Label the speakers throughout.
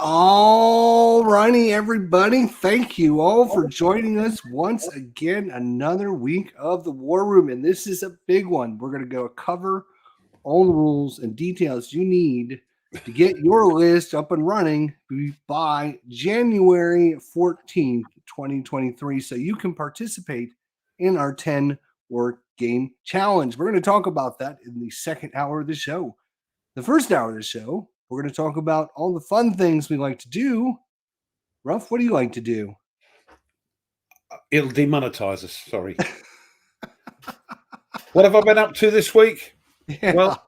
Speaker 1: All righty, everybody. Thank you all for joining us once again. Another week of the War Room, and this is a big one. We're going to go cover all the rules and details you need to get your list up and running by January 14th, 2023, so you can participate in our 10 word game challenge. We're going to talk about that in the second hour of the show. The first hour of the show, we're going to talk about all the fun things we like to do. Ruff, what do you like to do?
Speaker 2: It'll demonetize us. Sorry. What have I been up to this week?
Speaker 1: Yeah.
Speaker 2: Well,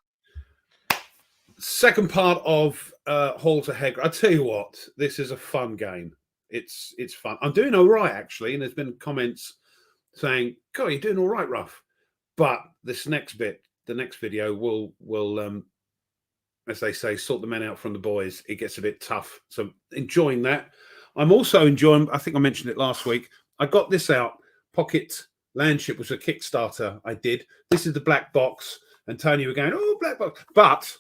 Speaker 2: second part of Hall to Hegra. I tell you what, this is a fun game. It's fun. I'm doing all right, actually, and there's been comments saying, God, you're doing all right, Ruff. But this next bit, the next video will as they say, sort the men out from the boys. It gets a bit tough. So enjoying that. I'm also enjoying, I think I mentioned it last week, I got this out, Pocket Landship was a Kickstarter I did. This is the black box. And Tony were going, oh, black box. But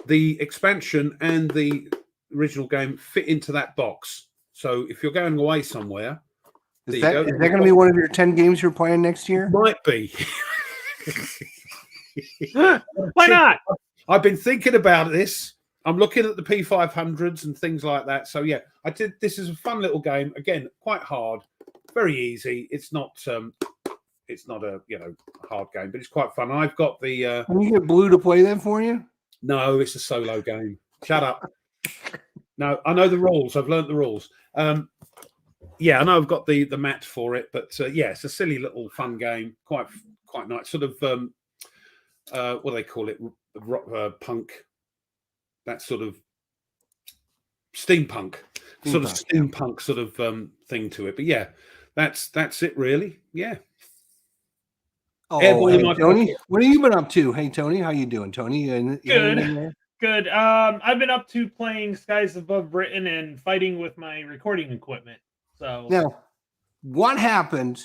Speaker 2: the expansion and the original game fit into that box. So if you're going away somewhere,
Speaker 1: is that going to be one of your 10 games you're playing next year?
Speaker 2: Might be.
Speaker 3: Why not?
Speaker 2: I've been thinking about this. I'm looking at the P500s and things like that. So yeah, I did. This is a fun little game. Again, quite hard, very easy. It's not a hard game, but it's quite fun. I've got the.
Speaker 1: Can you get Blue to play that for you?
Speaker 2: No, it's a solo game. Shut up. No, I know the rules. I've learned the rules. Yeah, I know I've got the mat for it, but yeah, it's a silly little fun game. Quite nice. Sort of what do they call it? Punk. That sort of steampunk sort of thing to it. But yeah, that's it really. Yeah.
Speaker 1: Oh, hey, Tony, what have you been up to? Hey, Tony, how you doing, Tony?
Speaker 3: Good. I've been up to playing Skies Above Britain and fighting with my recording equipment. So
Speaker 1: now, what happened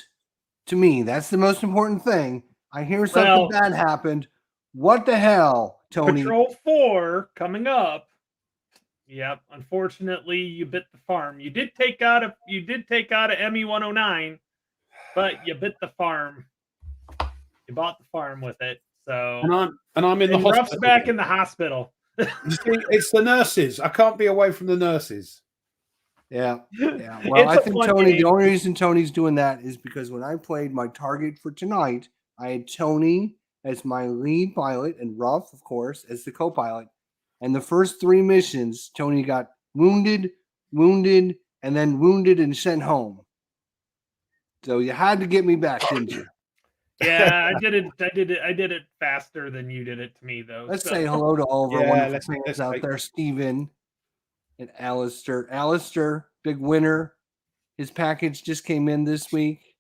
Speaker 1: to me? That's the most important thing. I hear something bad happened. What the hell, Tony?
Speaker 3: Patrol 4 coming up. Yep. Unfortunately, you bit the farm. You did take out a ME-109, but you bit the farm. You bought the farm with it. So
Speaker 2: and I'm in the hospital.
Speaker 3: Ruff's back in the hospital.
Speaker 2: You see, it's the nurses. I can't be away from the nurses.
Speaker 1: Yeah. Well, I think Tony. The only reason Tony's doing that is because when I played my target for tonight, I had Tony as my lead pilot and Ruff, of course, as the co-pilot. And the first 3 missions, Tony got wounded, and then wounded and sent home. So you had to get me back, didn't you?
Speaker 3: Yeah, I did it faster than you did it to me, though.
Speaker 1: Let's say hello to all of our wonderful fans out there, Steven and Alistair. Alistair, big winner. His package just came in this week.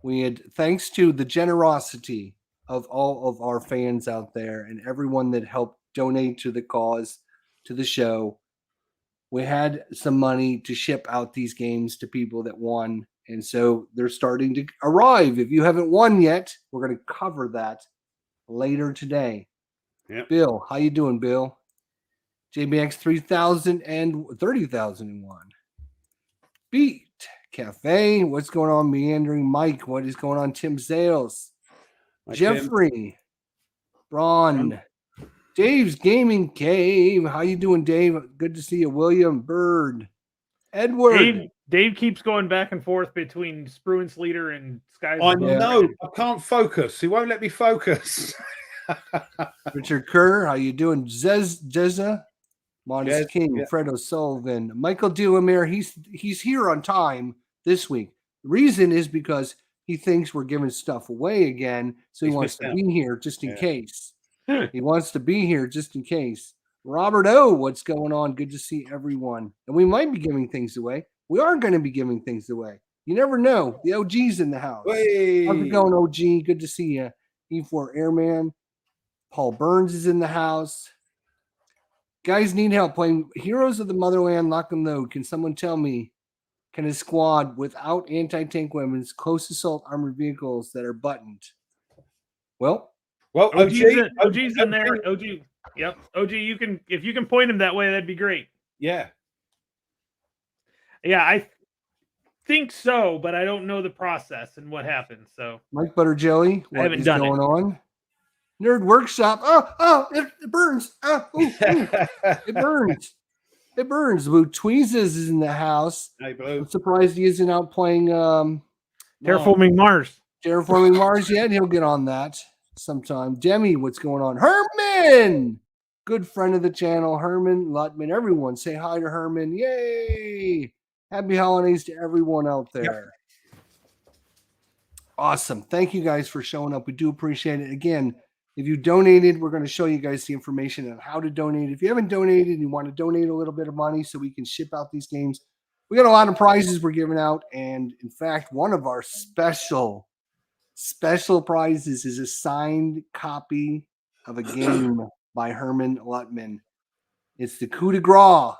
Speaker 1: We had, thanks to the generosity of all of our fans out there and everyone that helped donate to the cause, to the show, we had some money to ship out these games to people that won. And so they're starting to arrive. If you haven't won yet, we're going to cover that later today.
Speaker 2: Yep.
Speaker 1: Bill, how you doing, Bill? JBX 3000 and 30,001. Beat Cafe. What's going on, Meandering Mike? What is going on, Tim Sales? Jeffrey, Tim. Braun, Dave's Gaming Cave. How you doing, Dave? Good to see you. William Bird, Edward.
Speaker 3: Dave keeps going back and forth between Spruance Leader and Skies.
Speaker 2: I know. I can't focus. He won't let me focus.
Speaker 1: Richard Kerr, how you doing? Jezza, Modest King, Fred O'Sullivan, Michael Delamere. He's here on time this week. The reason is because he thinks we're giving stuff away again, so he wants to be here just in case. He wants to be here just in case. Robert O, what's going on? Good to see everyone. And we might be giving things away. We are going to be giving things away. You never know. The OG's in the house.
Speaker 2: Hey.
Speaker 1: How's it going, OG? Good to see you. E4 Airman. Paul Burns is in the house. Guys need help playing Heroes of the Motherland Lock and Load. Can someone tell me, can a squad without anti-tank weapons, close assault armored vehicles that are buttoned? Well,
Speaker 3: OG's in there. OG. Yep. OG, if you can point him that way, that'd be great.
Speaker 2: Yeah.
Speaker 3: Yeah, I think so, but I don't know the process and what happens. So
Speaker 1: Mike Butter Jelly,
Speaker 3: I
Speaker 1: what
Speaker 3: haven't
Speaker 1: is
Speaker 3: done
Speaker 1: going on? Nerd Workshop. Oh, it burns. It burns. It burns. Blue Tweezers is in the house.
Speaker 2: Hey, Blue.
Speaker 1: I'm surprised he isn't out playing
Speaker 3: Terraforming Mars.
Speaker 1: Terraforming Mars yet. He'll get on that sometime. Demi, what's going on? Herman, good friend of the channel. Herman Lutman. Everyone say hi to Herman. Yay! Happy holidays to everyone out there. Awesome. Thank you guys for showing up. We do appreciate it. Again, if you donated, we're going to show you guys the information on how to donate. If you haven't donated and you want to donate a little bit of money so we can ship out these games, we got a lot of prizes we're giving out. And in fact, one of our special prizes is a signed copy of a game by Herman Lutman. It's the Coup de Grace,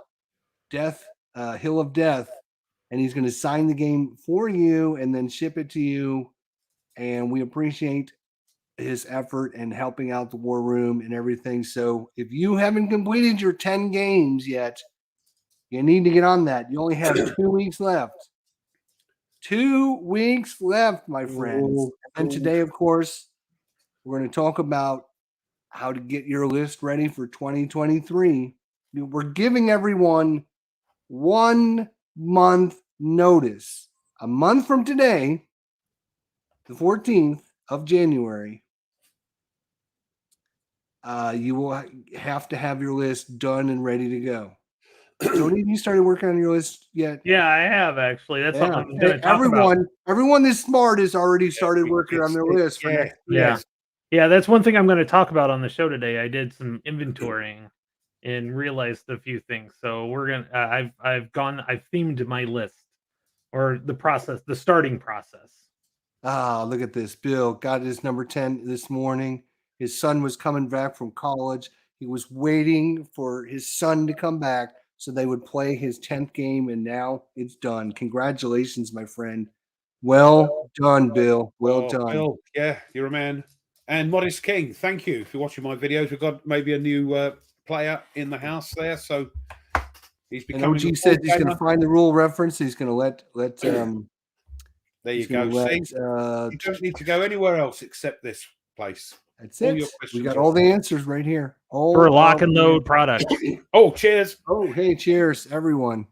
Speaker 1: Hill of Death. And he's going to sign the game for you and then ship it to you. And we appreciate his effort and helping out the War Room and everything. So if you haven't completed your 10 games yet, you need to get on that. You only have 2 weeks left. 2 weeks left, my friends. And today, of course, we're going to talk about how to get your list ready for 2023. We're giving everyone 1 month notice. A month from today, the 14th of January, you will have to have your list done and ready to go. Tony, have you started working on your list yet?
Speaker 3: Yeah, I have actually. That's something I'm going to talk
Speaker 1: about.
Speaker 3: about.
Speaker 1: Everyone that's smart has already started working on their list for next year.
Speaker 3: Yeah, that's one thing I'm going to talk about on the show today. I did some inventorying and realized a few things. So we're gonna. I've themed my list or the process, the starting process.
Speaker 1: Look at this. Bill got his number 10 this morning. His son was coming back from college. He was waiting for his son to come back so they would play his 10th game, and now it's done. Congratulations, my friend. Well done, Bill. Well done.
Speaker 2: Bill, yeah, you're a man. And Modest King, thank you for watching my videos. We've got maybe a new player in the house there, so he's becoming.
Speaker 1: And OG said he's going to find the rule reference. He's going to let.
Speaker 2: There you go. See, you don't need to go anywhere else except this place.
Speaker 1: That's it. We got all the answers right here.
Speaker 3: For lock and load product.
Speaker 2: Oh, cheers.
Speaker 1: Oh, hey, cheers, everyone.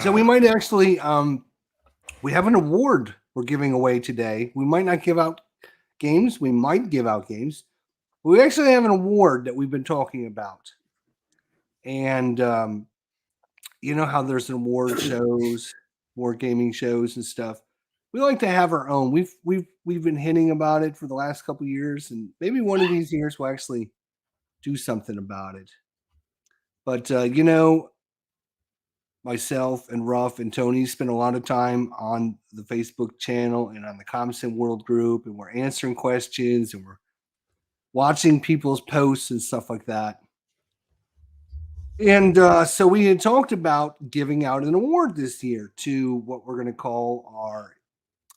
Speaker 1: So we might actually, we have an award we're giving away today. We might not give out games. We might give out games. We actually have an award that we've been talking about. And you know how there's award shows, award gaming shows and stuff. We like to have our own. We've been hinting about it for the last couple of years, and maybe one of these years we'll actually do something about it. But myself and Ruff and Tony spend a lot of time on the Facebook channel and on the Comsim World group, and we're answering questions and we're watching people's posts and stuff like that. And so we had talked about giving out an award this year to what we're going to call our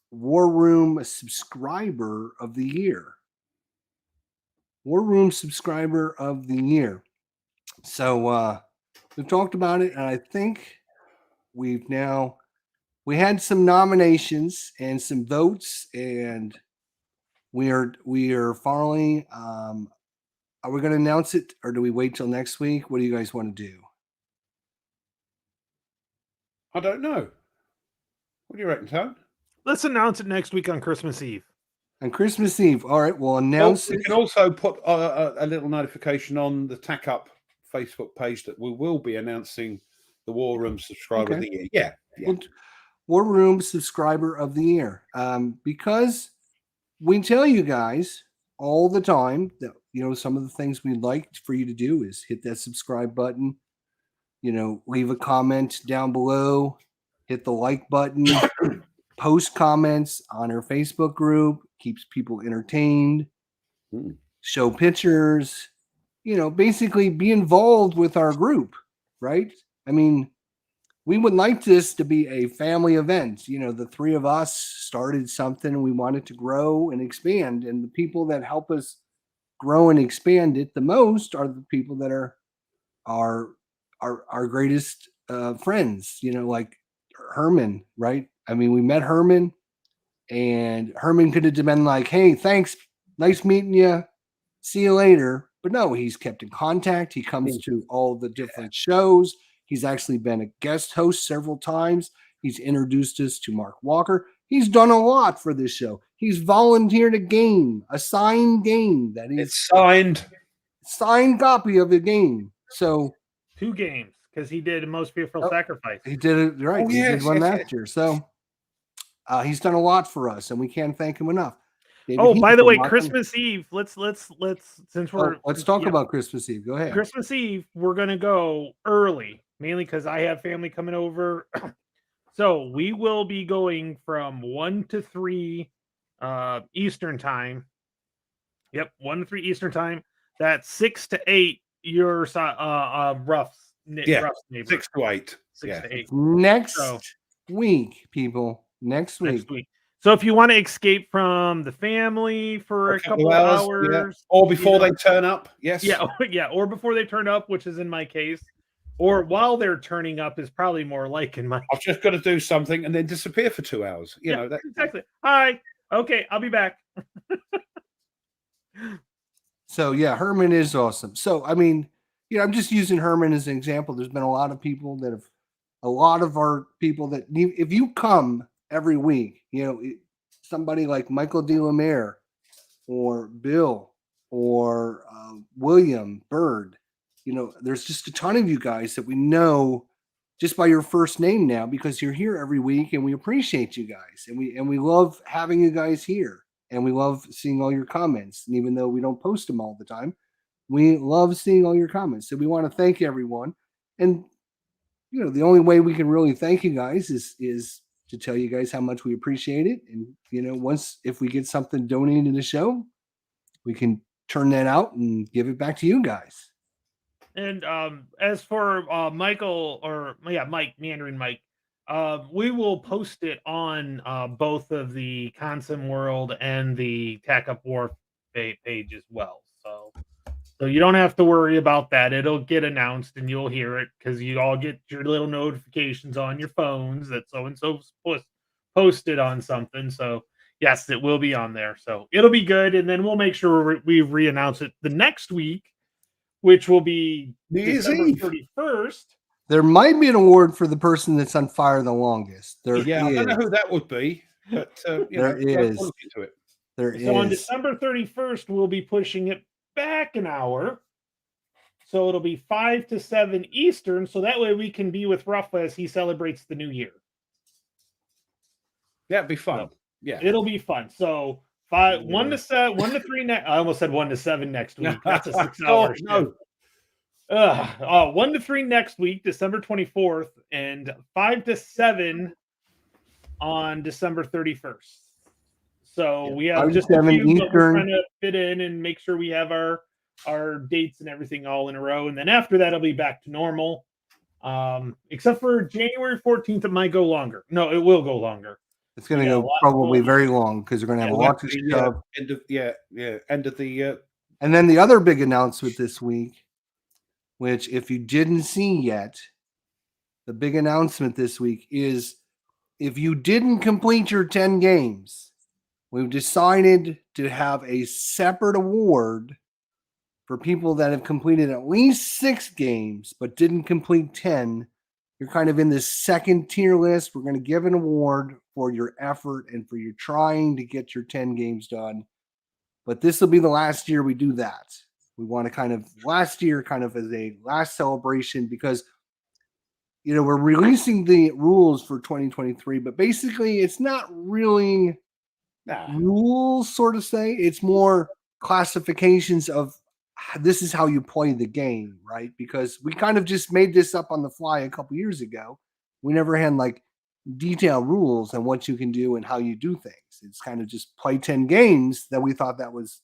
Speaker 1: War Room Subscriber of the Year. War Room Subscriber of the Year. So we've talked about it, and I think we had some nominations and some votes, and we are finally are we going to announce it, or do we wait till next week? What do you guys want to do?
Speaker 2: I don't know. What do you reckon, Tone?
Speaker 3: Let's announce it next week on Christmas Eve.
Speaker 1: On Christmas Eve. All right, we'll announce it.
Speaker 2: We can also put a little notification on the Tack Up Facebook page that we will be announcing the War Room Subscriber of the Year. Yeah.
Speaker 1: War Room Subscriber of the Year. Because we tell you guys all the time that, some of the things we'd like for you to do is hit that subscribe button, leave a comment down below, hit the like button, post comments on our Facebook group, keeps people entertained, show pictures, basically be involved with our group, right? I mean, we would like this to be a family event. The three of us started something and we wanted to grow and expand. And the people that help us grow and expand it the most are the people that are our greatest friends, like Herman, right? I mean, we met Herman, and Herman could have been like, "Hey, thanks, nice meeting you, see you later." But no, he's kept in contact. He comes to all the different shows. He's actually been a guest host several times. He's introduced us to Mark Walker. He's done a lot for this show. He's volunteered a signed game that is
Speaker 2: It's signed
Speaker 1: copy of the game. So
Speaker 3: 2 games because he did Most Fearful Sacrifice.
Speaker 1: he did it right.
Speaker 2: Oh,
Speaker 1: he
Speaker 2: yes,
Speaker 1: did one
Speaker 2: yes,
Speaker 1: last
Speaker 2: yes.
Speaker 1: year. So he's done a lot for us, and we can't thank him enough. David
Speaker 3: Oh, by the way,
Speaker 1: welcome.
Speaker 3: Christmas Eve. Let's since we're
Speaker 1: let's talk about Christmas Eve. Go ahead.
Speaker 3: Christmas Eve, we're gonna go early, mainly because I have family coming over. So we will be going from 1 to 3 Eastern time. Yep, 1 to 3 Eastern time. That's 6 to 8 your Ruff's neighbor.
Speaker 2: 6 to 8.
Speaker 3: 6 to 8
Speaker 1: Next week, people. Next week.
Speaker 3: So if you want to escape from the family for a couple hours,
Speaker 2: or before they turn up, yes,
Speaker 3: or before they turn up, which is in my case, or while they're turning up is probably more like in my.
Speaker 2: I've just got to do something and then disappear for 2 hours. You know that
Speaker 3: exactly. Hi. Okay, I'll be back.
Speaker 1: So yeah, Herman is awesome. So I mean, I'm just using Herman as an example. There's been a lot of people that have, a lot of our people that if you come every week, somebody like Michael DeLamere or Bill or William Bird, there's just a ton of you guys that we know just by your first name now because you're here every week, and we appreciate you guys, and we love having you guys here, and we love seeing all your comments. And even though we don't post them all the time, we love seeing all your comments. So we want to thank everyone, and the only way we can really thank you guys is to tell you guys how much we appreciate it. And if we get something donated to the show, we can turn that out and give it back to you guys.
Speaker 3: And as for Mike, Mandarin Mike, we will post it on both of the Consim World and the Tack Up War page as well. So you don't have to worry about that. It'll get announced and you'll hear it because you all get your little notifications on your phones that so-and-so's posted on something. So yes, it will be on there. So it'll be good. And then we'll make sure we re-announce it the next week, which will be December 31st.
Speaker 1: There might be an award for the person that's on fire the longest.
Speaker 2: I don't know who that would be, but
Speaker 1: there is.
Speaker 3: So on December 31st, we'll be pushing it back an hour. So it'll be 5 to 7 Eastern. So that way we can be with Ruff as he celebrates the new year.
Speaker 2: Yeah, it'd be fun.
Speaker 3: So,
Speaker 2: yeah,
Speaker 3: it'll be fun. So 1 to 3 I almost said 1 to 7 next week. That's a 6 hour show. 1 to 3 next week, December 24th, and 5 to 7 on December 31st. So we have just a few, but we're trying to fit in and make sure we have our dates and everything all in a row. And then after that, it'll be back to normal. Except for January 14th, it might go longer. No, it will go longer.
Speaker 1: It's going to go probably very long because we're going to have a lot to show.
Speaker 2: End of the.
Speaker 1: And then the other big announcement this week, which if you didn't see yet, the big announcement this week is if you didn't complete your 10 games, we've decided to have a separate award for people that have completed at least 6 games but didn't complete 10. You're kind of in this second tier list. We're going to give an award for your effort and for your trying to get your 10 games done. But this will be the last year we do that. We want to last year as a last celebration because, we're releasing the rules for 2023, but basically it's not really rules, sort of say. It's more classifications of this is how you play the game, right? Because we kind of just made this up on the fly a couple years ago. We never had detailed rules on what you can do and how you do things. It's kind of just play 10 games that we thought that was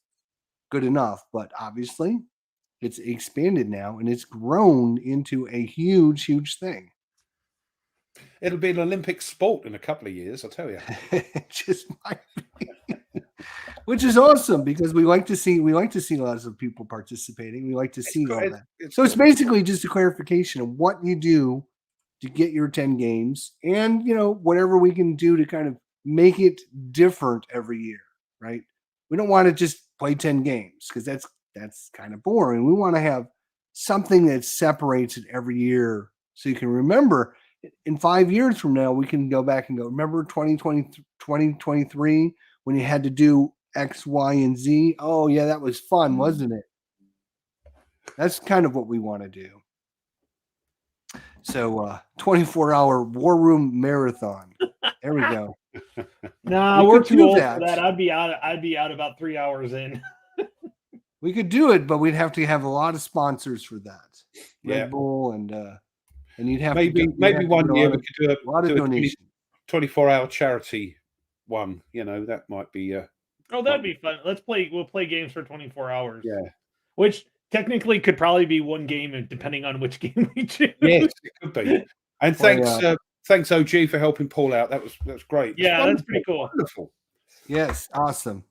Speaker 1: good enough, but obviously it's expanded now and it's grown into a huge thing.
Speaker 2: It'll be an Olympic sport in a couple of years, I'll tell you.
Speaker 1: It just might be. which is awesome because we like to see lots of people participating. We like to see all that. So it's basically just a clarification of what you do to get your 10 games, and whatever we can do to kind of make it different every year, right? We don't want to just play 10 games because that's kind of boring. We want to have something that separates it every year so you can remember. In 5 years from now, we can go back and go, remember 2020, 2023 when you had to do X, Y, and Z? Oh, yeah, that was fun, wasn't it? That's kind of what we want to do. So 24-hour War Room marathon. There we go.
Speaker 3: Nah, we're too old for that. I'd be out about 3 hours in.
Speaker 1: We could do it, but we'd have to have a lot of sponsors for that. Red Bull and you'd have
Speaker 2: maybe one year we could do
Speaker 1: a lot of donations.
Speaker 2: 24-hour charity one. That might be.
Speaker 3: That'd be fun. We'll play games for 24 hours.
Speaker 2: Yeah.
Speaker 3: Which technically could probably be one game, depending on which game we choose.
Speaker 2: Yes, it could be. And thanks OG for helping Paul out. That's great.
Speaker 3: Yeah, that's pretty cool.
Speaker 2: Wonderful.
Speaker 1: Yes, awesome.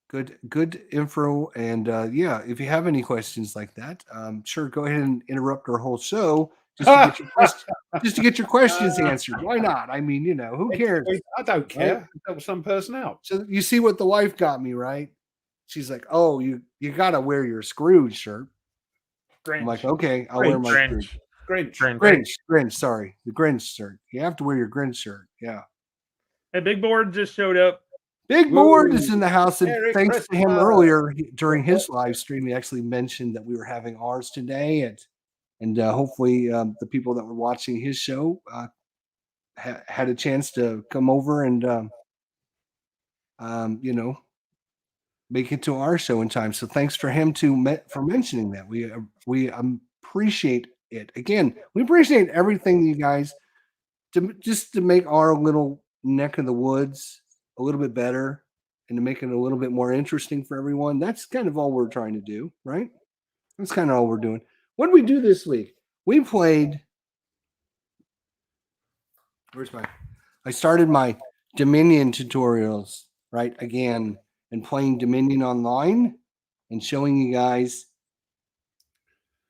Speaker 1: Good info. And if you have any questions like that, sure, go ahead and interrupt our whole show just to get your questions answered. Why not? I mean, who cares?
Speaker 2: I don't care. Right? Help some person out.
Speaker 1: So you see what the wife got me, right? She's like, "Oh, you got to wear your Scrooge shirt."
Speaker 3: Grinch.
Speaker 1: I'm like, "Okay, I'll wear my
Speaker 3: Grinch.
Speaker 1: Grinch. Sorry, the Grinch shirt. You have to wear your Grinch shirt. Yeah."
Speaker 3: Hey, Big Board just showed up.
Speaker 1: Big Board is in the house, and thanks to him earlier during his live stream, he actually mentioned that we were having ours today, and hopefully the people that were watching his show had a chance to come over and make it to our show in time. So thanks for him for mentioning that. We appreciate it. Again, we appreciate everything you guys to make our little neck of the woods a little bit better and to make it a little bit more interesting for everyone. That's kind of all we're trying to do, right? That's kind of all we're doing. What did we do this week? We played. I started my Dominion tutorials, right? Again, and playing Dominion online and showing you guys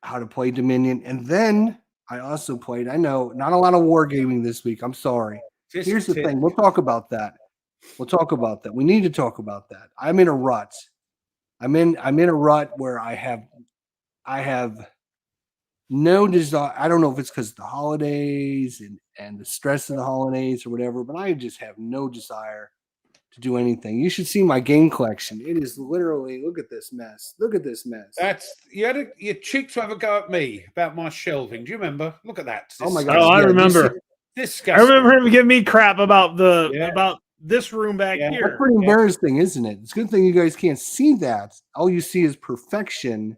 Speaker 1: how to play Dominion. And then I also played, I know, not a lot of wargaming this week. I'm sorry. Here's the thing. We'll talk about that. We need to talk about that. I'm in a rut. I'm in a rut where I have no desire. I don't know if it's because of the holidays and the stress of the holidays or whatever, but I just have no desire to do anything. You should see my game collection. It is literally, look at this mess.
Speaker 2: You had your cheek to have a go at me about my shelving. Do you remember? Look at that.
Speaker 3: Oh my God. Oh, I remember.
Speaker 2: Disgusting.
Speaker 3: I remember him giving me crap about about this room back here.
Speaker 1: That's pretty embarrassing, isn't it? It's a good thing you guys can't see that. All you see is perfection,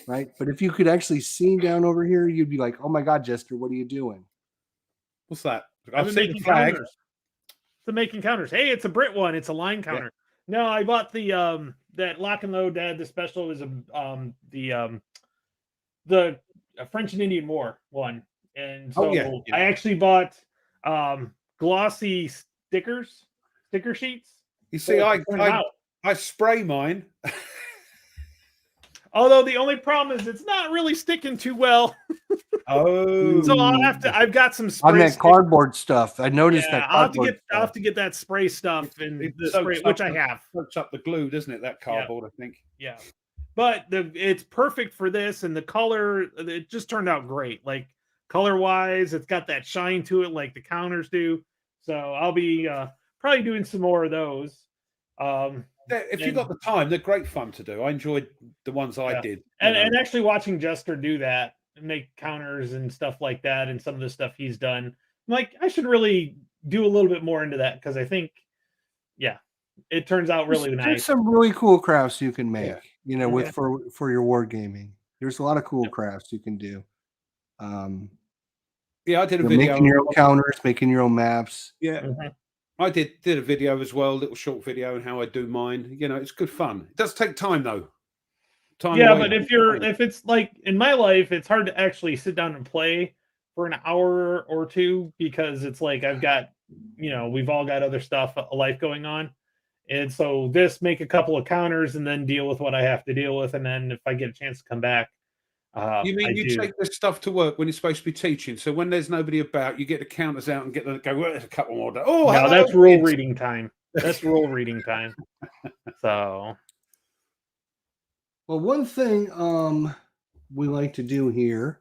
Speaker 1: right? But if you could actually see down over here, you'd be like, "Oh my God, Jester, what are you doing?"
Speaker 2: What's that?
Speaker 3: I've been making counters. To making counters. Hey, it's a Brit one. It's a line counter. Yeah. No, I bought the that lock and load. The special is the French and Indian War one, and so I actually bought glossy sticker sheets.
Speaker 2: You see, I spray mine.
Speaker 3: Although the only problem is it's not really sticking too well.
Speaker 2: Oh,
Speaker 3: so I've got some spray
Speaker 1: on that cardboard stuff. I noticed that.
Speaker 3: I'll have to get that spray stuff and the spray, which I have.
Speaker 2: Soaks up the glue, doesn't it? That cardboard, I think.
Speaker 3: Yeah, but it's perfect for this, and the color. It just turned out great. Like color wise, it's got that shine to it, like the counters do. So I'll be probably doing some more of those.
Speaker 2: If you got the time, they're great fun to do. I enjoyed the ones I did.
Speaker 3: And actually watching Jester do that and make counters and stuff like that and some of the stuff he's done, I'm like, I should really do a little bit more into that because I think, it turns out really nice.
Speaker 1: There's some really cool crafts you can make, with for your wargaming. There's a lot of cool crafts you can do.
Speaker 2: I did a video.
Speaker 1: Making your own counters, making your own maps.
Speaker 2: Yeah. Mm-hmm. I did a video as well, a little short video on how I do mine. It's good fun. It does take time though.
Speaker 3: But if it's like in my life, it's hard to actually sit down and play for an hour or two because it's like I've got, we've all got other stuff, a life going on. And so this make a couple of counters and then deal with what I have to deal with. And then if I get a chance to come back,
Speaker 2: You mean
Speaker 3: I
Speaker 2: you
Speaker 3: do.
Speaker 2: take this stuff to work when you're supposed to be teaching? So when there's nobody about, you get the counters out and go. Well, there's a couple more. Oh,
Speaker 3: No,
Speaker 2: hello,
Speaker 3: that's rule
Speaker 2: kids."
Speaker 3: reading time. That's rule reading time. So
Speaker 1: Well, one thing we like to do here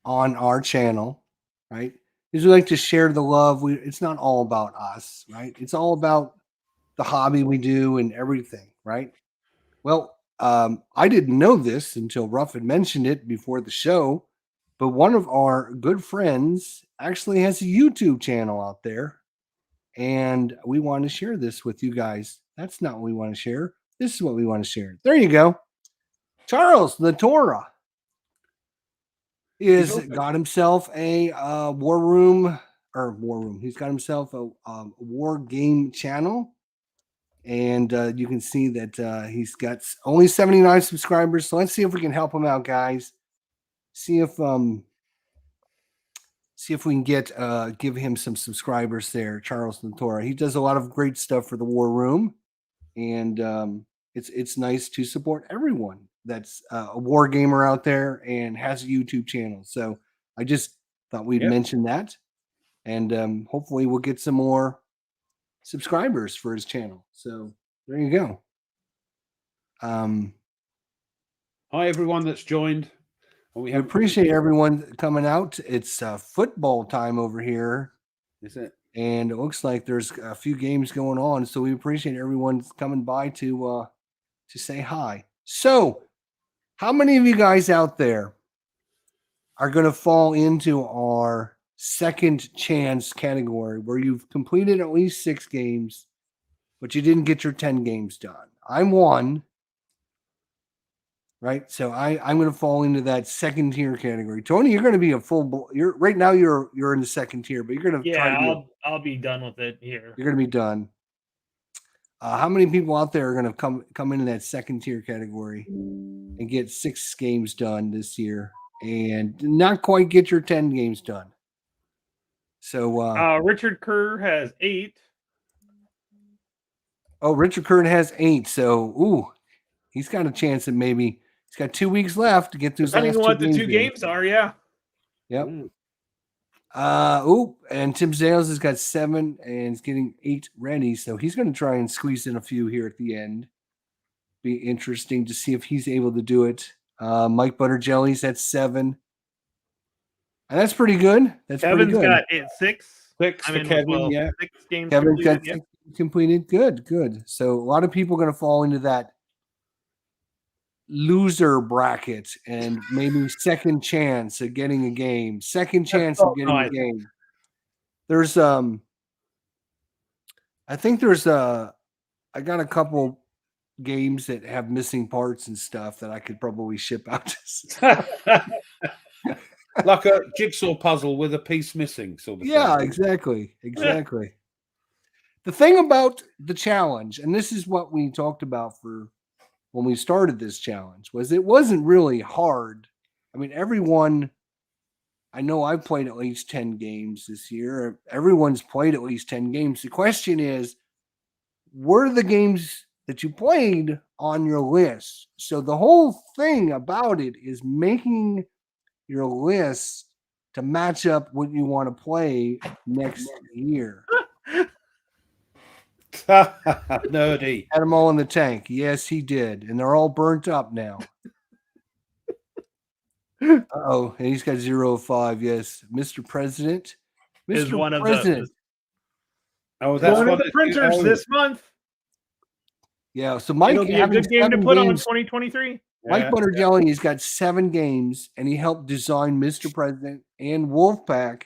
Speaker 1: on our channel, right, is we like to share the love. It's not all about us, right? It's all about the hobby we do and everything, right? Well, I didn't know this until Ruff had mentioned it before the show, but one of our good friends actually has a YouTube channel out there, and we want to share this with you guys. That's not what we want to share. This is what we want to share. There you go. Charles the Torah is got himself a war room. He's got himself a war game channel, and you can see that he's got only 79 subscribers. So let's see if we can help him out, guys. See if we can get give him some subscribers there. Charles the Torah. He does a lot of great stuff for the war room, and it's nice to support everyone that's a war gamer out there and has a YouTube channel. So I just thought we'd mention that, and hopefully we'll get some more subscribers for his channel. So there you go.
Speaker 2: Hi everyone that's joined.
Speaker 1: We appreciate everyone coming out. It's football time over here.
Speaker 2: Is it?
Speaker 1: And it looks like there's a few games going on, so we appreciate everyone coming by to say hi. So, how many of you guys out there are going to fall into our second chance category, where you've completed at least 6 games, but you didn't get your 10 games done? I'm one, right? So I'm going to fall into that second tier category. Tony, you're going to be a full. You're right now. You're in the second tier, but you're going to try to.
Speaker 3: I'll be done with it here.
Speaker 1: You're going to be done. How many people out there are going to come into that second tier category and get 6 games done this year and not quite get your 10 games done? So
Speaker 3: Richard Kerr has 8.
Speaker 1: Oh, Richard Kerr has 8. So he's got a chance that maybe he's got 2 weeks left to get through.
Speaker 3: Depending on what the 2 games are, yeah.
Speaker 1: Yep. And Tim Zales has got 7 and is getting 8 ready. So he's going to try and squeeze in a few here at the end. Be interesting to see if he's able to do it. Mike Butterjelly's at 7. And that's pretty good.
Speaker 3: Kevin's got 6.
Speaker 2: 6 for Kevin,
Speaker 3: 6 games
Speaker 1: Kevin's
Speaker 3: completed.
Speaker 1: got 6 completed. Good. So a lot of people are going to fall into that loser bracket and maybe second chance at getting a game. Second chance of getting a game. There's I think there's I got a couple games that have missing parts and stuff that I could probably ship out to.
Speaker 2: Like a jigsaw puzzle with a piece missing, sort of thing.
Speaker 1: Exactly. The thing about the challenge, and this is what we talked about for when we started this challenge, was it wasn't really hard. I mean, I know I've played at least 10 games this year. Everyone's played at least 10 games. The question is, were the games that you played on your list? So the whole thing about it is making your list to match up what you want to play next year.
Speaker 2: Nerdy.
Speaker 1: Had them all in the tank. Yes, he did. And they're all burnt up now. And he's got 0 of 5. Yes. Mr. President.
Speaker 3: Is one of
Speaker 1: President.
Speaker 3: That's one of the printers this month.
Speaker 1: Yeah. So Mike,
Speaker 3: it'll be a good game to put on 2023.
Speaker 1: Mike Butterjelly, he's got 7 games, and he helped design Mr. President and Wolfpack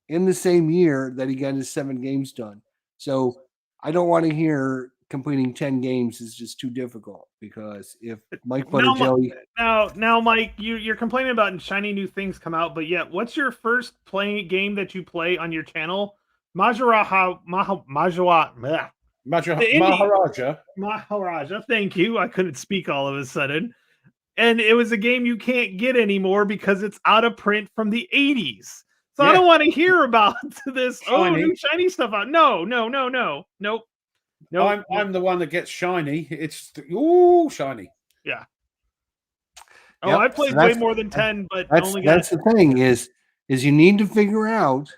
Speaker 1: in the same year that he got his 7 games done. So I don't want to hear completing 10 games is just too difficult, because if Mike Butterjelly
Speaker 3: now Mike, you're complaining about shiny new things come out, but yet what's your first playing game that you play on your channel? Maharaja. Thank you. I couldn't speak all of a sudden. And it was a game you can't get anymore because it's out of print from the 80s. So I don't want to hear about this. New shiny stuff out. No. Nope. No,
Speaker 2: I'm the one that gets shiny. It's ooh shiny.
Speaker 3: yeah. Oh,
Speaker 1: Yep,
Speaker 3: I
Speaker 1: so
Speaker 3: played way
Speaker 1: that's-
Speaker 3: more than 10, but
Speaker 1: That's
Speaker 3: only got
Speaker 1: the thing is you need to figure out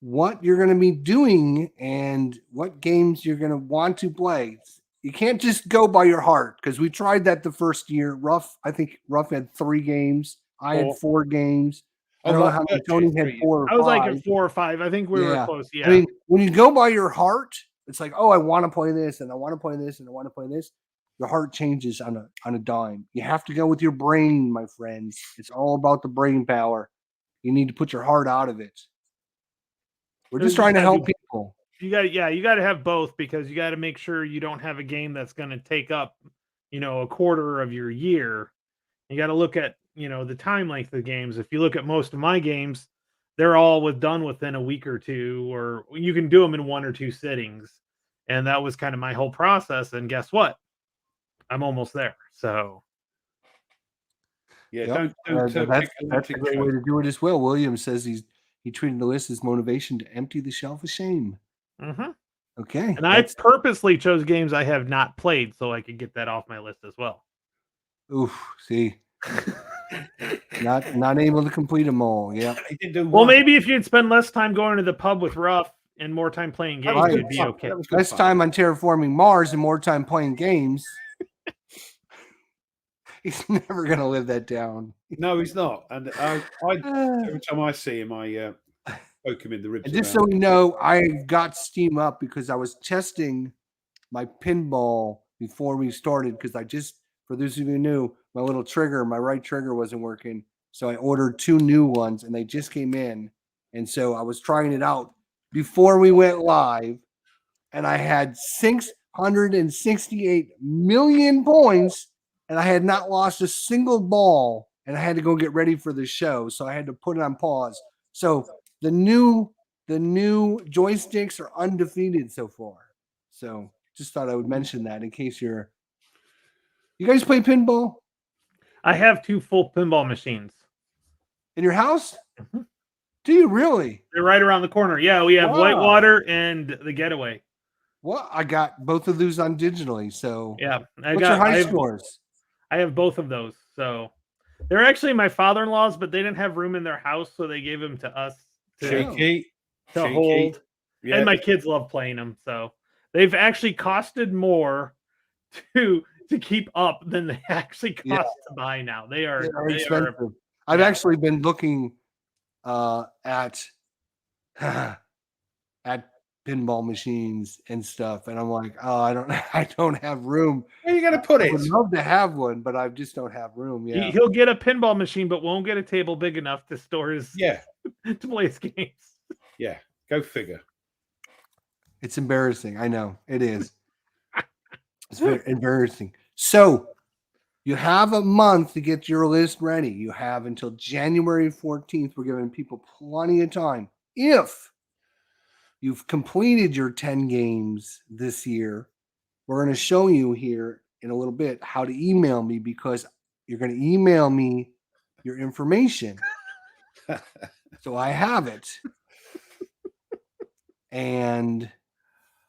Speaker 1: what you're going to be doing and what games you're going to want to play. You can't just go by your heart because we tried that the first year. I think Ruff had 3 games. I had 4 games. I don't know how many Tony had 4 or
Speaker 3: I was like
Speaker 1: 5.
Speaker 3: at 4 or 5. I think we were
Speaker 1: Yeah.
Speaker 3: close. Yeah.
Speaker 1: I mean, when you go by your heart, it's like, oh, I want to play this and I want to play this and I want to play this. Your heart changes on a dime. You have to go with your brain, my friends. It's all about the brain power. You need to put your heart out of it. We're just trying to help people.
Speaker 3: You got to have both because you got to make sure you don't have a game that's going to take up, a quarter of your year. You got to look at, the time length of games. If you look at most of my games, they're all done within a week or two, or you can do them in 1 or 2 sittings. And that was kind of my whole process. And guess what? I'm almost there. So
Speaker 2: Yeah,
Speaker 1: Yep.
Speaker 2: don't
Speaker 1: That's a great way to do it as well. William says he treated the list as motivation to empty the shelf of shame.
Speaker 3: mm-hmm.
Speaker 1: Okay.
Speaker 3: And I purposely chose games I have not played so I could get that off my list as well.
Speaker 1: Oof, see. not able to complete them all. Yeah.
Speaker 3: Well, maybe if you'd spend less time going to the pub with Ruff and more time playing games,
Speaker 1: Right.
Speaker 3: you'd be okay.
Speaker 1: Less time on terraforming Mars and more time playing games. He's never gonna live that down.
Speaker 2: No, he's not. And every time I see him, I poke him in the ribs.
Speaker 1: And just so we know, I got Steam up because I was testing my pinball before we started. Because for those of you who knew, my right trigger wasn't working. So I ordered 2 new ones and they just came in. And so I was trying it out before we went live. And I had 668 million points and I had not lost a single ball. And I had to go get ready for the show. So I had to put it on pause. So the new joysticks are undefeated so far. So just thought I would mention that in case you guys play pinball?
Speaker 3: I have 2 full pinball machines.
Speaker 1: In your house?
Speaker 3: Mm-hmm.
Speaker 1: Do you really?
Speaker 3: They're right around the corner. Yeah, we have Whitewater and the Getaway.
Speaker 1: Well, I got both of those on digitally. So
Speaker 3: yeah,
Speaker 1: what's your high scores?
Speaker 3: I have both of those. So they're actually my father-in-law's, but they didn't have room in their house, so they gave them to us to hold. Yeah. And my kids love playing them, so they've actually costed more to keep up than they actually cost to buy now. They are
Speaker 1: expensive. I've actually been looking at pinball machines and stuff, and I'm like, oh, I don't have room.
Speaker 2: Where are you gonna put it?
Speaker 1: I would love to have one, but I just don't have room. Yeah,
Speaker 3: he'll get a pinball machine, but won't get a table big enough to store his to play his games.
Speaker 2: Yeah, go figure.
Speaker 1: It's embarrassing. I know it is. It's very embarrassing. So you have a month to get your list ready. You have until January 14th. We're giving people plenty of time. If you've completed your 10 games this year, we're going to show you here in a little bit how to email me because you're going to email me your information. So I have it. And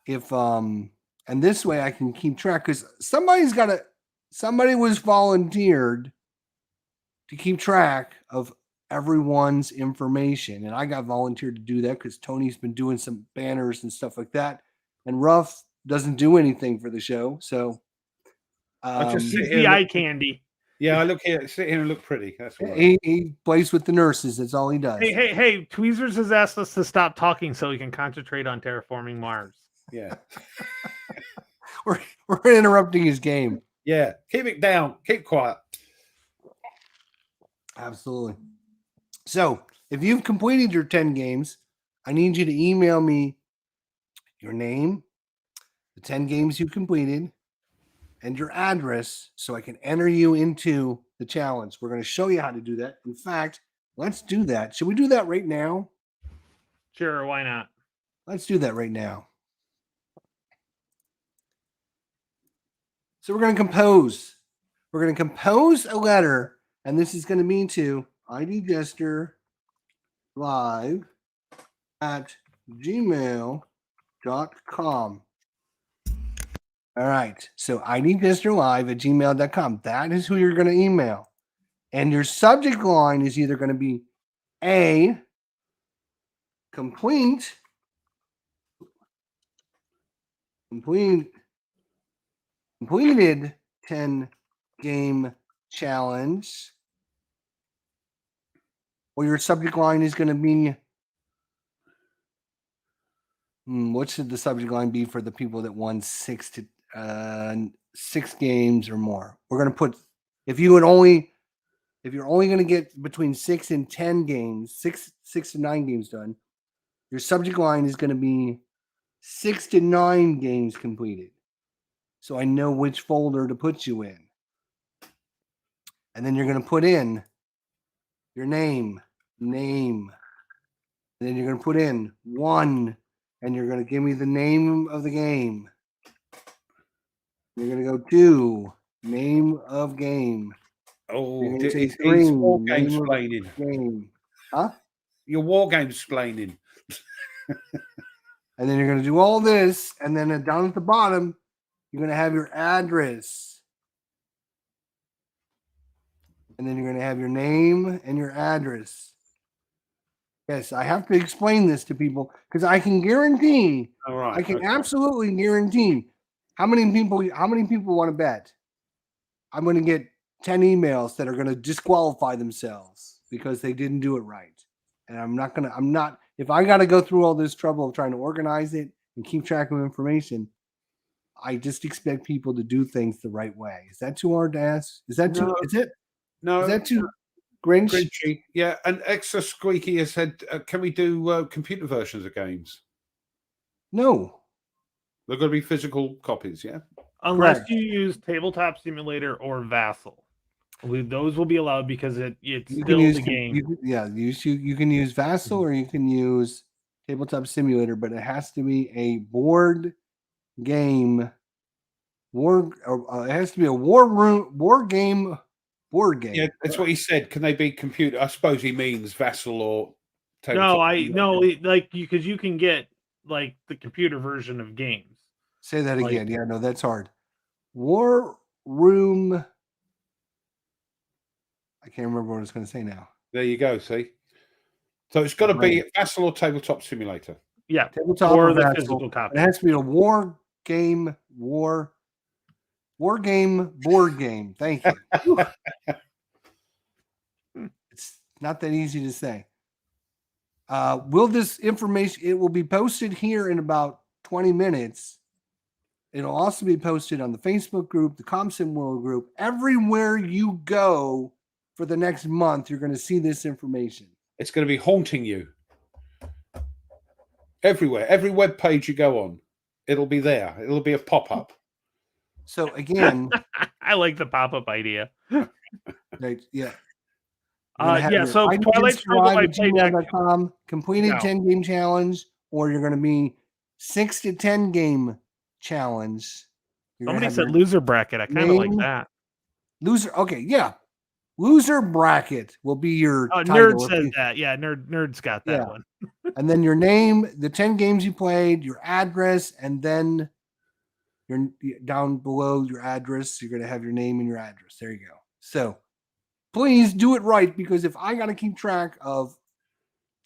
Speaker 1: if and this way I can keep track because somebody was volunteered to keep track of everyone's information, and I got volunteered to do that because Tony's been doing some banners and stuff like that, and Ruff doesn't do anything for the show, so
Speaker 2: I just sit
Speaker 3: the eye candy.
Speaker 2: Yeah, sit here and look pretty. That's what
Speaker 1: he plays with the nurses. That's all he does.
Speaker 3: Hey! Tweezers has asked us to stop talking so he can concentrate on terraforming Mars.
Speaker 2: Yeah,
Speaker 1: we're interrupting his game.
Speaker 2: Yeah, keep it down. Keep quiet.
Speaker 1: Absolutely. So, if you've completed your 10 games, I need you to email me your name, the 10 games you completed, and your address so I can enter you into the challenge. We're going to show you how to do that. In fact, let's do that. Should we do that right now?
Speaker 3: Sure, why not?
Speaker 1: Let's do that right now. So we're going to compose. We're going to compose a letter, and this is going to be to idjester@gmail.com. All right. So idpisterlive@gmail.com. That is who you're going to email. And your subject line is either going to be A, completed 10 game challenge, or your subject line is going to be what should the subject line be for the people that won 6 games or more? We're going to put if you're only going to get between 6 and 10 games, 6 to 9 games done, your subject line is going to be 6 to 9 games completed. So I know which folder to put you in. And then you're going to put in your name. And then you're going to put in 1, and you're going to give me the name of the game. You're going to go 2, name of game.
Speaker 2: Oh,
Speaker 1: You're gonna
Speaker 2: it's
Speaker 1: say 3,
Speaker 2: war game
Speaker 1: name of
Speaker 2: explaining.
Speaker 1: game. Huh?
Speaker 2: Your war game explaining.
Speaker 1: And then you're going to do all this, and then down at the bottom, you're going to have your address. And then you're going to have your name and your address. Yes, I have to explain this to people because I can guarantee,
Speaker 2: All right.
Speaker 1: I can absolutely guarantee how many people want to bet. I'm going to get 10 emails that are going to disqualify themselves because they didn't do it right. And if I got to go through all this trouble of trying to organize it and keep track of information, I just expect people to do things the right way. Is that too hard to ask? Is that too,
Speaker 2: No.
Speaker 1: is it?
Speaker 2: No.
Speaker 1: Is that too Grinch?
Speaker 2: Grinchy. Yeah, and Extra Squeaky has said, can we do computer versions of games?
Speaker 1: No.
Speaker 2: They're going to be physical copies, yeah?
Speaker 3: Unless
Speaker 1: Correct.
Speaker 3: you use Tabletop Simulator or Vassal. Those will be allowed because it's
Speaker 1: You
Speaker 3: still
Speaker 1: can use
Speaker 3: the game.
Speaker 1: you can use Vassal or you can use Tabletop Simulator, but it has to be a board game. It has to be a board game.
Speaker 2: Yeah, that's what he said. Can they be computer? I suppose he means Vassal or Tabletop.
Speaker 3: Because you can get like the computer version of games.
Speaker 1: Say that again. Yeah, no, that's hard. War Room. I can't remember what I was going to say now.
Speaker 2: There you go. See, so it's got to be Vassal or Tabletop Simulator.
Speaker 3: Yeah,
Speaker 1: Tabletop
Speaker 3: or
Speaker 1: or
Speaker 3: the
Speaker 1: Vassal.
Speaker 3: physical copy.
Speaker 1: It has to be a war game. Board game. Thank you. It's not that easy to say. Will this information? It will be posted here in about 20 minutes. It'll also be posted on the Facebook group, the ComSim World group. Everywhere you go for the next month, you're going to see this information.
Speaker 2: It's going to be haunting you. Everywhere. Every web page you go on, it'll be there. It'll be a pop-up.
Speaker 1: So again,
Speaker 3: I like the pop-up idea.
Speaker 1: right, yeah.
Speaker 3: So Twilight Struggle I played
Speaker 1: gmail.com, completed 10 game challenge, or you're going to be 6 to 10 game challenge.
Speaker 3: Somebody said loser bracket. I kind of like that.
Speaker 1: Loser. Okay, yeah. Loser bracket will be your title.
Speaker 3: Nerd says that. Yeah, Nerd's got that one.
Speaker 1: And then your name, the 10 games you played, your address, and then you're down below your address. You're going to have your name and your address. There you go. So please do it right, because if I got to keep track of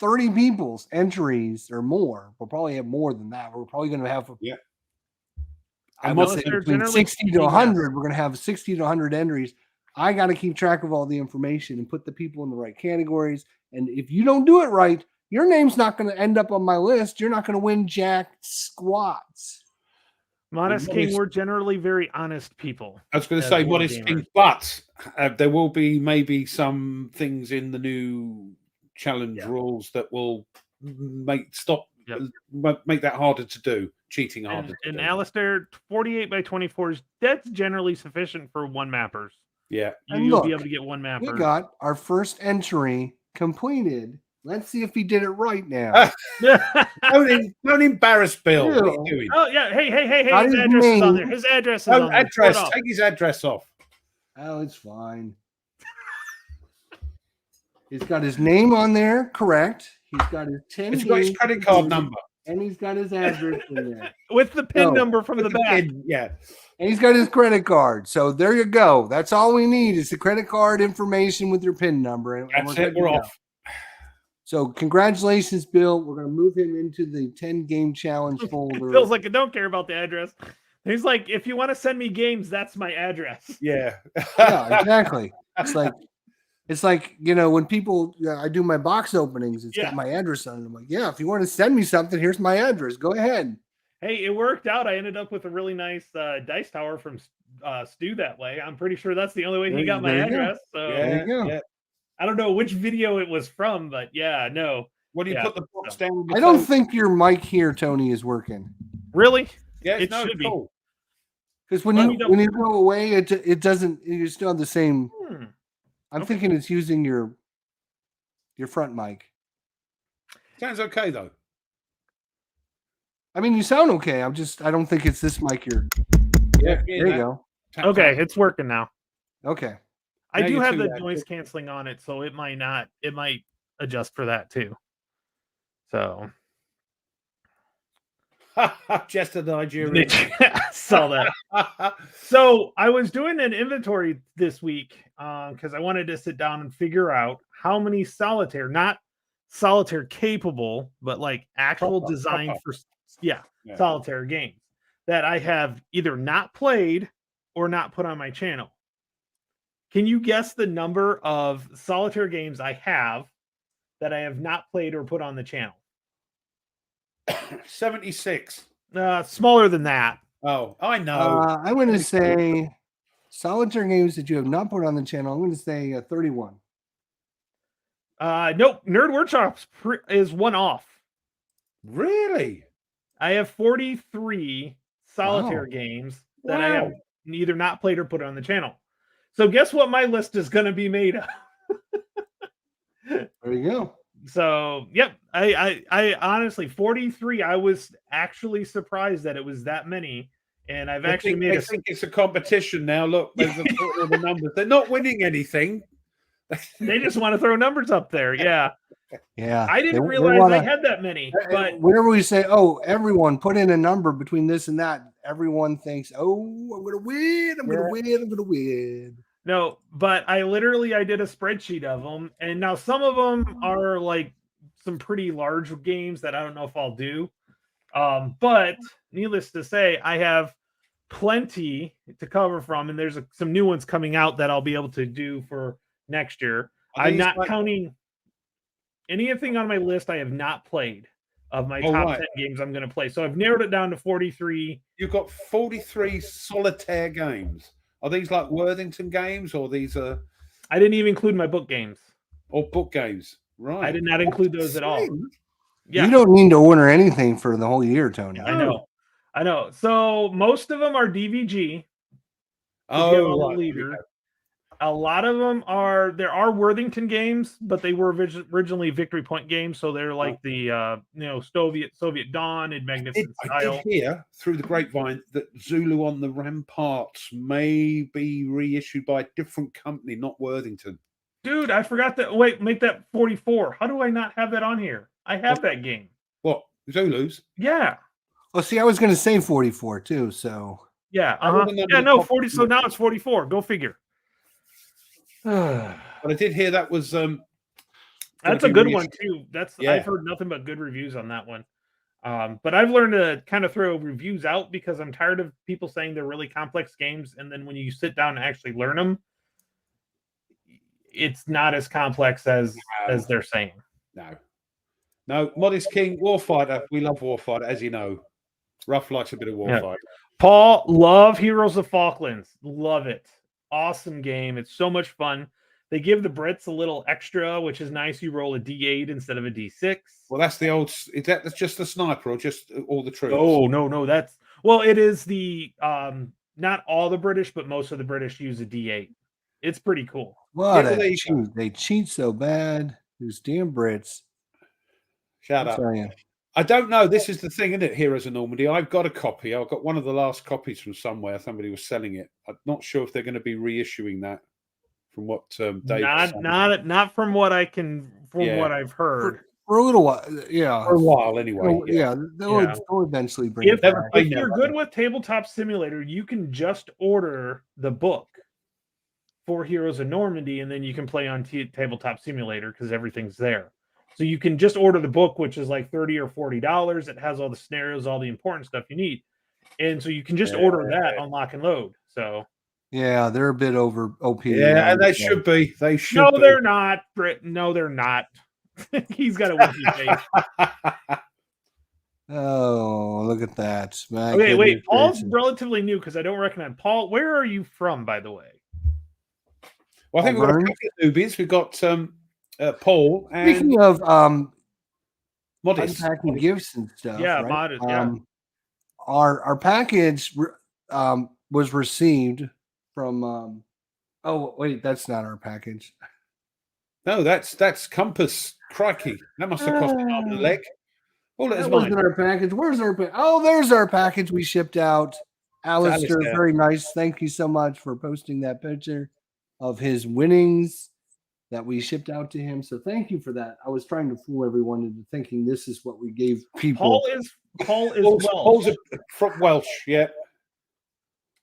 Speaker 1: 30 people's entries or more, we'll probably have more than that. We're probably going to have I would say between 60 to 100. We're going to have 60 to 100 entries. I got to keep track of all the information and put the people in the right categories. And if you don't do it right, your name's not going to end up on my list. You're not going to win jack squats.
Speaker 3: Modest King, we're generally very honest people.
Speaker 2: I was going to say Modest King, but there will be maybe some things in the new challenge rules that will make that harder to do. Cheating harder.
Speaker 3: And Alistair, 48 by 24s, that's generally sufficient for one mappers.
Speaker 2: Yeah.
Speaker 3: You'll be able to get one mapper.
Speaker 1: We got our first entry completed. Let's see if he did it right now.
Speaker 2: Don't embarrass Bill. What are you doing?
Speaker 3: Oh, yeah. Hey. His address is on there. His address is on there.
Speaker 2: Take his address off.
Speaker 1: Oh, it's fine. He's got his name on there. Correct. He's got his 10.
Speaker 2: He's got his credit card number.
Speaker 1: And he's got his address in there.
Speaker 3: with the PIN
Speaker 1: No,
Speaker 3: number from the back.
Speaker 2: Yeah.
Speaker 1: And he's got his credit card. So there you go. That's all we need is the credit card information with your PIN number. And
Speaker 2: That's
Speaker 1: we're
Speaker 2: it.
Speaker 1: good
Speaker 2: We're
Speaker 1: to go.
Speaker 2: off.
Speaker 1: So congratulations, Bill. We're going to move him into the 10 game challenge folder.
Speaker 3: Feels like I don't care about the address. He's like, if you want to send me games, that's my address.
Speaker 2: Yeah.
Speaker 1: Yeah, exactly. It's like, you know, when people, I do my box openings, it's got my address on it. I'm like, yeah, if you want to send me something, here's my address. Go ahead.
Speaker 3: Hey, it worked out. I ended up with a really nice dice tower from Stu that way. I'm pretty sure that's the only way he got my address. So
Speaker 1: There you go.
Speaker 2: Yeah.
Speaker 3: I don't know which video it was from, but yeah, no.
Speaker 2: When you put the box down,
Speaker 1: I don't think your mic here, Tony, is working.
Speaker 3: Really?
Speaker 2: Yeah,
Speaker 3: it should be.
Speaker 2: Cool.
Speaker 1: Because when you go away, it doesn't. You still have the same. I'm thinking it's using your front mic.
Speaker 2: Sounds okay though.
Speaker 1: I mean, you sound okay. I don't think it's this mic here.
Speaker 2: Yeah,
Speaker 1: there you go.
Speaker 3: Okay, it's working now.
Speaker 1: Okay.
Speaker 3: I do have the noise canceling on it, so it might adjust for that too. So
Speaker 2: just a Nigerian.
Speaker 3: Saw that. So I was doing an inventory this week because I wanted to sit down and figure out how many solitaire, not solitaire capable, but like actual design for solitaire games that I have either not played or not put on my channel. Can you guess the number of solitaire games I have that I have not played or put on the channel?
Speaker 2: 76.
Speaker 3: Smaller than that.
Speaker 2: Oh, I know.
Speaker 1: I'm going to say solitaire games that you have not put on the channel. I'm going to say 31.
Speaker 3: Nope. Nerd Workshops is one off.
Speaker 2: Really?
Speaker 3: I have 43 solitaire games that I have either not played or put on the channel. So guess what my list is going to be made of?
Speaker 1: There you go.
Speaker 3: So, yep. I honestly, 43, I was actually surprised that it was that many. And I've I think
Speaker 2: it's a competition now. Look, there's the numbers. They're not winning anything.
Speaker 3: They just want to throw numbers up there. Yeah.
Speaker 1: Yeah.
Speaker 3: I didn't realize I had that many. But
Speaker 1: whenever we say, oh, everyone put in a number between this and that, everyone thinks, oh, I'm going to win. I'm going to win.
Speaker 3: No, but I did a spreadsheet of them. And now some of them are like some pretty large games that I don't know if I'll do. But needless to say, I have plenty to cover from. And there's some new ones coming out that I'll be able to do for next year. I'm not counting anything on my list I have not played of my top 10 games I'm going to play. So I've narrowed it down to 43.
Speaker 2: You've got 43 solitaire games. Are these like Worthington games or these are...
Speaker 3: I didn't even include my book games.
Speaker 2: Or book games. Right.
Speaker 3: I did not include those at all.
Speaker 1: Yeah. You don't need to order anything for the whole year, Tony.
Speaker 3: I know. So most of them are DVG.
Speaker 2: Oh, right.
Speaker 3: Leader. A lot of them there are Worthington games, but they were originally Victory Point games, so they're like the Soviet Dawn and Magnificent Style.
Speaker 2: I did hear through the grapevine that Zulu on the Ramparts may be reissued by a different company, not Worthington.
Speaker 3: Dude, I forgot that. Wait, make that 44. How do I not have that on here? I have that game.
Speaker 2: What? Zulus?
Speaker 3: Yeah.
Speaker 1: Well, see, I was going to say 44 too, so.
Speaker 3: Yeah. Yeah, no, 40. So now it's 44. Go figure.
Speaker 2: But I did hear that was
Speaker 3: that's a good one too. I've heard nothing but good reviews on that one. But I've learned to kind of throw reviews out because I'm tired of people saying they're really complex games, and then when you sit down and actually learn them, it's not as complex as they're saying.
Speaker 2: No, Modest King, Warfighter. We love Warfighter, as you know. Rough likes a bit of Warfighter.
Speaker 3: Paul, love Heroes of Falklands. Love it. Awesome game. It's so much fun. They give the Brits a little extra, which is nice. You roll a D8 instead of a D6.
Speaker 2: Well, that's the old. That's just the sniper or just all the troops?
Speaker 3: Oh, no. It is the not all the British, but most of the British use a D8. It's pretty cool.
Speaker 1: What they cheat so bad. Those damn Brits.
Speaker 2: Shut up. I don't know. This is the thing, isn't it? Heroes of Normandy. I've got a copy. I've got one of the last copies from somewhere. Somebody was selling it. I'm not sure if they're going to be reissuing that. From what Dave
Speaker 3: not from what I can what I've heard.
Speaker 1: for a little while. Yeah,
Speaker 2: for a while anyway.
Speaker 1: yeah, they'll eventually bring
Speaker 3: If,
Speaker 1: it back.
Speaker 3: if you're good with Tabletop Simulator, you can just order the book for Heroes of Normandy, and then you can play on Tabletop Simulator because everything's there. So you can just order the book, which is like $30 or $40. It has all the scenarios, all the important stuff you need, and so you can just order that on Lock and Load. So
Speaker 1: yeah, they're a bit over OP.
Speaker 2: Yeah, and they should be. They should.
Speaker 3: No,
Speaker 2: be.
Speaker 3: they're not. No, they're not. He's got a winky face.
Speaker 1: Oh, look at that!
Speaker 3: Okay, wait. Paul's relatively new because I don't recognize Paul. Where are you from, by the way?
Speaker 2: Well, I think we've got a couple of newbies. We've got Paul. And
Speaker 1: speaking of
Speaker 2: Modest
Speaker 1: unpacking gifts and stuff.
Speaker 3: Yeah,
Speaker 1: right?
Speaker 3: Modest. Yeah.
Speaker 1: Our package was received from. Oh wait, that's not our package.
Speaker 2: No, that's Compass. Crikey, that must have cost an arm and a leg. Oh,
Speaker 1: that wasn't our package. Where's our package? Oh, there's our package we shipped out. Alistair, very nice. Thank you so much for posting that picture of his winnings that we shipped out to him. So thank you for that. I was trying to fool everyone into thinking this is what we gave people.
Speaker 3: Paul is Welsh.
Speaker 2: Paul's from Welsh, yeah.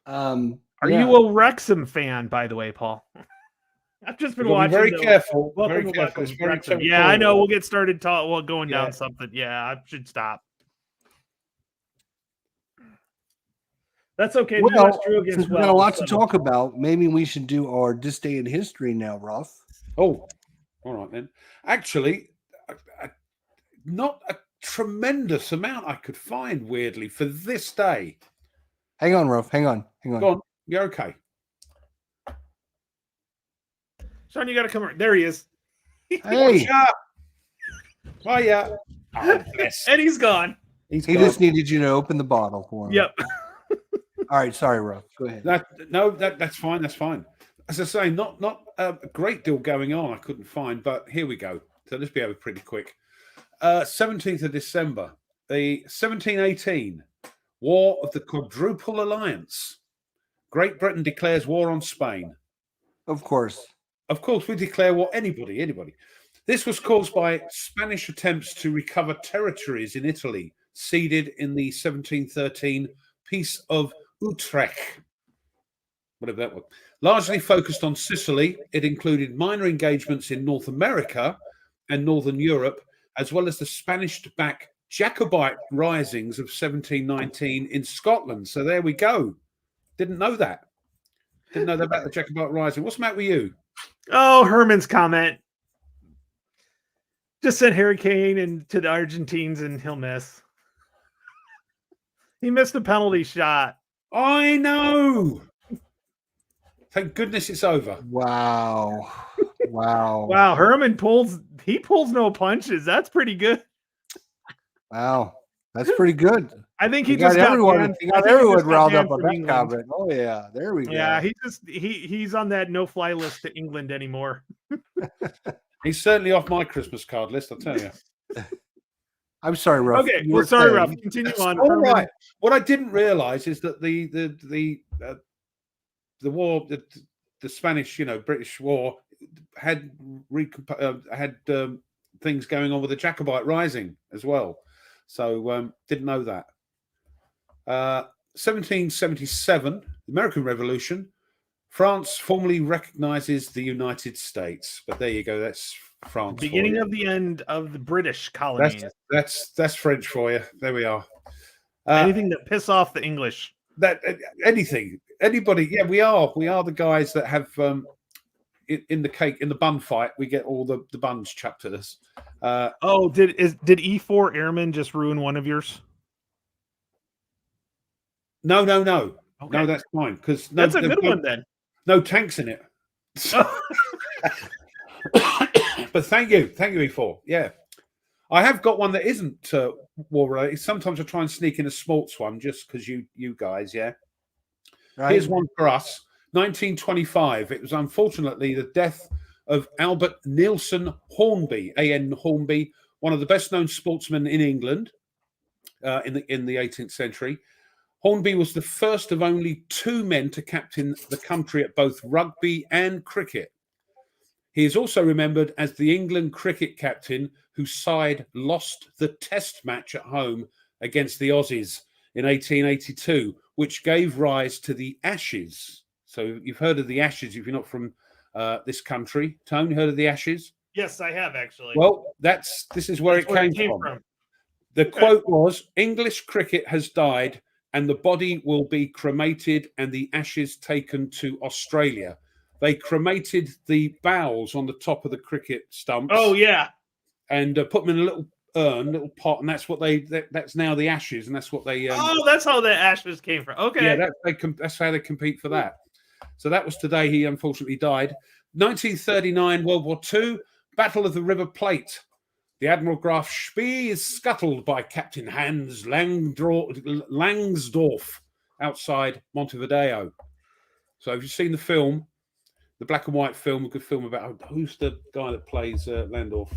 Speaker 3: Are you a Wrexham fan, by the way, Paul? I've just been watching.
Speaker 2: Very careful.
Speaker 3: Very careful.
Speaker 2: Very
Speaker 3: yeah, I know. We'll get started going down something. Yeah, I should stop. That's okay.
Speaker 1: Well, since we've got a lot to talk about, maybe we should do our This Day in History now, Ruff.
Speaker 2: Oh, all right then. Actually, not a tremendous amount I could find, weirdly, for this day.
Speaker 1: Hang on, Ruff. Hang on.
Speaker 2: Go on. You're okay.
Speaker 3: Sean, you got to come around. There he is.
Speaker 1: Hey.
Speaker 2: Oh, yeah. Oh,
Speaker 3: yes. And he's gone.
Speaker 1: He just needed you to open the bottle for him.
Speaker 3: Yep.
Speaker 1: All right. Sorry, Ruff. Go ahead.
Speaker 2: That's fine. That's fine. As I say, not a great deal going on I couldn't find, but here we go. So let's be over pretty quick. 17th of December, the 1718 War of the Quadruple Alliance. Great Britain declares war on Spain.
Speaker 1: Of course.
Speaker 2: Of course, we declare war. Anybody. This was caused by Spanish attempts to recover territories in Italy, ceded in the 1713 Peace of Utrecht. Whatever that was. Largely focused on Sicily, it included minor engagements in North America and Northern Europe, as well as the Spanish-backed Jacobite risings of 1719 in Scotland. So there we go. Didn't know that. Didn't know that about the Jacobite rising. What's the matter with you?
Speaker 3: Oh, Herman's comment. Just sent Harry Kane and to the Argentines and he'll miss. He missed a penalty shot.
Speaker 2: I know. Thank goodness it's over.
Speaker 1: Wow.
Speaker 3: Wow. Herman pulls no punches. That's pretty good.
Speaker 1: Wow. That's pretty good.
Speaker 3: I think
Speaker 1: he got everyone riled up on that comment. Oh yeah, there we go.
Speaker 3: Yeah, he's on that no-fly list to England anymore.
Speaker 2: He's certainly off my Christmas card list, I'll tell you.
Speaker 1: I'm sorry, Ruff.
Speaker 3: Okay, well, sorry, Ruff. Continue on.
Speaker 2: All right. What I didn't realize is that the war, the Spanish, British war, had things going on with the Jacobite rising as well. So didn't know that. 1777, the American Revolution. France formally recognizes the United States. But there you go. That's France.
Speaker 3: Beginning of the end of the British colonies.
Speaker 2: That's French for you. There we are.
Speaker 3: Anything that piss off the English.
Speaker 2: Anybody. Yeah, we are the guys that have in the bun fight. We get all the buns chucked at us.
Speaker 3: Did E4 Airmen just ruin one of yours?
Speaker 2: No.
Speaker 3: Okay.
Speaker 2: No, that's fine because
Speaker 3: that's a good one then.
Speaker 2: No tanks in it. But thank you, E4. Yeah, I have got one that isn't war related. Sometimes I try and sneak in a sports one just because you guys, yeah. Right. Here's one for us. 1925. It was unfortunately the death of Albert Nielsen Hornby, A.N. Hornby, one of the best known sportsmen in England in the 18th century. Hornby was the first of only two men to captain the country at both rugby and cricket. He is also remembered as the England cricket captain whose side lost the test match at home against the Aussies in 1882, which gave rise to the Ashes. So you've heard of the Ashes if you're not from this country. Tone, you heard of the Ashes?
Speaker 3: Yes, I have actually.
Speaker 2: Well, this is where it came from. The quote was, "English cricket has died and the body will be cremated and the ashes taken to Australia." They cremated the bowels on the top of the cricket stumps.
Speaker 3: Oh, yeah.
Speaker 2: And put them in a little urn, little pot, and that's what that's now the Ashes, and that's what they.
Speaker 3: That's how the Ashes came from. Okay.
Speaker 2: Yeah, that's how they compete for that. So that was today. He unfortunately died. 1939, World War II, Battle of the River Plate. The Admiral Graf Spee is scuttled by Captain Hans Langsdorff outside Montevideo. So have you seen the film, the black and white film, a good film about who's the guy that plays Landorf?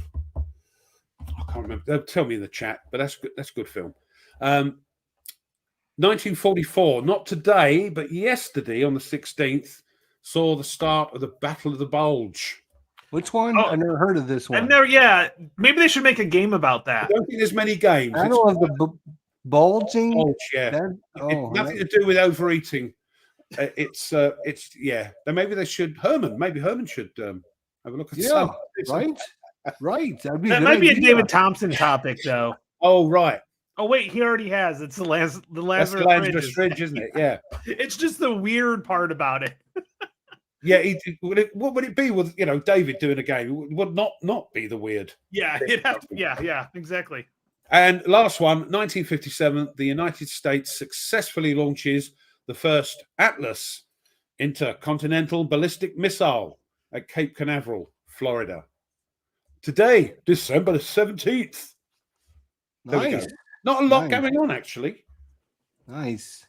Speaker 2: I can't remember. They'll tell me in the chat, but that's good. That's a good film. 1944, not today, but yesterday on the 16th, saw the start of the Battle of the Bulge.
Speaker 1: Which one? I never heard of this one.
Speaker 3: Maybe they should make a game about that.
Speaker 2: I don't think there's many games.
Speaker 1: Battle of the bulging.
Speaker 2: Bulge, yeah. Nothing to do with overeating. Yeah. Then maybe they should. Maybe Herman should have a look at.
Speaker 1: Yeah, right. Right.
Speaker 3: That might be a David Thompson topic, though.
Speaker 2: Oh, right.
Speaker 3: Oh, wait, he already has. It's the
Speaker 2: Lazarus Ridge, isn't it? Yeah.
Speaker 3: It's just the weird part about it.
Speaker 2: Yeah. What would it be with David doing a game? It would not be the weird.
Speaker 3: Yeah, it'd have to. Yeah, exactly.
Speaker 2: And last one, 1957, the United States successfully launches the first Atlas intercontinental ballistic missile at Cape Canaveral, Florida. Today, December the 17th. There we go. Not a lot going on, actually.
Speaker 1: Nice.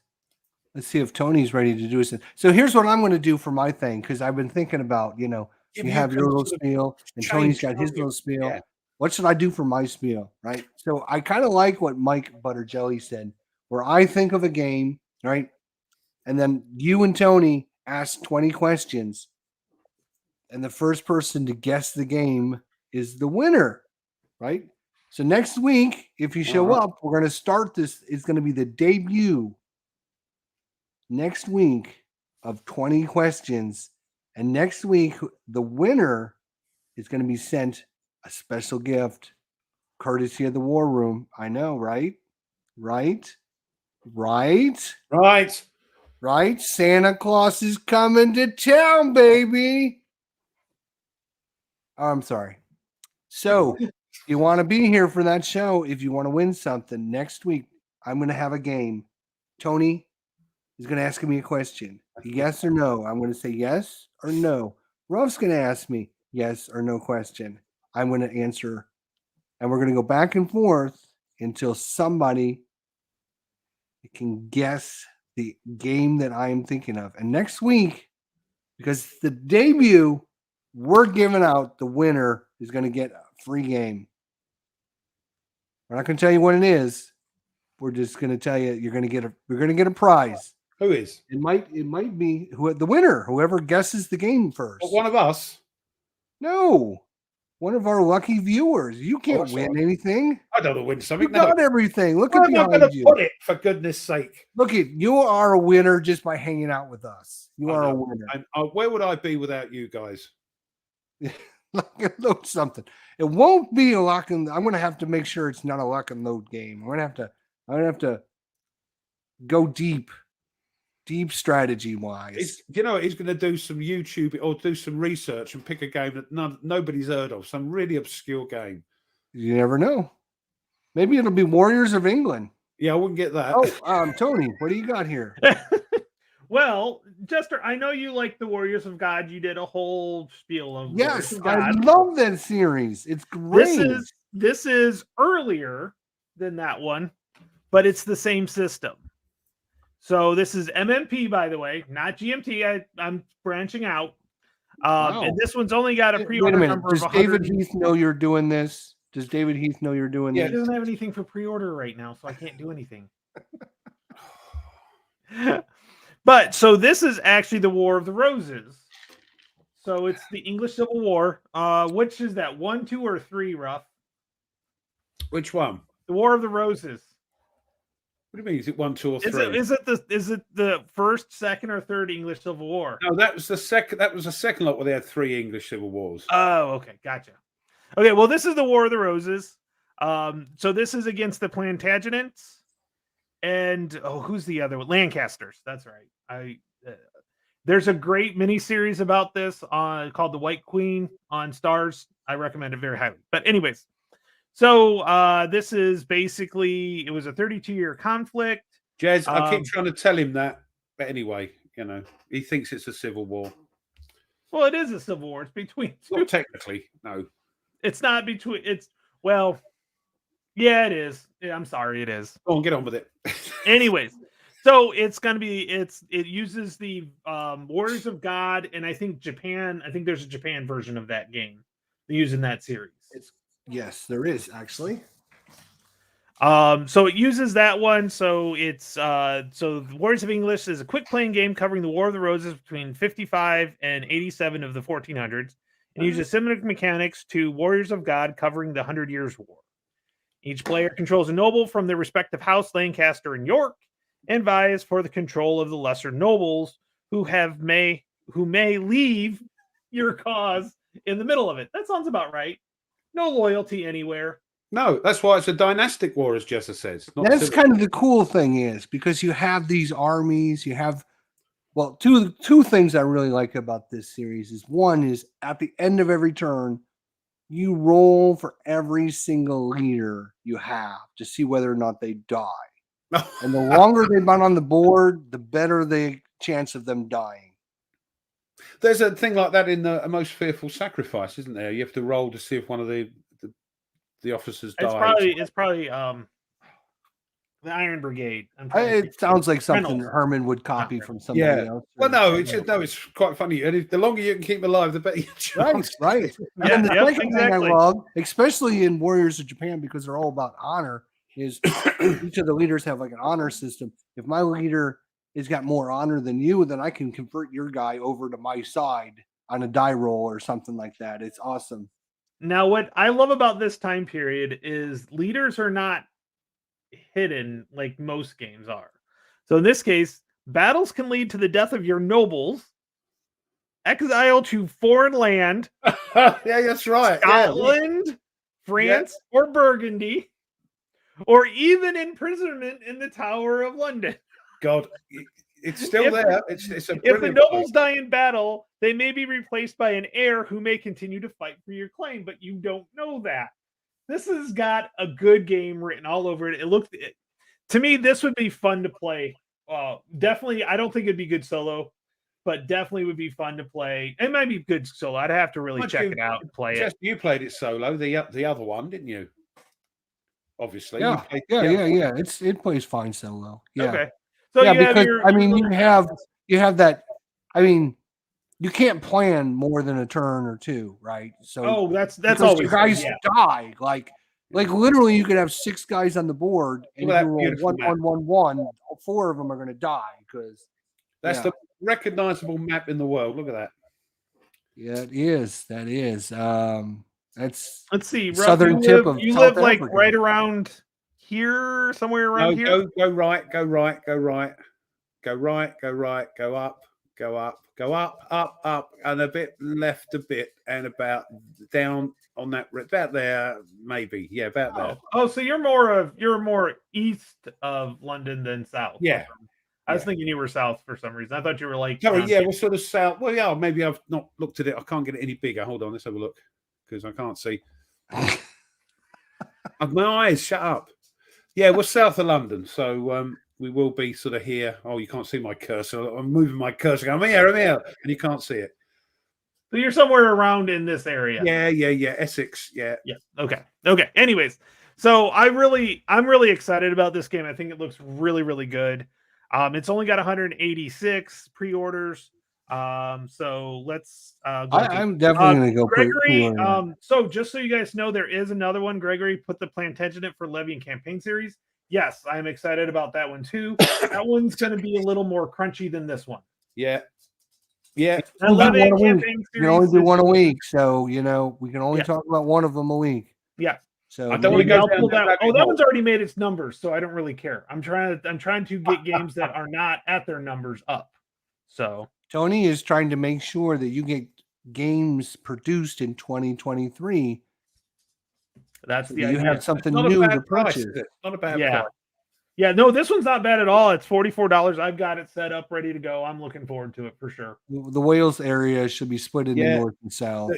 Speaker 1: Let's see if Tony's ready to do it. So here's what I'm going to do for my thing, because I've been thinking about, you have your little spiel, and Tony's got his little spiel. Yeah. What should I do for my spiel, right? So I kind of like what Mike Butterjelly said, where I think of a game, right? And then you and Tony ask 20 questions, and the first person to guess the game is the winner, right? So next week, if you show up, we're going to start this. It's going to be the debut next week of 20 questions. And next week, the winner is going to be sent a special gift courtesy of the War Room. I know, right? Right? Santa Claus is coming to town, baby. Oh, I'm sorry. So you want to be here for that show. If you want to win something next week, I'm going to have a game. Tony is going to ask me a question. Yes or no. I'm going to say yes or no. Ruff's going to ask me yes or no question. I'm going to answer. And we're going to go back and forth until somebody can guess the game that I am thinking of. And next week, because it's the debut, we're giving out the winner is going to get a free game. We're not going to tell you what it is. We're just going to tell you we're going to get a prize.
Speaker 2: Who is?
Speaker 1: It might be the winner, whoever guesses the game first.
Speaker 2: Well, one of us?
Speaker 1: No. One of our lucky viewers. You can't win anything.
Speaker 2: I don't want to win something.
Speaker 1: You got everything. Look at behind
Speaker 2: you. Put it, for goodness sake.
Speaker 1: Look at you are a winner just by hanging out with us. You are a winner.
Speaker 2: And where would I be without you guys?
Speaker 1: Lock and load something. It won't be a lock and. I'm going to have to make sure it's not a lock and load game. I'm going to have to go deep strategy wise.
Speaker 2: He's going to do some YouTube or do some research and pick a game that nobody's heard of, some really obscure game.
Speaker 1: You never know. Maybe it'll be Warriors of England.
Speaker 2: Yeah, I wouldn't get that.
Speaker 1: Oh, Tony, what do you got here?
Speaker 3: Well, Jester, I know you like the Warriors of God. You did a whole spiel of
Speaker 1: yes, I love that series. It's great.
Speaker 3: This is earlier than that one, but it's the same system. So this is MMP, by the way, not GMT. I'm branching out. Wow. And this one's only got a pre-order number of 100.
Speaker 1: Does David Heath know you're doing this? Does David Heath know you're doing this?
Speaker 3: He doesn't have anything for pre-order right now, so I can't do anything. But so this is actually the War of the Roses. So it's the English Civil War. Which is that, 1, 2, or 3, Ruff?
Speaker 2: Which one?
Speaker 3: The War of the Roses.
Speaker 2: What do you mean? Is it 1, 2, or 3?
Speaker 3: Is it the first, second, or third English Civil War?
Speaker 2: No, that was the second. That was the second lot where they had 3 English civil wars.
Speaker 3: Oh, okay, gotcha. Okay, well, this is the War of the Roses. So this is against the Plantagenets, and who's the other one? Lancasters. That's right. There's a great miniseries about this called The White Queen on Stars. I recommend it very highly. But anyways, so this is basically, it was a 32-year conflict.
Speaker 2: Jez, I keep trying to tell him that, but anyway, he thinks it's a civil war.
Speaker 3: Well, it is a civil war. It's between two.
Speaker 2: Not technically, no.
Speaker 3: It's not between. Well, yeah, it is. Yeah, I'm sorry, it is.
Speaker 2: Go on, get on with it.
Speaker 3: Anyways, so it's gonna be. It uses the Warriors of God, and I think Japan. I think there's a Japan version of that game using that series.
Speaker 1: Yes, there is actually.
Speaker 3: So it uses that one. So it's so the Warriors of English is a quick playing game covering the War of the Roses between 55 and 87 of the 1400s, and uses similar mechanics to Warriors of God covering the 100 Years' War. Each player controls a noble from their respective house, Lancaster and York, and vies for the control of the lesser nobles who may leave your cause in the middle of it. That sounds about right. No loyalty anywhere.
Speaker 2: No, that's why it's a dynastic war, as Jessa says.
Speaker 1: That's kind of the cool thing is because you have these armies, you have, well, two things I really like about this series is one is at the end of every turn, you roll for every single leader you have to see whether or not they die. And the longer they've been on the board, the better the chance of them dying.
Speaker 2: There's a thing like that in the Most Fearful Sacrifice, isn't there? You have to roll to see if one of the officers dies.
Speaker 3: It's probably the Iron Brigade.
Speaker 1: It sounds like something Herman would copy from somebody else.
Speaker 2: Well, no, it's quite funny. And the longer you can keep them alive, the better your chance.
Speaker 1: Right. And the second thing I love, especially in Warriors of Japan, because they're all about honor, is each of the leaders have like an honor system. If my leader has got more honor than you, then I can convert your guy over to my side on a die roll or something like that. It's awesome.
Speaker 3: Now, what I love about this time period is leaders are not hidden like most games are. So in this case, battles can lead to the death of your nobles, exile to foreign land.
Speaker 2: Yeah, that's right.
Speaker 3: Scotland, France, or Burgundy, or even imprisonment in the Tower of London.
Speaker 2: God, it's still there. If
Speaker 3: the nobles die in battle, they may be replaced by an heir who may continue to fight for your claim, but you don't know that. This has got a good game written all over it. To me, this would be fun to play. Definitely, I don't think it'd be good solo, but definitely would be fun to play. It might be good solo. I'd have to really check it out and play it.
Speaker 2: You played it solo, the other one, didn't you? Obviously.
Speaker 1: Yeah. It plays fine solo. Yeah.
Speaker 3: Okay. So
Speaker 1: you have that. I mean, you can't plan more than a turn or two, right? So
Speaker 3: that's always
Speaker 1: your guys die. Like literally, you could have 6 guys on the board and you roll 1-1-1-1. 4 of them are going to die because
Speaker 2: that's the recognizable map in the world. Look at that.
Speaker 1: Yeah, it is. That is.
Speaker 3: Let's see.
Speaker 1: Southern tip of
Speaker 3: you
Speaker 1: South
Speaker 3: live like
Speaker 1: Africa.
Speaker 3: right around here, somewhere around here.
Speaker 2: Go right, go right, go right, go right, go right, go up, go up, go up, up, and a bit left, a bit, and about down on that, about there, maybe. Yeah, about there.
Speaker 3: Oh, so you're more east of London than south.
Speaker 2: Yeah.
Speaker 3: I was thinking you were south for some reason. I thought you were like.
Speaker 2: Sorry, we're sort of south. Well, yeah, maybe I've not looked at it. I can't get it any bigger. Hold on, let's have a look because I can't see. My eyes, shut up. Yeah, we're south of London, so we will be sort of here. Oh, you can't see my cursor. I'm moving my cursor. I'm here, and you can't see it.
Speaker 3: So you're somewhere around in this area.
Speaker 2: Yeah. Essex. Yeah.
Speaker 3: Okay. Anyways, so I'm really excited about this game. I think it looks really, really good. It's only got 186 pre-orders. So let's.
Speaker 1: I'm definitely going to go.
Speaker 3: Gregory. So just so you guys know, there is another one. Gregory put the Plantagenet for Levy and Campaign series. Yes, I'm excited about that one too. That one's going to be a little more crunchy than this one.
Speaker 2: Yeah.
Speaker 1: You can only do one a week, so we can only talk about one of them a week.
Speaker 3: Yeah.
Speaker 1: So
Speaker 2: I don't want to go
Speaker 3: I'll
Speaker 2: down
Speaker 3: pull
Speaker 2: that
Speaker 3: that.
Speaker 2: rabbit
Speaker 3: Oh, that
Speaker 2: hole.
Speaker 3: one's already made its numbers, so I don't really care. I'm trying to get games that are not at their numbers up. So
Speaker 1: Tony is trying to make sure that you get games produced in 2023.
Speaker 3: that's
Speaker 1: So
Speaker 3: the
Speaker 1: you
Speaker 3: idea.
Speaker 1: have something
Speaker 2: Not a
Speaker 1: new
Speaker 2: bad
Speaker 1: to
Speaker 2: price,
Speaker 1: purchase.
Speaker 2: is it? Not a bad
Speaker 3: Yeah.
Speaker 2: price.
Speaker 3: Yeah, no, this one's not bad at all. It's $44. I've got it set up, ready to go. I'm looking forward to it for sure.
Speaker 1: The Wales area should be split into
Speaker 2: Yeah.
Speaker 1: north and south.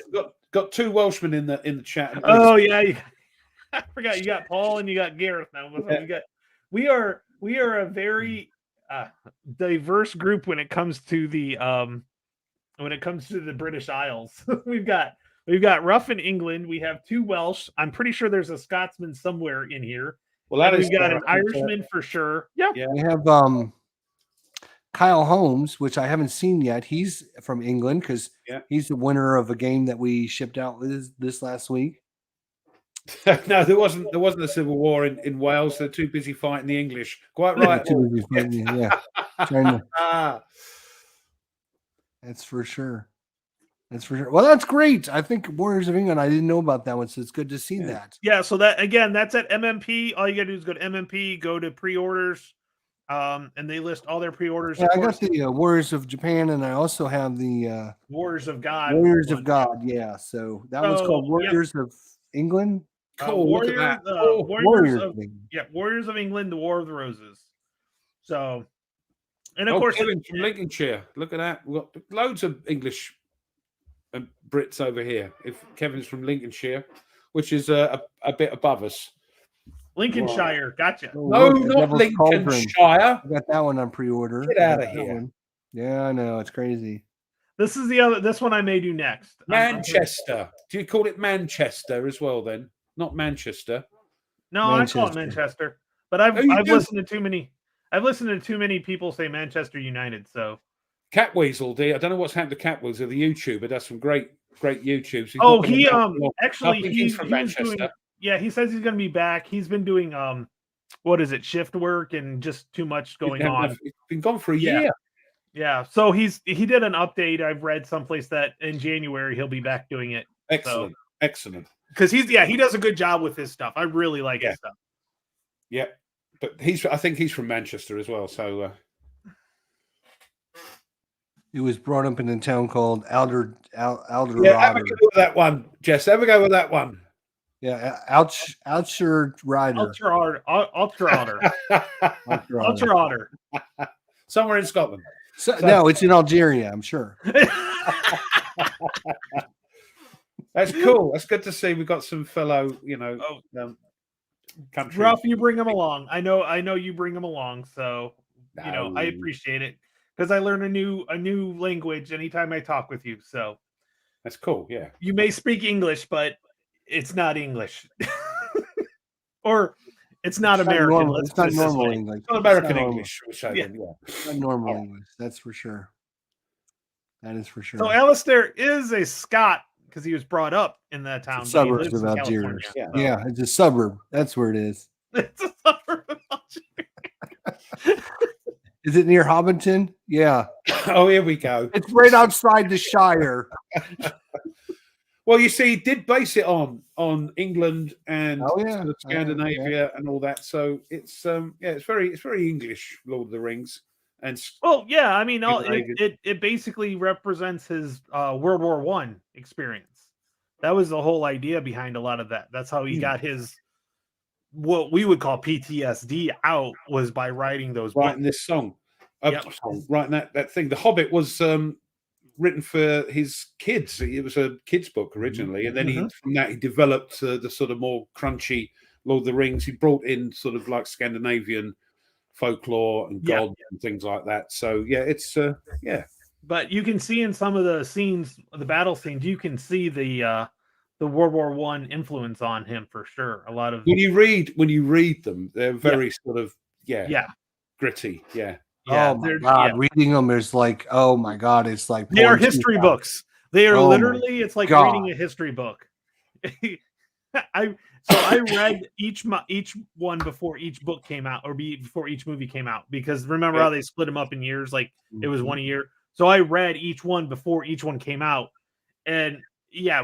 Speaker 2: Got two Welshmen in the chat. And
Speaker 3: Oh yeah, I forgot you got Paul and you got Gareth now.
Speaker 2: Yeah.
Speaker 3: We are a very diverse group when it comes to the British Isles. we've got Rough in England. We have two Welsh. I'm pretty sure there's a Scotsman somewhere in here.
Speaker 2: Well, that
Speaker 3: And
Speaker 2: is
Speaker 3: we've got an Irishman for sure. Yeah.
Speaker 2: Yeah.
Speaker 1: We have Kyle Holmes, which I haven't seen yet. He's from England because he's the winner of a game that we shipped out this last week.
Speaker 2: No, there wasn't a civil war in Wales. They're too busy fighting the English. Quite right.
Speaker 1: Too busy fighting, yeah. Trying to- that's for sure. That's for sure. Well, that's great. I think Warriors of England, I didn't know about that one, so it's good to see that.
Speaker 3: Yeah, so that again, that's at MMP. All you gotta do is go to MMP, go to pre-orders, and they list all their pre-orders.
Speaker 1: Yeah, I got the Warriors of Japan, and I also have the
Speaker 3: Warriors of God.
Speaker 1: Warriors of God. Yeah, so that one's called Warriors of England.
Speaker 2: Cool.
Speaker 3: Warriors of England, the War of the Roses. So, and of course,
Speaker 2: Kevin from Lincolnshire. Look at that. We've got loads of English and Brits over here. If Kevin's from Lincolnshire, which is a bit above us.
Speaker 3: Lincolnshire, gotcha.
Speaker 2: No, not Lincolnshire.
Speaker 1: I got that one on pre-order.
Speaker 2: Get out of here.
Speaker 1: Yeah, I know, it's crazy.
Speaker 3: This is the other. This one I may do next.
Speaker 2: Manchester. Do you call it Manchester as well? Then not Manchester.
Speaker 3: No, Manchester. I call it Manchester. But I've listened to too many. I've listened to too many people say Manchester United. So
Speaker 2: Catweasel, I don't know what's happened to Catweasel, the YouTuber. Does some great YouTubes.
Speaker 3: He's from Manchester. He says he's going to be back. He's been doing shift work and just too much going on.
Speaker 2: He's been gone for a year.
Speaker 3: Yeah, so he did an update. I've read someplace that in January he'll be back doing it.
Speaker 2: Excellent.
Speaker 3: Because he does a good job with his stuff. I really like his stuff.
Speaker 2: Yeah, but I think he's from Manchester as well. So
Speaker 1: he was brought up in a town called Alder.
Speaker 2: Yeah, have a go with that one, Jess. Have a go with that one.
Speaker 1: Yeah, Oucher Rider.
Speaker 3: Ultra Otter.
Speaker 2: Somewhere in Scotland.
Speaker 1: No, it's in Algeria, I'm sure.
Speaker 2: That's cool. That's good to see. We've got some fellow, countries.
Speaker 3: Rough, you bring them along. I know you bring them along. So I appreciate it because I learn a new language anytime I talk with you. So
Speaker 2: that's cool. Yeah,
Speaker 3: you may speak English, but it's not English, or it's not American.
Speaker 1: It's not normal English.
Speaker 2: It's not American English.
Speaker 1: It's not normal English. That's for sure. That is for sure.
Speaker 3: So Alistair is a Scot because he was brought up in that town.
Speaker 1: Suburbs of Algiers. Yeah, it's a suburb. That's where it is.
Speaker 3: It's a suburb of Algiers.
Speaker 1: Is it near Hobbiton? Yeah.
Speaker 2: Oh, here we go.
Speaker 1: It's right outside the Shire.
Speaker 2: Well, you see, he did base it on England and Scandinavia and all that. So it's it's very English, Lord of the Rings. And
Speaker 3: I mean, it basically represents his World War I experience. That was the whole idea behind a lot of that. That's how he got his what we would call PTSD out, was by writing those
Speaker 2: writing
Speaker 3: books.
Speaker 2: This song. Writing that thing. The Hobbit was written for his kids. It was a kids book originally, and then from that he developed the sort of more crunchy Lord of the Rings. He brought in sort of like Scandinavian folklore and gods and things like that. So it's But
Speaker 3: you can see in some of the scenes, the battle scenes, you can see the World War I influence on him for sure. A lot of
Speaker 2: when you read them, they're very sort of gritty.
Speaker 1: Oh my God, reading them is like, oh my God, it's like
Speaker 3: they are history books. They are literally, it's like reading a history book. I read each one before each book came out, or before each movie came out, because remember how they split them up in years, like it was one a year. So I read each one before each one came out, and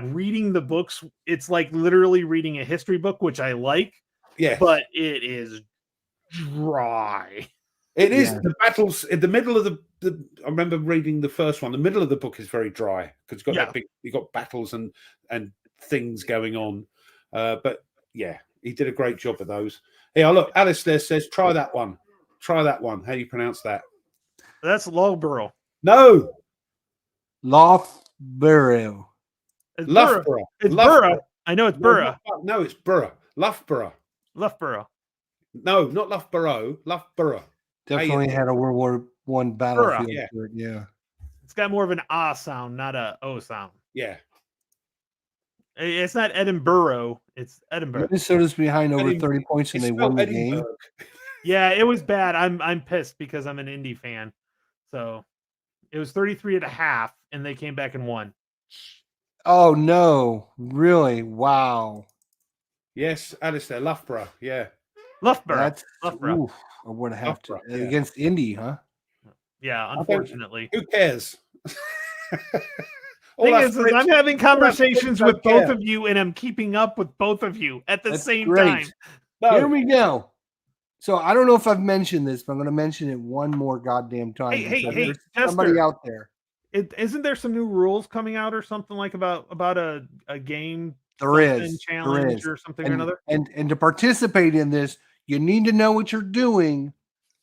Speaker 3: reading the books, it's like literally reading a history book, which I like,
Speaker 2: Yeah,
Speaker 3: but it is dry.
Speaker 2: it is.
Speaker 1: Yeah.
Speaker 2: The battles in the middle of the. I remember reading the first one. The middle of the book is very dry because you've got
Speaker 3: Yeah.
Speaker 2: that big. You got battles and things going on. But yeah, he did a great job of those. Hey, look, Alistair says, try that one. Try that one. How do you pronounce that?
Speaker 3: That's Loughborough.
Speaker 2: No,
Speaker 1: Loughborough.
Speaker 3: It's Borough.
Speaker 2: Loughborough.
Speaker 3: It's
Speaker 2: Loughborough.
Speaker 3: Borough. I know it's
Speaker 2: No,
Speaker 3: Borough.
Speaker 2: no, it's Borough. Loughborough.
Speaker 3: Loughborough.
Speaker 2: No, not Loughborough. Loughborough.
Speaker 1: Definitely had a World War One battlefield
Speaker 2: yeah.
Speaker 1: to it. Yeah.
Speaker 3: It's got more of an ah sound, not a o sound.
Speaker 2: Yeah.
Speaker 3: It's not Edinburgh. It's Edinburgh.
Speaker 1: Minnesota's behind over
Speaker 2: Edinburgh.
Speaker 1: 30 points and
Speaker 2: It's
Speaker 1: they won the
Speaker 2: spelled
Speaker 1: game.
Speaker 2: Edinburgh.
Speaker 3: Yeah, it was bad. I'm pissed because I'm an Indy fan. So it was 33.5, and they came back and won.
Speaker 1: Oh no, really? Wow.
Speaker 2: Yes, Alistair, Loughborough. Yeah.
Speaker 3: Loughborough.
Speaker 1: That's
Speaker 3: Loughborough.
Speaker 1: I'm gonna have to
Speaker 2: Loughborough, yeah.
Speaker 1: against Indy, huh?
Speaker 3: Yeah, unfortunately.
Speaker 2: Who cares?
Speaker 3: Thing is, I'm having conversations with both
Speaker 2: care.
Speaker 3: of you, and I'm keeping up with both of you at the
Speaker 1: That's
Speaker 3: same
Speaker 1: great.
Speaker 3: time.
Speaker 1: Here
Speaker 2: No,
Speaker 1: we go. So I don't know if I've mentioned this, but I'm gonna mention it one more goddamn time.
Speaker 3: Hey,
Speaker 1: because
Speaker 3: hey,
Speaker 1: there's
Speaker 3: Chester.
Speaker 1: somebody out there.
Speaker 3: Isn't there some new rules coming out or something like about a game
Speaker 1: There is
Speaker 3: challenge or something or
Speaker 1: and,
Speaker 3: another?
Speaker 1: and to participate in this, you need to know what you're doing.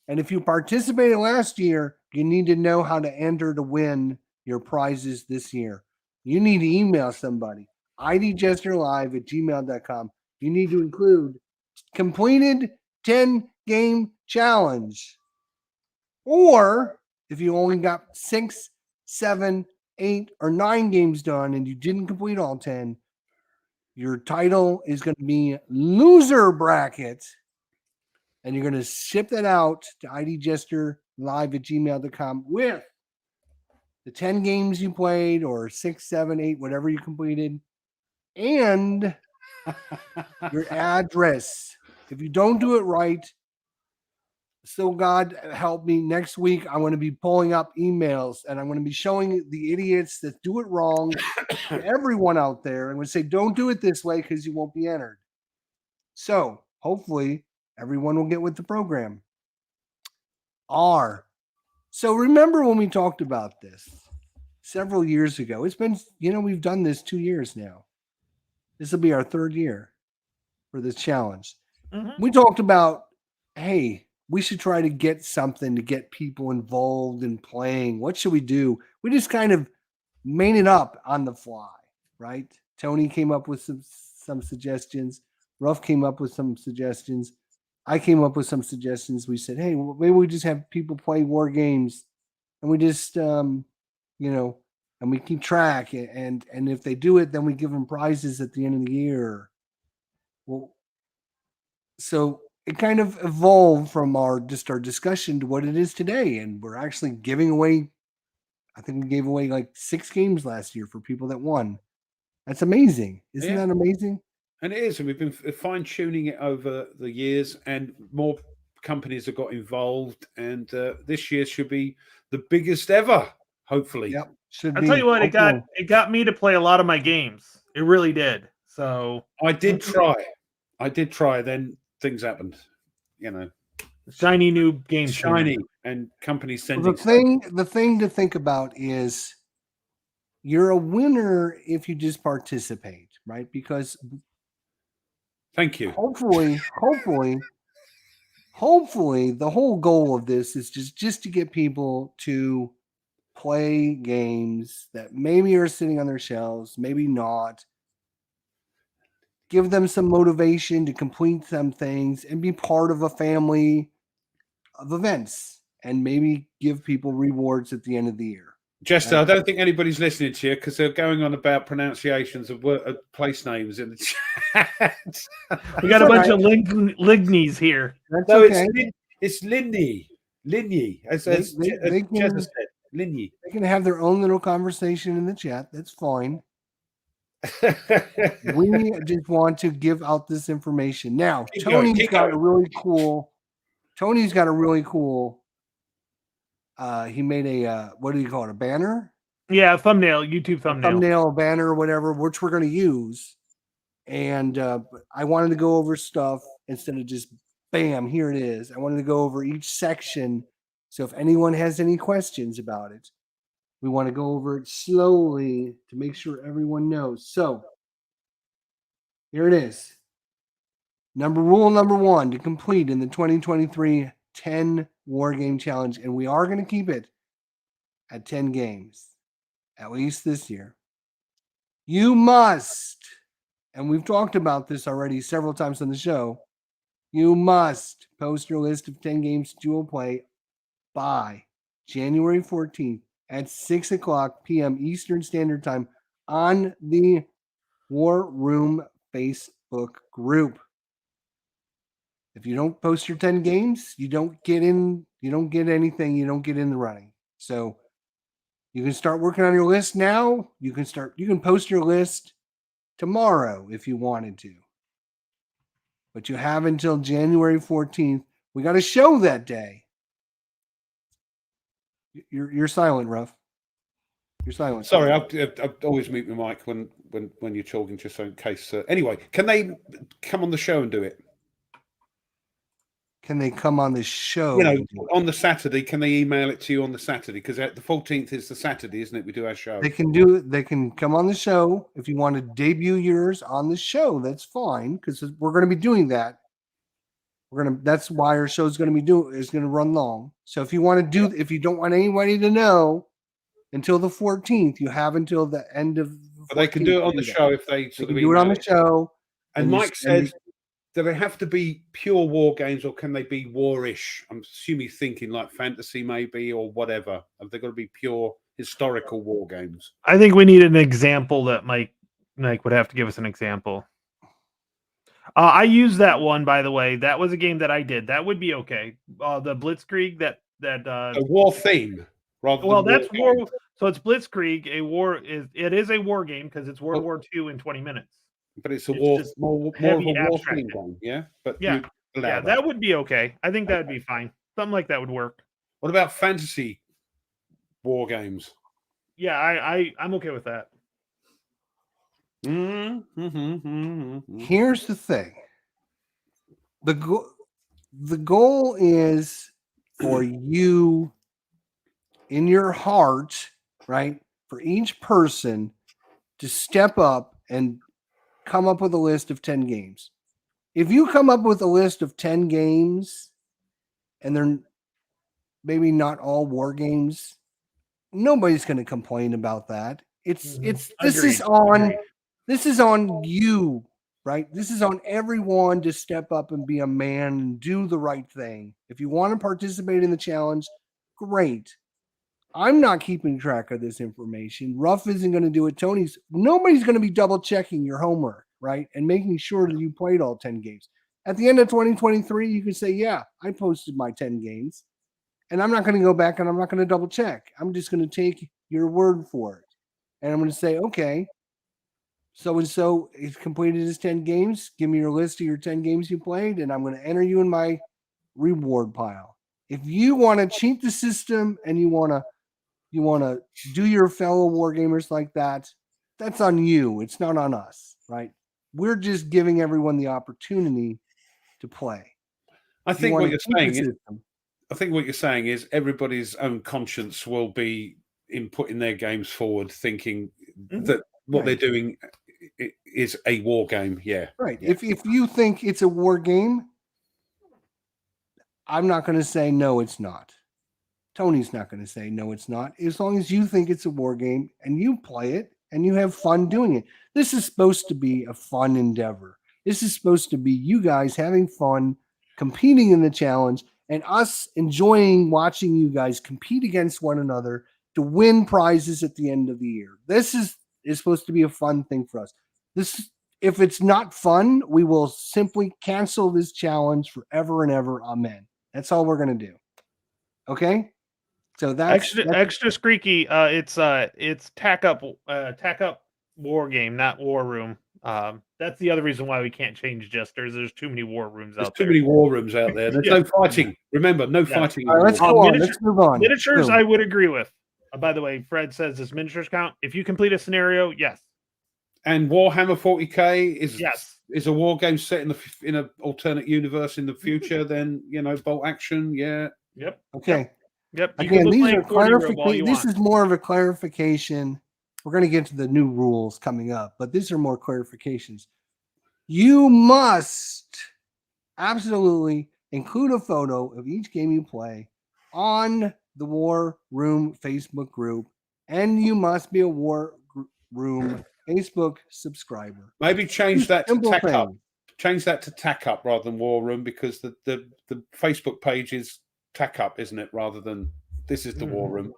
Speaker 1: And if you participated last year, you need to know how to enter to win your prizes this year. You need to email somebody, idjesterlive@gmail.com. You need to include completed 10-game challenge. Or if you only got 6, 7, 8, or 9 games done and you didn't complete all 10, your title is going to be loser bracket. And you're going to ship that out to idjesterlive@gmail.com with the 10 games you played or 6, 7, 8, whatever you completed, and your address. If you don't do it right, so God help me, next week I'm going to be pulling up emails and I'm going to be showing the idiots that do it wrong to everyone out there. I'm going to say, don't do it this way because you won't be entered. So hopefully everyone will get with the program. So remember when we talked about this several years ago? It's been, we've done this 2 years now. This will be our 3rd year for this challenge.
Speaker 3: Mm-hmm.
Speaker 1: We talked about, hey, we should try to get something to get people involved in playing. What should we do? We just kind of made it up on the fly, right? Tony came up with some suggestions. Ruff came up with some suggestions. I came up with some suggestions. We said, hey, well, maybe we just have people play war games and we just, and we keep track. And if they do it, then we give them prizes at the end of the year. Well, so it kind of evolved from our discussion to what it is today. And we're actually giving away, I think we gave away like 6 games last year for people that won. That's amazing. Isn't that amazing?
Speaker 2: And it is. And we've been fine tuning it over the years, and more companies have got involved. And this year should be the biggest ever, hopefully.
Speaker 1: Yep.
Speaker 3: I'll tell you what, it got me to play a lot of my games. It really did. So
Speaker 2: I did try. Then things happened.
Speaker 3: Shiny new game.
Speaker 2: Shiny and companies sending.
Speaker 1: The thing to think about is you're a winner if you just participate, right? Because
Speaker 2: thank you.
Speaker 1: Hopefully, the whole goal of this is just to get people to play games that maybe are sitting on their shelves, maybe not. Give them some motivation to complete some things and be part of a family of events, and maybe give people rewards at the end of the year.
Speaker 2: Jester, I don't think anybody's listening to you because they're going on about pronunciations of place names in the chat.
Speaker 3: We got a bunch of Lignies here.
Speaker 1: That's okay.
Speaker 2: It's Linny, as Jester said, Linny.
Speaker 1: They can have their own little conversation in the chat. That's fine. We just want to give out this information. Now, Tony's got a really cool. He made a what do you call it? A banner?
Speaker 3: Yeah, thumbnail, YouTube thumbnail.
Speaker 1: banner, or whatever, which we're going to use. And I wanted to go over stuff instead of just bam, here it is. I wanted to go over each section. So if anyone has any questions about it, we want to go over it slowly to make sure everyone knows. So here it is. Rule number 1 to complete in the 2023 10 War Game Challenge. And we are going to keep it at 10 games, at least this year. You must, and we've talked about this already several times on the show, you must post your list of 10 games you will play by January 14th at 6 o'clock p.m. Eastern Standard Time on the War Room Facebook group. If you don't post your 10 games, you don't get in, you don't get anything, you don't get in the running. So you can start working on your list now. You can post your list tomorrow if you wanted to. But you have until January 14th. We got a show that day. You're silent, Ruff. You're silent.
Speaker 2: Sorry, I always mute my mic when you're talking, just so in case. Anyway, can they come on the show and do it?
Speaker 1: Can they come on the show?
Speaker 2: You know, on the Saturday, can they email it to you on the Saturday? Because the 14th is the Saturday, isn't it? We do our show.
Speaker 1: They can come on the show. If you want to debut yours on the show, that's fine, because we're going to be doing that. That's why our show is going to run long. So if you don't want anybody to know until the 14th, you have until the end of.
Speaker 2: But they can do it on the show if they
Speaker 1: can do it on the show.
Speaker 2: And Mike said, do they have to be pure war games, or can they be war-ish? I'm assuming he's thinking like fantasy maybe, or whatever. Have they got to be pure historical war games?
Speaker 3: I think we need an example that Mike would have to give us an example. I used that one, by the way. That was a game that I did. That would be okay. The Blitzkrieg,
Speaker 2: a war theme.
Speaker 3: That's war. So it's Blitzkrieg. It is a war game because it's World War II in 20 minutes.
Speaker 2: But it's more of a war theme game, yeah. But
Speaker 3: yeah, that would be okay. I think that would be fine. Something like that would work.
Speaker 2: What about fantasy war games?
Speaker 1: Yeah, I'm okay with that. Here's the thing. The goal is for you in your heart, right? For each person to step up and come up with a list of 10 games. If you come up with a list of 10 games and they're maybe not all war games, nobody's going to complain about that. This is on you, right? This is on everyone to step up and be a man and do the right thing. If you want to participate in the challenge, great. I'm not keeping track of this information. Ruff isn't going to do it. Nobody's going to be double checking your homework, right? And making sure that you played all 10 games. At the end of 2023, you can say, yeah, I posted my 10 games. And I'm not going to go back and I'm not going to double check. I'm just going to take your word for it. And I'm going to say, okay, so-and-so has completed his 10 games. Give me your list of your 10 games you played, and I'm going to enter you in my reward pile. If you want to cheat the system and you want to do your fellow war gamers like that, that's on you. It's not on us, right? We're just giving everyone the opportunity to play.
Speaker 2: I think what you're saying is everybody's own conscience will be in putting their games forward, thinking that what they're doing is a war game. Yeah.
Speaker 1: Right.
Speaker 2: Yeah.
Speaker 1: If you think it's a war game, I'm not going to say no, it's not. Tony's not going to say no, it's not. As long as you think it's a war game and you play it and you have fun doing it. This is supposed to be a fun endeavor. This is supposed to be you guys having fun, competing in the challenge, and us enjoying watching you guys compete against one another to win prizes at the end of the year. This is supposed to be a fun thing for us. If it's not fun, we will simply cancel this challenge forever and ever. Amen. That's all we're going to do. Okay? So that's
Speaker 3: extra squeaky. It's tack up war game, not war room. That's the other reason why we can't change jesters. There's too many war rooms out there.
Speaker 2: Too many war rooms out there. There's no fighting. Remember, no fighting.
Speaker 1: All right, let's go on. Let's move on.
Speaker 3: Miniatures, I would agree with. By the way, Fred says this miniatures count. If you complete a scenario, yes.
Speaker 2: And Warhammer 40k is a war game set in an alternate universe in the future. Then bolt action, yeah.
Speaker 3: Yep.
Speaker 1: Okay.
Speaker 3: Yep.
Speaker 1: Again, these are clarification. This is more of a clarification. We're going to get to the new rules coming up, but these are more clarifications. You must absolutely include a photo of each game you play on the War Room Facebook group, and you must be a War Room Facebook subscriber.
Speaker 2: Maybe change that to Tack Up. Change that to Tack Up rather than War Room, because the Facebook page is Tack Up, isn't it? Rather than this is the War Room.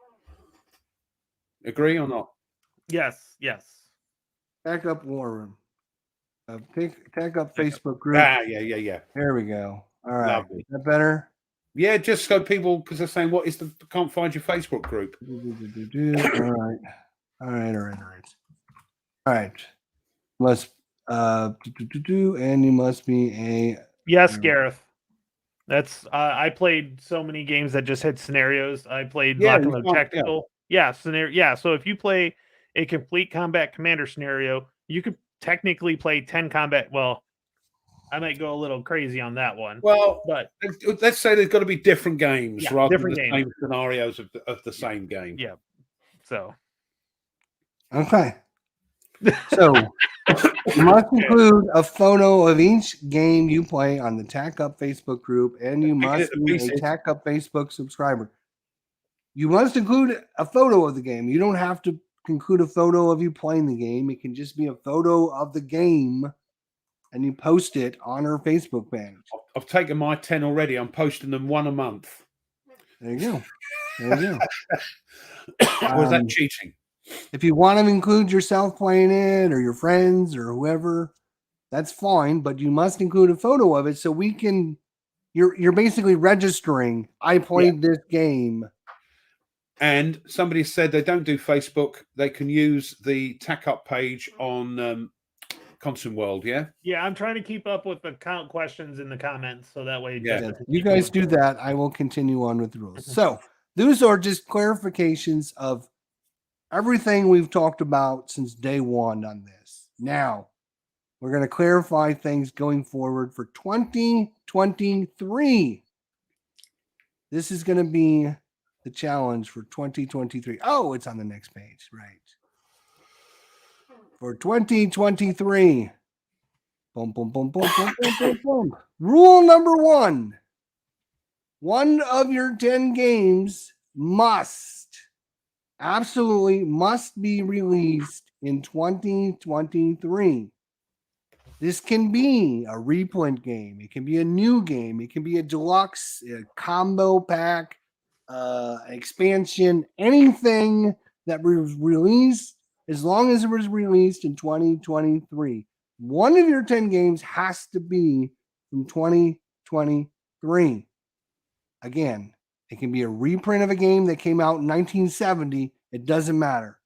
Speaker 2: Agree or not?
Speaker 3: Yes.
Speaker 1: Tack Up War Room. Tack Up Facebook group.
Speaker 2: Yeah.
Speaker 1: There we go. All right.
Speaker 2: Lovely.
Speaker 1: Is that better?
Speaker 2: Yeah, just so people, because they're saying, can't find your Facebook group.
Speaker 1: All right. Must and you must be a
Speaker 3: yes, Gareth. That's I played so many games that just had scenarios. I played Lock and Load Tactical. Yeah, scenario. Yeah, so if you play a complete combat commander scenario, you could technically play 10 combat. Well, I might go a little crazy on that one.
Speaker 2: Well,
Speaker 3: but
Speaker 2: let's say there's got to be different games rather than the
Speaker 3: games.
Speaker 2: same scenarios of the same game.
Speaker 3: Yeah. So.
Speaker 1: Okay. So you must include a photo of each game you play on the Tack Up Facebook group, and you must be a Tack Up Facebook subscriber. You must include a photo of the game. You don't have to include a photo of you playing the game. It can just be a photo of the game, and you post it on our Facebook page.
Speaker 2: I've taken my 10 already. I'm posting them one a month.
Speaker 1: There you go.
Speaker 2: Was that cheating?
Speaker 1: If you want to include yourself playing it or your friends or whoever, that's fine, but you must include a photo of it so we can. You're basically registering. I played this game.
Speaker 2: And somebody said they don't do Facebook. They can use the Tack Up page on Constant World. Yeah.
Speaker 3: Yeah, I'm trying to keep up with the count questions in the comments so that way.
Speaker 1: You guys do that. I will continue on with the rules. So those are just clarifications of everything we've talked about since day one on this. Now, we're going to clarify things going forward for 2023. This is going to be the challenge for 2023. Oh, it's on the next page, right? For 2023. Boom, boom, boom, boom, boom, boom, boom, boom. Rule number 1. One of your 10 games absolutely must be released in 2023. This can be a reprint game. It can be a new game. It can be a deluxe combo pack, expansion, anything that was released, as long as it was released in 2023. One of your 10 games has to be from 2023. Again, it can be a reprint of a game that came out in 1970. It doesn't matter.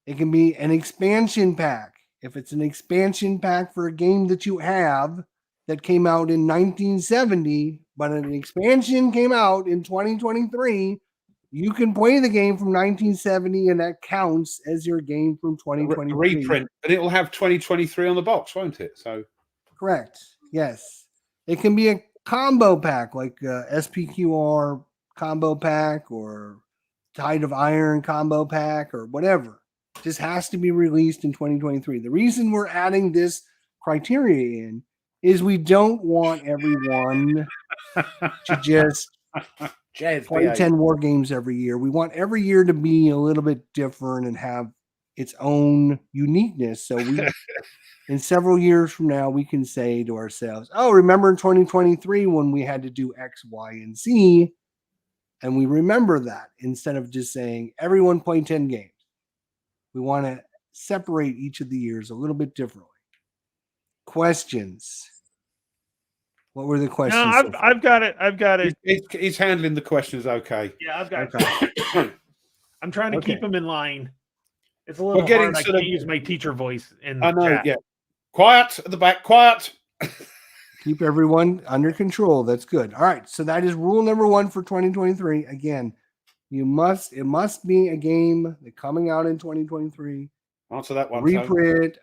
Speaker 1: It can be an expansion pack. If it's an expansion pack for a game that you have that came out in 1970, but an expansion came out in 2023, you can play the game from 1970, and that counts as your game from 2023.
Speaker 2: Reprint, but it will have 2023 on the box, won't it? So,
Speaker 1: correct. Yes, it can be a combo pack like SPQR combo pack or Tide of Iron combo pack or whatever. Just has to be released in 2023. The reason we're adding this criteria in is we don't want everyone to just play 10 war games every year. We want every year to be a little bit different and have its own uniqueness. So we, in several years from now, we can say to ourselves, oh, remember in 2023 when we had to do X, Y, and Z? And we remember that instead of just saying everyone play 10 games. We want to separate each of the years a little bit differently. Questions? What were the questions?
Speaker 3: No, I've got it. I've got it.
Speaker 2: He's handling the questions okay.
Speaker 3: Yeah, I've got it. I'm trying to keep them in line. It's a little hard. I can't use my teacher voice in the chat.
Speaker 2: Yeah. Quiet at the back. Quiet.
Speaker 1: Keep everyone under control. That's good. All right. So that is rule number 1 for 2023. Again, It must be a game that coming out in 2023.
Speaker 2: Answer that one.
Speaker 1: Reprint,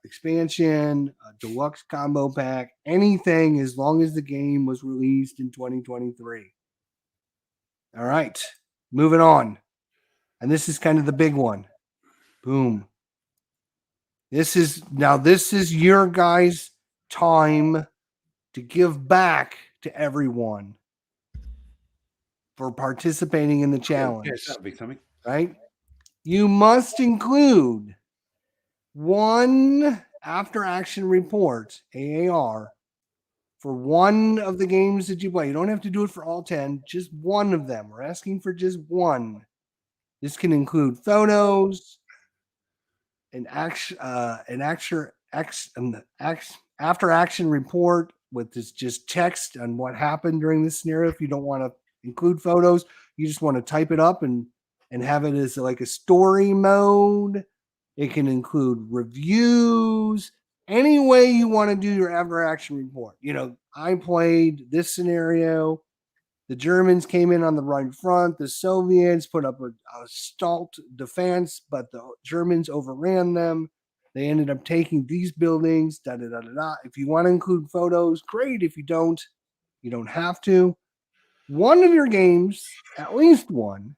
Speaker 1: expansion, a deluxe combo pack, anything as long as the game was released in 2023. All right, moving on. And this is kind of the big one. Boom. This is your guys' time to give back to everyone for participating in the challenge.
Speaker 2: Yes, that'll be something.
Speaker 1: Right? You must include one after action report, AAR, for one of the games that you play. You don't have to do it for all 10, just one of them. We're asking for just one. This can include photos, an after action report with this just text on what happened during this scenario. If you don't want to include photos, you just want to type it up and have it as like a story mode. It can include reviews, any way you want to do your after action report. I played this scenario. The Germans came in on the right front. The Soviets put up a stout defense, but the Germans overran them. They ended up taking these buildings. Da, da, da, da, da. If you want to include photos, great. If you don't, you don't have to. One of your games, at least one.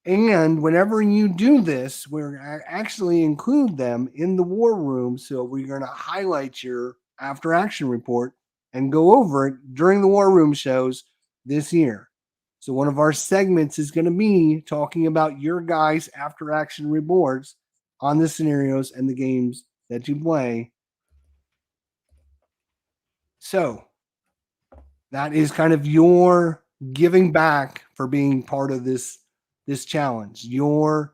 Speaker 1: And whenever you do this, we're actually include them in the war room. So we're going to highlight your after action report and go over it during the war room shows this year. So one of our segments is going to be talking about your guys' after action reports on the scenarios and the games that you play. So that is kind of your giving back for being part of this challenge. You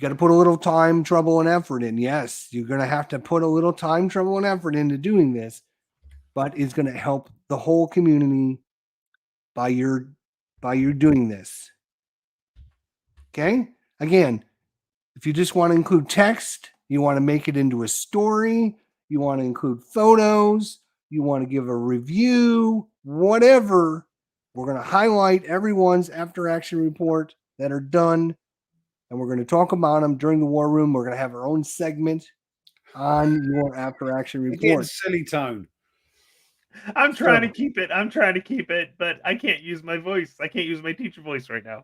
Speaker 1: got to put a little time, trouble, and effort in. Yes, you're going to have to put a little time, trouble, and effort into doing this, but it's going to help the whole community by your doing this. Okay? Again, if you just want to include text, you want to make it into a story, you want to include photos, you want to give a review, whatever, we're going to highlight everyone's after action report that are done, and we're going to talk about them during the war room. We're going to have our own segment on your after action report.
Speaker 2: Again, silly tone.
Speaker 3: I'm trying to keep it, but I can't use my voice. I can't use my teacher voice right now.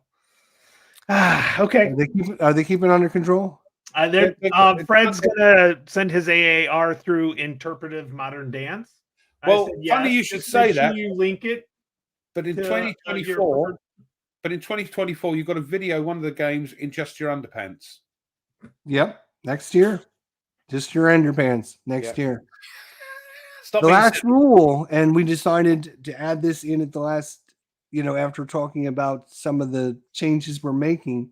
Speaker 3: Okay.
Speaker 1: Are they keeping it under control?
Speaker 3: Fred's gonna send his AAR through interpretive modern dance.
Speaker 2: Well, funny you should say that.
Speaker 3: You link it.
Speaker 2: But in 2024, you've got a video, one of the games in just your underpants.
Speaker 1: Yep. Next year. Just your underpants next year.
Speaker 2: Stop
Speaker 1: the last rule, and we decided to add this in at the last, after talking about some of the changes we're making.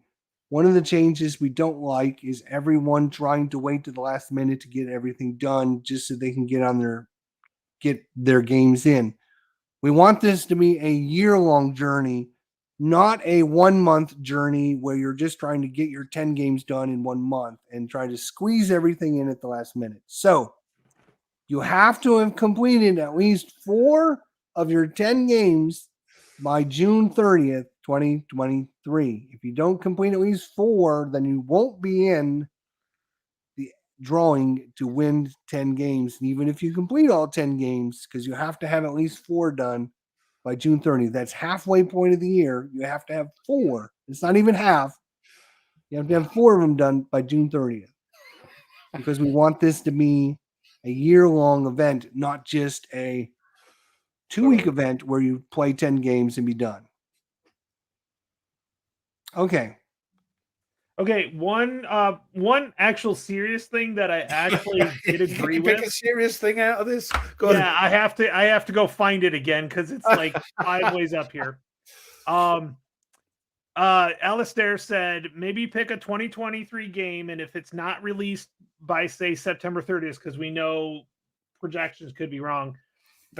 Speaker 1: One of the changes we don't like is everyone trying to wait to the last minute to get everything done just so they can get their games in. We want this to be a year-long journey, not a 1-month journey where you're just trying to get your 10 games done in 1 month and try to squeeze everything in at the last minute. So you have to have completed at least 4 of your 10 games by June 30th, 2023. If you don't complete at least 4, then you won't be in the drawing to win 10 games. And even if you complete all 10 games, because you have to have at least 4 done by June 30th. That's halfway point of the year. You have to have 4. It's not even half. You have to have 4 of them done by June 30th. Because we want this to be a year-long event, not just a 2-week event where you play 10 games and be done. Okay.
Speaker 3: One actual serious thing that I actually did agree with.
Speaker 2: Pick a serious thing out of this.
Speaker 3: Yeah, I have to go find it again because it's like 5 ways up here. Alistair said maybe pick a 2023 game, and if it's not released by say September 30th, because we know projections could be wrong,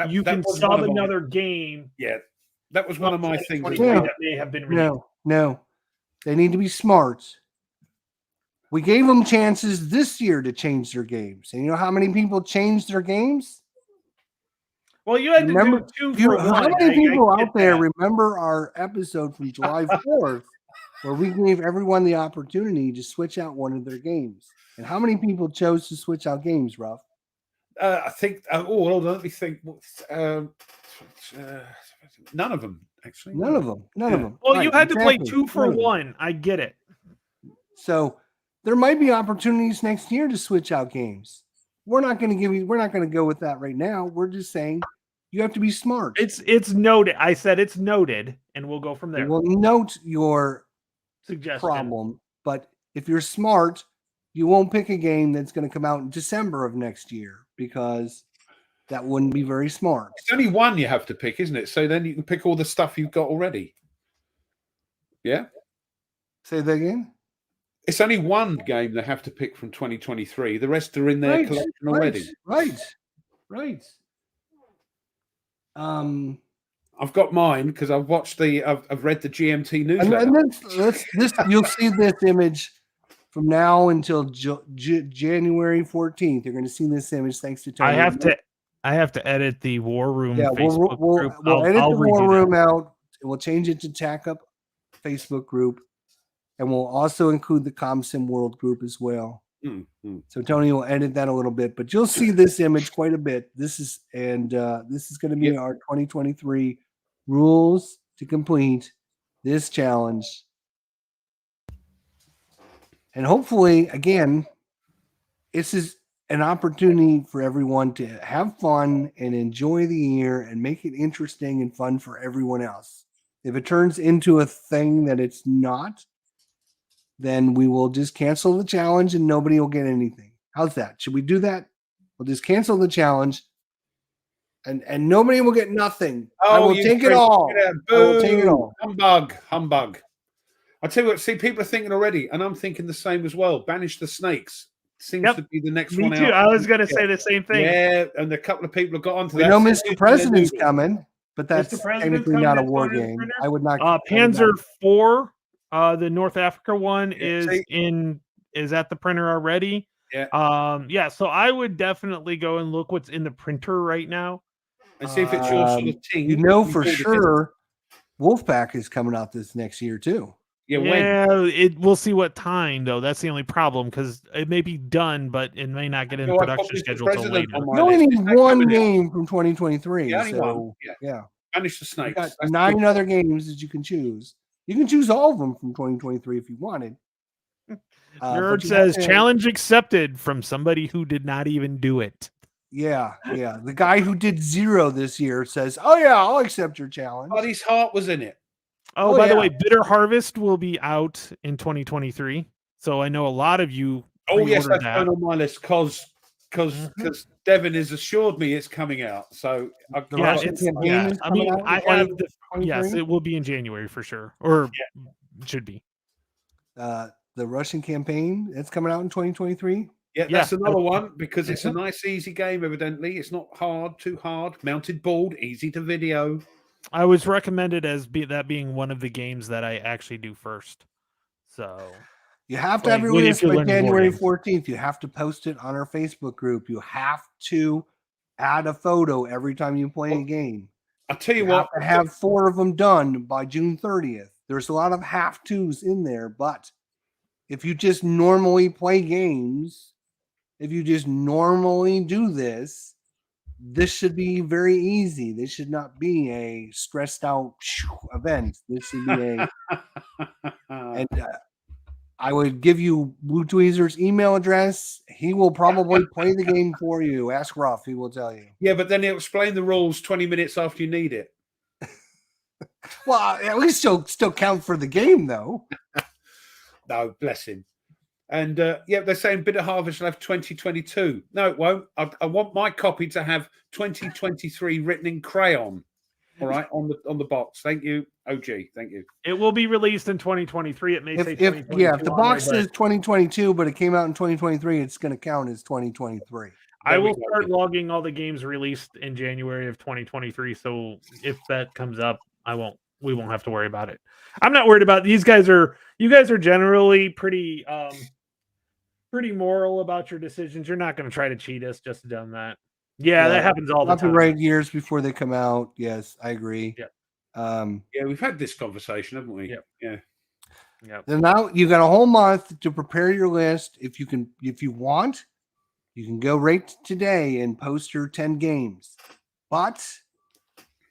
Speaker 3: you can sub another game.
Speaker 2: Yeah, that was one of my things.
Speaker 3: That may have been released.
Speaker 1: No, they need to be smart. We gave them chances this year to change their games. And you know how many people changed their games?
Speaker 3: Well, you had
Speaker 1: Remember,
Speaker 3: to do 2 for 1.
Speaker 1: how many people
Speaker 3: I get
Speaker 1: out there
Speaker 3: that.
Speaker 1: remember our episode from July 4th where we gave everyone the opportunity to switch out one of their games? And how many people chose to switch out games, Ruff?
Speaker 2: I think. Hold on, let me think. None of them actually.
Speaker 1: None of them. None of them.
Speaker 3: Well,
Speaker 1: Right,
Speaker 3: you had to play
Speaker 1: exactly.
Speaker 3: 2 for
Speaker 1: None of them.
Speaker 3: 1. I get it.
Speaker 1: So there might be opportunities next year to switch out games. We're not going to go with that right now. We're just saying you have to be smart.
Speaker 3: It's noted. I said it's noted, and we'll go from there.
Speaker 1: We'll note your
Speaker 3: Suggestion.
Speaker 1: problem, but if you're smart, you won't pick a game that's going to come out in December of next year because that wouldn't be very smart.
Speaker 2: It's only one you have to pick, isn't it? So then you can pick all the stuff you've got already. Yeah?
Speaker 1: Say that again?
Speaker 2: It's only one game they have to pick from 2023. The rest are in their collection already.
Speaker 1: Right.
Speaker 2: I've got mine because I've watched I've read the GMT newsletter.
Speaker 1: And then you'll see this image from now until January 14th. You're going to see this image thanks to Tony.
Speaker 3: I have to edit the War Room
Speaker 1: Yeah,
Speaker 3: Facebook group.
Speaker 1: We'll edit the War Room out. We'll change it to Tack Up Facebook group. And we'll also include the ComSim World group as well.
Speaker 2: Mm-hmm.
Speaker 1: So Tony will edit that a little bit, but you'll see this image quite a bit. This is going to be our 2023 rules to complete this challenge. And hopefully, again, this is an opportunity for everyone to have fun and enjoy the year and make it interesting and fun for everyone else. If it turns into a thing that it's not, then we will just cancel the challenge and nobody will get anything. How's that? Should we do that? We'll just cancel the challenge and nobody will get nothing. I will take it all. I will take it all.
Speaker 2: Humbug. I tell you what, see, people are thinking already, and I'm thinking the same as well. Banish the Snakes seems to be the next one out.
Speaker 3: Me too. I was going to say the same thing.
Speaker 2: Yeah, and a couple of people have got onto that.
Speaker 1: We know Mr. President's coming, but that's technically not a war game. I would not.
Speaker 3: Panzer IV. The North Africa one is at the printer already.
Speaker 2: Yeah.
Speaker 3: So I would definitely go and look what's in the printer right now
Speaker 2: and see if it's your sort of thing.
Speaker 1: You know for sure, Wolfpack is coming out this next year too.
Speaker 3: We'll see what time though. That's the only problem because it may be done, but it may not get in the production schedule until later.
Speaker 1: You only need one game from 2023. Yeah.
Speaker 2: Banish the Snakes.
Speaker 1: You got 9 other games that you can choose. You can choose all of them from 2023 if you wanted.
Speaker 3: Nerd says challenge accepted from somebody who did not even do it.
Speaker 1: Yeah. The guy who did 0 this year says, "Oh yeah, I'll accept your challenge."
Speaker 2: But his heart was in it.
Speaker 3: Oh, by the way, Bitter Harvest will be out in 2023. So I know a lot of you.
Speaker 2: Oh yes, that's going on my list because Devin has assured me it's coming out. So
Speaker 3: it will be in January for sure, or it should be.
Speaker 1: The Russian campaign, it's coming out in 2023.
Speaker 2: Yeah, that's another one because it's a nice, easy game. Evidently, it's not too hard. Mounted board, easy to video.
Speaker 3: I was recommended as that being one of the games that I actually do first. So
Speaker 1: you have to have your list by January 14th. You have to post it on our Facebook group. You have to add a photo every time you play a game.
Speaker 2: I'll tell you what.
Speaker 1: Have 4 of them done by June 30th. There's a lot of have-tos in there, but if you just normally play games, if you just normally do this should be very easy. This should not be a stressed out event. This should be and I would give you Blue Tweezer's email address. He will probably play the game for you. Ask Ruff. He will tell you.
Speaker 2: Yeah, but then he'll explain the rules 20 minutes after you need it.
Speaker 1: Well, at least he'll still count for the game, though.
Speaker 2: No, bless him. And they're saying Bitter Harvest will have 2022. No, it won't. I want my copy to have 2023 written in crayon. All right, on the box. Thank you, OG. Thank you.
Speaker 3: It will be released in 2023. It may say 2022.
Speaker 1: If the box says 2022, but it came out in 2023, it's going to count as 2023.
Speaker 3: I will start logging all the games released in January of 2023. So if that comes up, we won't have to worry about it. I'm not worried about these guys. You guys are generally pretty moral about your decisions. You're not going to try to cheat us. Just done that. Yeah, that happens all the time.
Speaker 1: Copyright years before they come out. Yes, I agree.
Speaker 3: Yep.
Speaker 2: Yeah, we've had this conversation, haven't we?
Speaker 3: Yep.
Speaker 2: Yeah.
Speaker 3: Yep.
Speaker 1: Then now you got a whole month to prepare your list. If you want, you can go right today and post your 10 games. But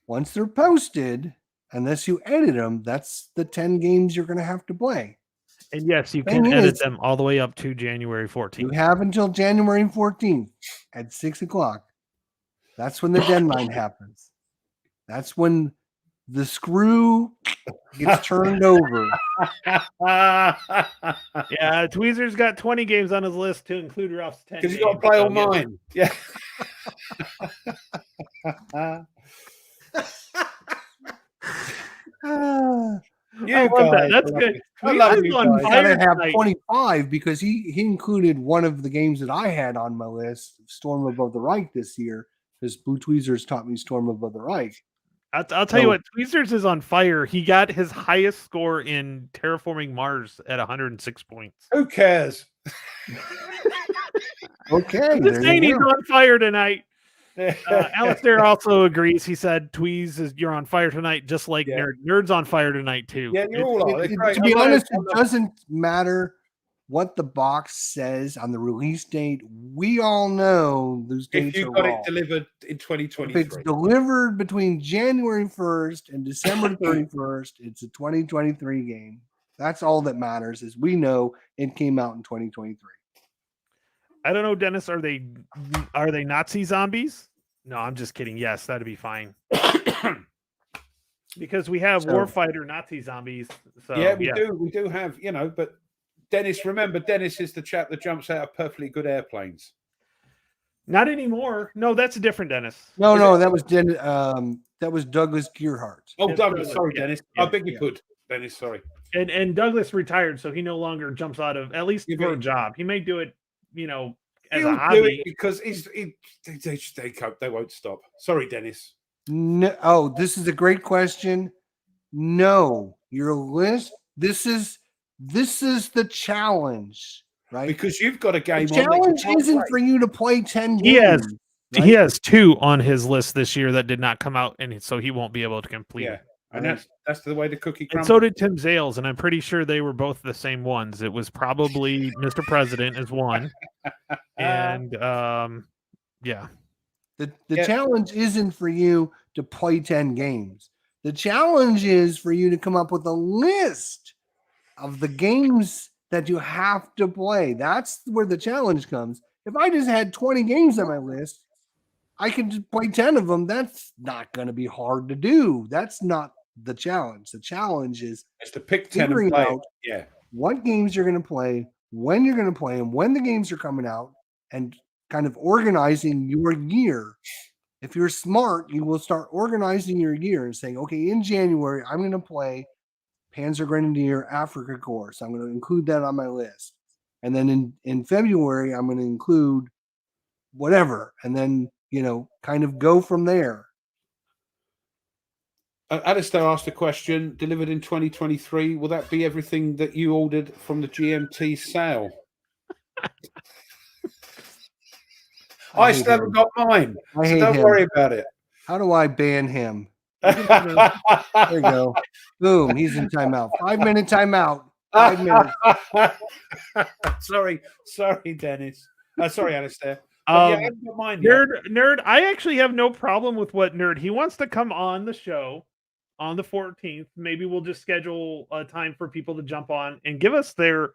Speaker 1: once they're posted, unless you edit them, that's the 10 games you're going to have to play.
Speaker 3: And yes, you
Speaker 1: Thing
Speaker 3: can edit
Speaker 1: is,
Speaker 3: them all the way up to January 14th.
Speaker 1: You have until January 14th at 6 o'clock. That's when the deadline happens. That's when the screw gets turned over.
Speaker 3: Yeah, Tweezer's got 20 games on his list to include Ruff's 10.
Speaker 2: Because he's got to play all mine. Yeah.
Speaker 3: I love that. That's good.
Speaker 2: I love you
Speaker 3: on
Speaker 2: guys.
Speaker 1: I
Speaker 3: fire
Speaker 1: gotta have
Speaker 3: tonight.
Speaker 1: 25 because he included one of the games that I had on my list, Storm Above the Reich this year, because Blue Tweezers taught me Storm Above the Reich.
Speaker 3: I'll tell you what, Tweezers is on fire. He got his highest score in Terraforming Mars at 106 points.
Speaker 2: Who cares?
Speaker 1: Okay.
Speaker 3: I'm just saying he's on fire tonight. Alistair also agrees. He said, "Tweez, you're on fire tonight, just like Nerd. Nerd's on fire tonight too."
Speaker 2: Yeah, you're all on.
Speaker 1: To be honest, it doesn't matter what the box says on the release date. We all know those dates
Speaker 2: if you
Speaker 1: are
Speaker 2: got
Speaker 1: wrong.
Speaker 2: it delivered in 2023.
Speaker 1: If it's delivered between January 1st and December 31st, it's a 2023 game. That's all that matters. Is we know it came out in 2023.
Speaker 3: I don't know, Dennis. Are they Nazi zombies? No, I'm just kidding. Yes, that'd be fine. Because we have Warfighter Nazi zombies. So
Speaker 2: yeah, we do have, but Dennis, remember, Dennis is the chap that jumps out of perfectly good airplanes.
Speaker 3: Not anymore. No, that's a different Dennis.
Speaker 1: No, that was Douglas Gearhart.
Speaker 2: Oh, Douglas, sorry,
Speaker 3: yeah,
Speaker 2: Dennis.
Speaker 3: yeah,
Speaker 2: I beg your pardon, Dennis, sorry.
Speaker 3: And Douglas retired, so he no longer jumps out of, at least for a job. He may do it, as
Speaker 2: He'll
Speaker 3: a hobby.
Speaker 2: do it because they cope. They won't stop. Sorry, Dennis.
Speaker 1: No, this is a great question. No, your list. This is the challenge, right?
Speaker 2: Because you've got a game.
Speaker 1: The challenge isn't for you to play 10 games.
Speaker 3: He has 2 on his list this year that did not come out, and so he won't be able to complete it.
Speaker 2: And that's the way the cookie crumbles.
Speaker 3: And so did Tim Zales, and I'm pretty sure they were both the same ones. It was probably Mr. President is one, and yeah.
Speaker 1: The challenge isn't for you to play 10 games. The challenge is for you to come up with a list of the games that you have to play. That's where the challenge comes. If I just had 20 games on my list, I could just play 10 of them. That's not going to be hard to do. That's not the challenge. The challenge is
Speaker 2: to pick 10
Speaker 1: figuring
Speaker 2: and play.
Speaker 1: out what games you're going to play, when you're going to play them, when the games are coming out, and kind of organizing your year. If you're smart, you will start organizing your year and saying, okay, in January, I'm going to play Panzer Grenadier Africa Corps. So I'm going to include that on my list. And then in February, I'm going to include whatever. And then, kind of go from there.
Speaker 2: Alistair asked a question, delivered in 2023. Will that be everything that you ordered from the GMT sale? I still haven't got mine. So don't worry about it.
Speaker 1: How do I ban him? There you go. Boom. He's in timeout. 5-minute timeout. 5 minutes.
Speaker 2: Sorry, Dennis. Sorry, Alistair.
Speaker 3: Nerd, I actually have no problem with what Nerd. He wants to come on the show on the 14th. Maybe we'll just schedule a time for people to jump on and give us their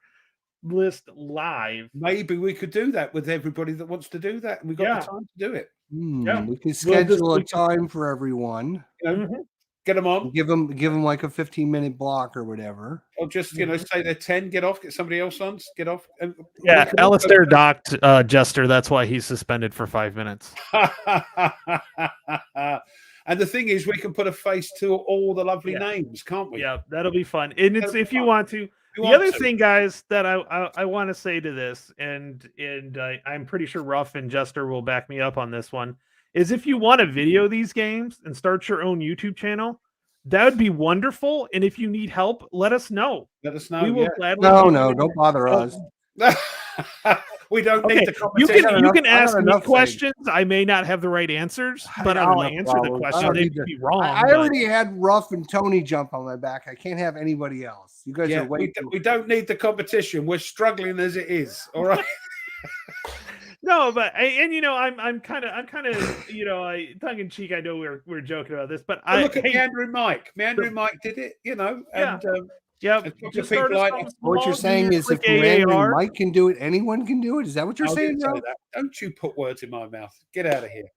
Speaker 3: list live.
Speaker 2: Maybe we could do that with everybody that wants to do that, and we got the time to do it.
Speaker 1: We can schedule a time for everyone.
Speaker 2: Get them on.
Speaker 1: Give them like a 15-minute block or whatever.
Speaker 2: Or just say they're 10. Get off. Get somebody else on. Get off.
Speaker 3: Yeah, Alistair docked Jester. That's why he's suspended for 5 minutes.
Speaker 2: And the thing is, we can put a face to all the lovely names, can't we?
Speaker 3: Yeah, that'll be fun. And it's if you want to. The other thing, guys, that I want to say to this, and I'm pretty sure Ruff and Jester will back me up on this one, is if you want to video these games and start your own YouTube channel, that would be wonderful. And if you need help, let us know.
Speaker 2: Let us know.
Speaker 3: We will gladly.
Speaker 1: No, don't bother us.
Speaker 2: We don't need the
Speaker 3: You
Speaker 2: competition.
Speaker 3: can ask me
Speaker 1: enough
Speaker 3: questions. I may not have the right answers, but
Speaker 1: I got
Speaker 3: I'll
Speaker 1: enough
Speaker 3: answer the
Speaker 1: problems. I
Speaker 3: question.
Speaker 1: don't
Speaker 3: They
Speaker 1: need
Speaker 3: may
Speaker 1: to-
Speaker 3: be wrong.
Speaker 1: I
Speaker 3: but-
Speaker 1: already had Ruff and Tony jump on my back. I can't have anybody else. You guys
Speaker 2: Yeah,
Speaker 1: are way
Speaker 2: we don't need the competition. We're struggling as it is. All right.
Speaker 3: No, but I'm kind of tongue in cheek. I know we're joking about this, but
Speaker 2: Look at Meandering Mike. Meandering Mike did it, and
Speaker 3: yeah.
Speaker 2: and
Speaker 3: Just
Speaker 2: people
Speaker 3: start
Speaker 2: like
Speaker 3: something
Speaker 1: What you're
Speaker 3: small,
Speaker 1: saying
Speaker 3: do
Speaker 1: is,
Speaker 3: your
Speaker 1: if
Speaker 3: quick
Speaker 1: Randy
Speaker 3: AAR.
Speaker 1: Mike can do it, anyone can do it. Is that what you're
Speaker 2: I
Speaker 1: saying,
Speaker 2: didn't say
Speaker 1: bro?
Speaker 2: that. Don't you put words in my mouth. Get out of here.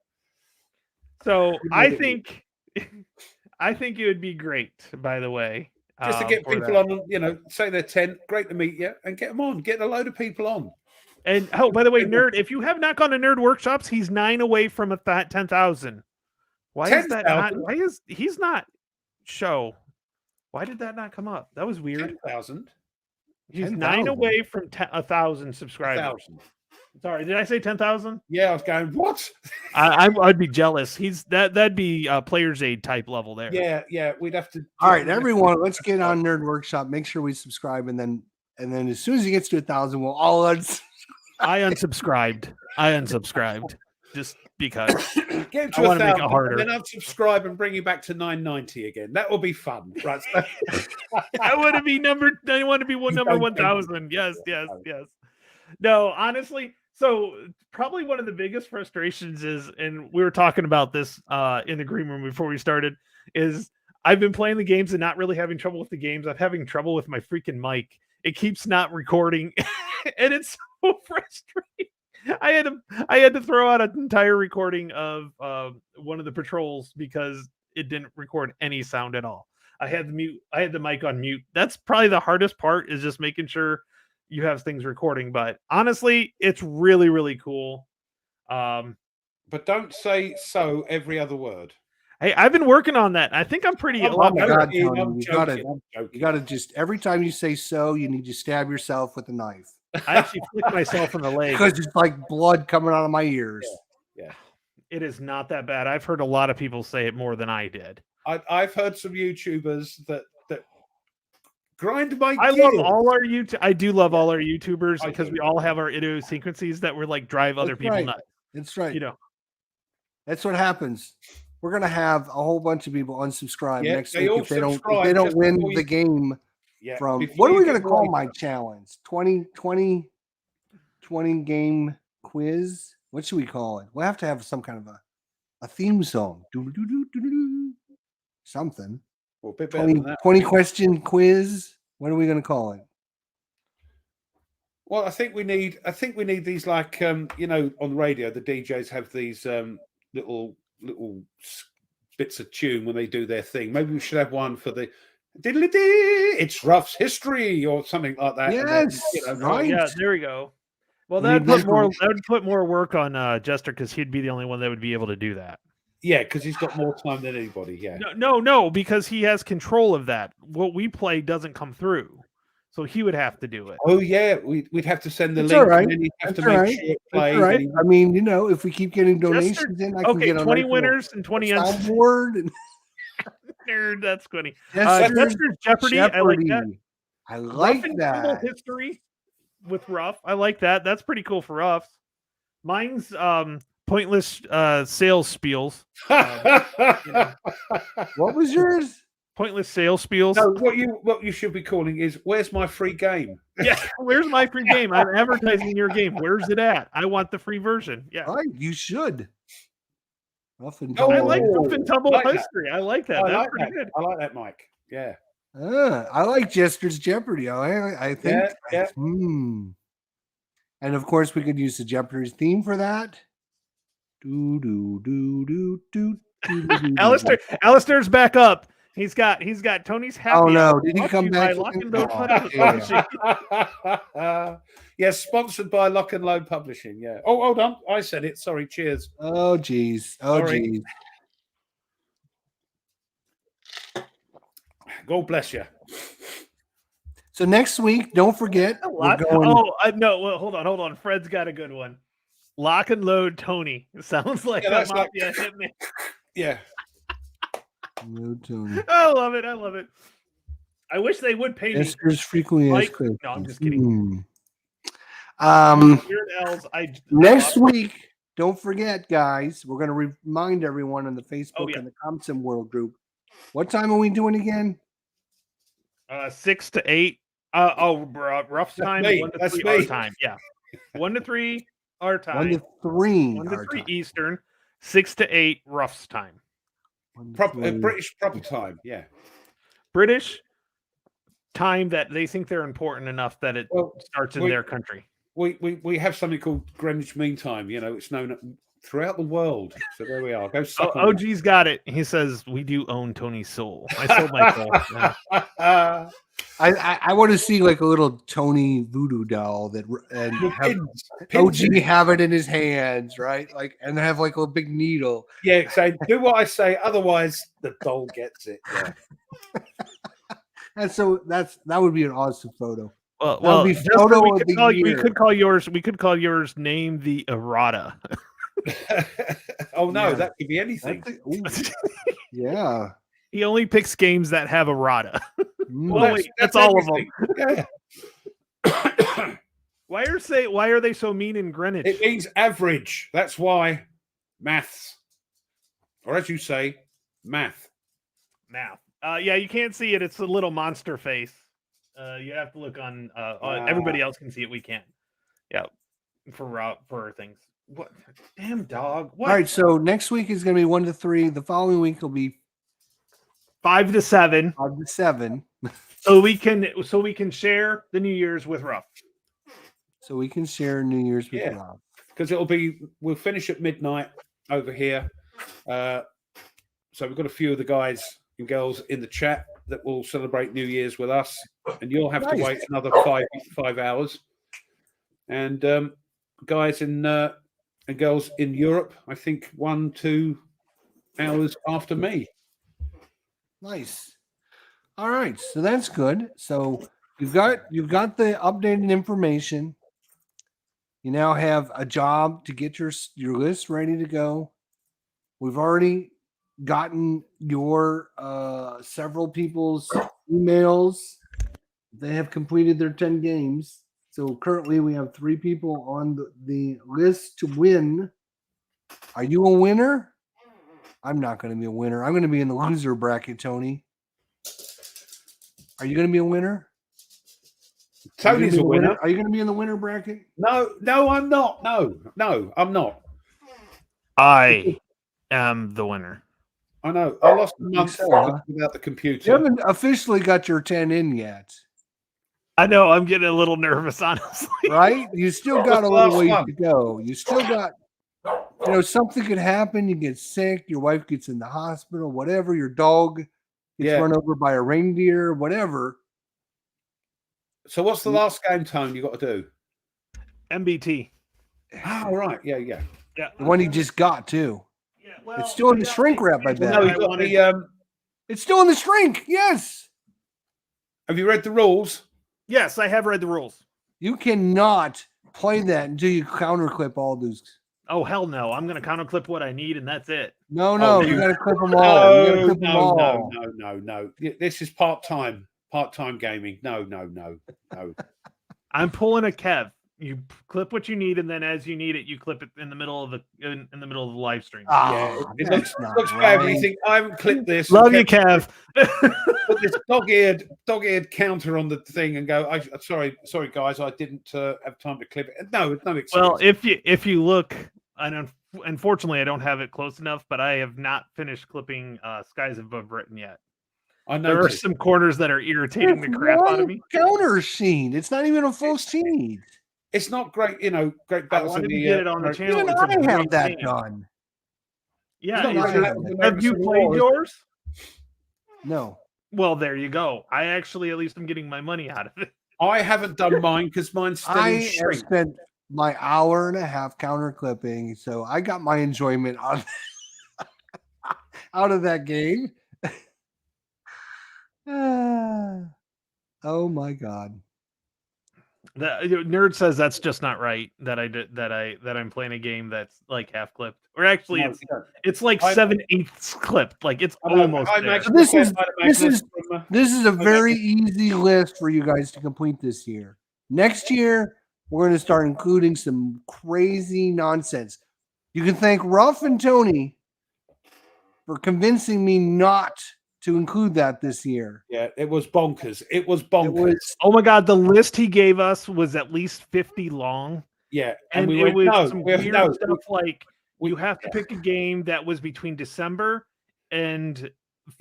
Speaker 3: So I think it would be great. By the way,
Speaker 2: Just to get
Speaker 3: for
Speaker 2: people
Speaker 3: that.
Speaker 2: on, say they're 10, great to meet you, and get them on. Get a load of people on.
Speaker 3: And by the way, Nerd, if you have not gone to Nerd Workshops, he's 9 away from 10,000. Why is that not?
Speaker 2: 10,000?
Speaker 3: Why is he's not show? Why did that not come up? That was weird.
Speaker 2: 10,000.
Speaker 3: He's
Speaker 1: 10,000.
Speaker 3: 9 away from 1,000 subscribers.
Speaker 2: 1,000.
Speaker 3: Sorry, did I say 10,000?
Speaker 2: Yeah, I was going, what?
Speaker 3: I'd be jealous. That'd be Player's Aid type level there.
Speaker 2: Yeah, we'd have to.
Speaker 1: All right, everyone, let's get on Nerd Workshop. Make sure we subscribe, and then as soon as he gets to 1,000, we'll all
Speaker 3: I unsubscribed. Just because.
Speaker 2: Get him
Speaker 3: I
Speaker 2: to
Speaker 3: wanna make it
Speaker 2: 1,000,
Speaker 3: harder.
Speaker 2: and then unsubscribe and bring you back to 990 again. That will be fun, right?
Speaker 3: I want to be number 1,000. Yes. No, honestly. So probably one of the biggest frustrations is, and we were talking about this in the green room before we started, is I've been playing the games and not really having trouble with the games. I'm having trouble with my freaking mic. It keeps not recording, and it's so frustrating. I had to throw out an entire recording of one of the patrols because it didn't record any sound at all. I had the mic on mute. That's probably the hardest part, is just making sure you have things recording. But honestly, it's really, really cool.
Speaker 2: But don't say so every other word.
Speaker 3: Hey, I've been working on that. I think I'm pretty.
Speaker 1: Oh my God, Tony,
Speaker 2: I'm
Speaker 1: you
Speaker 2: joking.
Speaker 1: gotta just, every time you say so, you need to stab yourself with a knife.
Speaker 3: I actually flicked myself in the leg
Speaker 1: because it's like blood coming out of my ears.
Speaker 2: Yeah.
Speaker 3: It is not that bad. I've heard a lot of people say it more than I did.
Speaker 2: I've heard some YouTubers that grind my
Speaker 3: I
Speaker 2: gears.
Speaker 3: love all our YouTube. I do love all our YouTubers
Speaker 2: I
Speaker 3: because
Speaker 2: do.
Speaker 3: we all have our idiosyncrasies that we're like drive other people
Speaker 1: right.
Speaker 3: nuts.
Speaker 1: That's right.
Speaker 3: That's
Speaker 1: what happens. We're gonna have a whole bunch of people unsubscribe next week if they don't
Speaker 2: just
Speaker 1: win
Speaker 2: before
Speaker 1: the game.
Speaker 2: Yeah,
Speaker 1: From
Speaker 2: before
Speaker 1: what are
Speaker 2: you
Speaker 1: we
Speaker 2: get
Speaker 1: gonna call
Speaker 2: right.
Speaker 1: my challenge? 20 game quiz. What should we call it? We'll have to have some kind of a theme song. Something.
Speaker 2: Well, a bit better than
Speaker 1: 20,
Speaker 2: that.
Speaker 1: 20 question quiz. What are we gonna call it?
Speaker 2: Well, I think we need these, like on the radio, the DJs have these little bits of tune when they do their thing. Maybe we should have one for the diddly-dee, it's Ruff's history or something like that.
Speaker 1: Yes, right.
Speaker 3: Yeah, there we go. Well,
Speaker 1: We
Speaker 3: that
Speaker 1: need
Speaker 3: would put more work on Jester, because he'd be the only one that would be able to do that.
Speaker 2: Yeah, because he's got more time than anybody. Yeah.
Speaker 3: No, because he has control of that. What we play doesn't come through, so he would have to do it.
Speaker 2: Oh yeah, we'd have to send the
Speaker 1: That's
Speaker 2: link.
Speaker 1: all right.
Speaker 2: And then you'd have
Speaker 1: That's
Speaker 2: to
Speaker 1: all
Speaker 2: make
Speaker 1: right.
Speaker 2: sure it
Speaker 1: That's
Speaker 2: plays.
Speaker 1: all right.
Speaker 2: and
Speaker 1: I mean, if we keep getting donations in, I can
Speaker 3: Okay,
Speaker 1: get a
Speaker 3: 20
Speaker 1: nice
Speaker 3: winners and 20
Speaker 1: soundboard and
Speaker 3: Nerd, that's funny.
Speaker 1: Jester's
Speaker 3: Jester's Jeopardy. I like that.
Speaker 1: I like
Speaker 3: Ruff and Tumble
Speaker 1: that.
Speaker 3: history with Ruff. I like that. That's pretty cool for Ruff. Mine's pointless sales spiels.
Speaker 1: What was yours?
Speaker 3: Pointless sales spiels.
Speaker 2: No, what you should be calling is, where's my free game?
Speaker 3: Yeah, where's my free game? I'm advertising your game. Where's it at? I want the free version. Yeah.
Speaker 1: Right, you should. Ruff and
Speaker 2: Oh,
Speaker 3: I
Speaker 1: Tumble.
Speaker 3: like Ruff and Tumble
Speaker 2: like that.
Speaker 3: history. I like that.
Speaker 2: I
Speaker 3: That's
Speaker 2: like
Speaker 3: pretty
Speaker 2: that.
Speaker 3: good.
Speaker 2: I like that, Mike. Yeah.
Speaker 1: I like Jester's Jeopardy. I think.
Speaker 2: Yeah.
Speaker 1: And of course, we could use the Jeopardy theme for that. Do do do do do.
Speaker 3: Alistair's back up. He's got Tony's happy.
Speaker 1: Oh no!
Speaker 3: Hour
Speaker 1: Did he
Speaker 3: brought
Speaker 1: come
Speaker 3: to you by
Speaker 1: back?
Speaker 3: Lock and
Speaker 1: Oh,
Speaker 3: Load
Speaker 1: damn.
Speaker 2: Yes, sponsored by Lock and Load Publishing. Yeah. Oh, hold on. I said it. Sorry. Cheers.
Speaker 1: Oh geez. Oh
Speaker 2: Sorry.
Speaker 1: geez.
Speaker 2: God bless you.
Speaker 1: So next week, don't forget, we're going.
Speaker 3: No. Well, hold on. Fred's got a good one. Lock and Load Tony. It sounds like
Speaker 2: Yeah,
Speaker 3: a
Speaker 2: that's like-
Speaker 3: mafia hitman.
Speaker 2: Yeah.
Speaker 1: No, Tony.
Speaker 3: I love it. I wish they would pay me.
Speaker 1: Jester's frequently
Speaker 3: Mike-
Speaker 1: asked questions.
Speaker 3: No, I'm just kidding. Weird L's.
Speaker 1: Next week, don't forget, guys, we're going to remind everyone on the Facebook
Speaker 3: yeah.
Speaker 1: and the Compton World group. What time are we doing again?
Speaker 3: 6 to 8. Rough's time.
Speaker 2: me.
Speaker 3: 1 to
Speaker 2: That's
Speaker 3: 3 our
Speaker 2: me.
Speaker 3: time. Yeah. 1 to 3 our time.
Speaker 1: 1 to 3.
Speaker 3: 1 to
Speaker 1: our
Speaker 3: 3
Speaker 1: time.
Speaker 3: Eastern. 6 to 8 Rough's time.
Speaker 2: British proper time. Yeah.
Speaker 3: British time that they think they're important enough that it starts in their country.
Speaker 2: We have something called Greenwich Mean Time. It's known throughout the world. So there we are. Go suck on
Speaker 3: OG's got it. He says we do own Tony's soul. I sold my soul. Yeah.
Speaker 1: I want to see like a little Tony voodoo doll that and have
Speaker 2: pins
Speaker 1: OG have it in his hands, right? Like, and have like a big needle.
Speaker 2: Yeah, so do what I say, otherwise the doll gets it. Yeah.
Speaker 1: And so that would be an awesome photo.
Speaker 3: Well,
Speaker 1: we
Speaker 3: could call yours Name the Errata.
Speaker 2: Oh no,
Speaker 1: Yeah.
Speaker 2: that could be anything.
Speaker 1: Yeah.
Speaker 3: He only picks games that have errata.
Speaker 1: Well,
Speaker 3: that's all of them.
Speaker 2: Yeah.
Speaker 3: Why are they so mean in Greenwich?
Speaker 2: It means average. That's why maths, or as you say, math.
Speaker 3: Yeah, you can't see it. It's a little monster face. You have to look on. Everybody else can see it. We can't. Yeah, for things. What? Damn dog. What?
Speaker 1: All right. So next week is going to be 1 to 3. The following week will be
Speaker 3: 5 to 7.
Speaker 1: 5 to 7.
Speaker 3: So we can share the New Year's with Ruff.
Speaker 1: So we can share New Year's with Rob.
Speaker 2: Because we'll finish at midnight over here. So we've got a few of the guys and girls in the chat that will celebrate New Year's with us, and you'll have to wait another 5 hours. And guys and girls in Europe, I think 1-2 hours after me.
Speaker 1: Nice. All right, so that's good. So you've got the updated information. You now have a job to get your list ready to go. We've already gotten your several people's emails. They have completed their 10 games. So currently we have 3 people on the list to win. Are you a winner? I'm not going to be a winner. I'm going to be in the loser bracket, Tony. Are you going to be a winner?
Speaker 2: Tony's a winner.
Speaker 1: Are you going to be in the winner bracket?
Speaker 2: No, I'm not. No, I'm not.
Speaker 3: I am the winner.
Speaker 2: I know. I lost a month without the computer.
Speaker 1: You haven't officially got your 10 in yet.
Speaker 3: I know. I'm getting a little nervous, honestly.
Speaker 1: Right? You still got a little ways to go. You still got, something could happen. You get sick. Your wife gets in the hospital, whatever. Your dog gets run over by a reindeer, whatever.
Speaker 2: So what's the last game, Tone, you got to do?
Speaker 3: MBT.
Speaker 2: Oh, right. Yeah.
Speaker 1: The one he just got, too.
Speaker 3: Yeah, well,
Speaker 1: it's still in the shrink wrap, I bet.
Speaker 2: No, he got the,
Speaker 1: it's still in the shrink, yes.
Speaker 2: Have you read the rules?
Speaker 3: Yes, I have read the rules.
Speaker 1: You cannot play that until you counterclip all those.
Speaker 3: Oh, hell no. I'm going to counterclip what I need, and that's it.
Speaker 1: No, you got to clip them all.
Speaker 2: No. This is part-time gaming. No.
Speaker 3: I'm pulling a Kev. You clip what you need, and then as you need it, you clip it in the middle of the live stream.
Speaker 2: It looks bad. You think I haven't clipped this.
Speaker 3: Love you, Kev.
Speaker 2: Put this dog-eared counter on the thing and go. Sorry, guys, I didn't have time to clip it. No excuse.
Speaker 3: Well, if you look, and unfortunately, I don't have it close enough, but I have not finished clipping Skies Above Britain yet.
Speaker 2: I know
Speaker 3: there are some corners that are irritating the crap out of me.
Speaker 1: Counter scene. It's not even a full scene.
Speaker 2: It's not great, great battles.
Speaker 3: I wanted to get it on the channel.
Speaker 1: Even I have that done.
Speaker 3: Yeah. Have you played yours?
Speaker 1: No.
Speaker 3: Well, there you go. I actually, at least I'm getting my money out of it.
Speaker 2: I haven't done mine because mine's still in shrink.
Speaker 1: I spent my hour and a half counter clipping, so I got my enjoyment out of that game. Oh my God.
Speaker 3: The nerd says that's just not right. That I'm playing a game that's like half clipped, or actually it's like 7/8 clipped. Like it's almost there.
Speaker 1: This is a very easy list for you guys to complete this year. Next year we're going to start including some crazy nonsense. You can thank Ruff and Tony for convincing me not to include that this year.
Speaker 2: Yeah, it was bonkers. It was bonkers.
Speaker 3: Oh my God, the list he gave us was at least 50 long.
Speaker 2: Yeah,
Speaker 3: And
Speaker 2: we
Speaker 3: it
Speaker 2: went,
Speaker 3: was some weird stuff like
Speaker 2: we-
Speaker 3: you have to pick a game that was between December and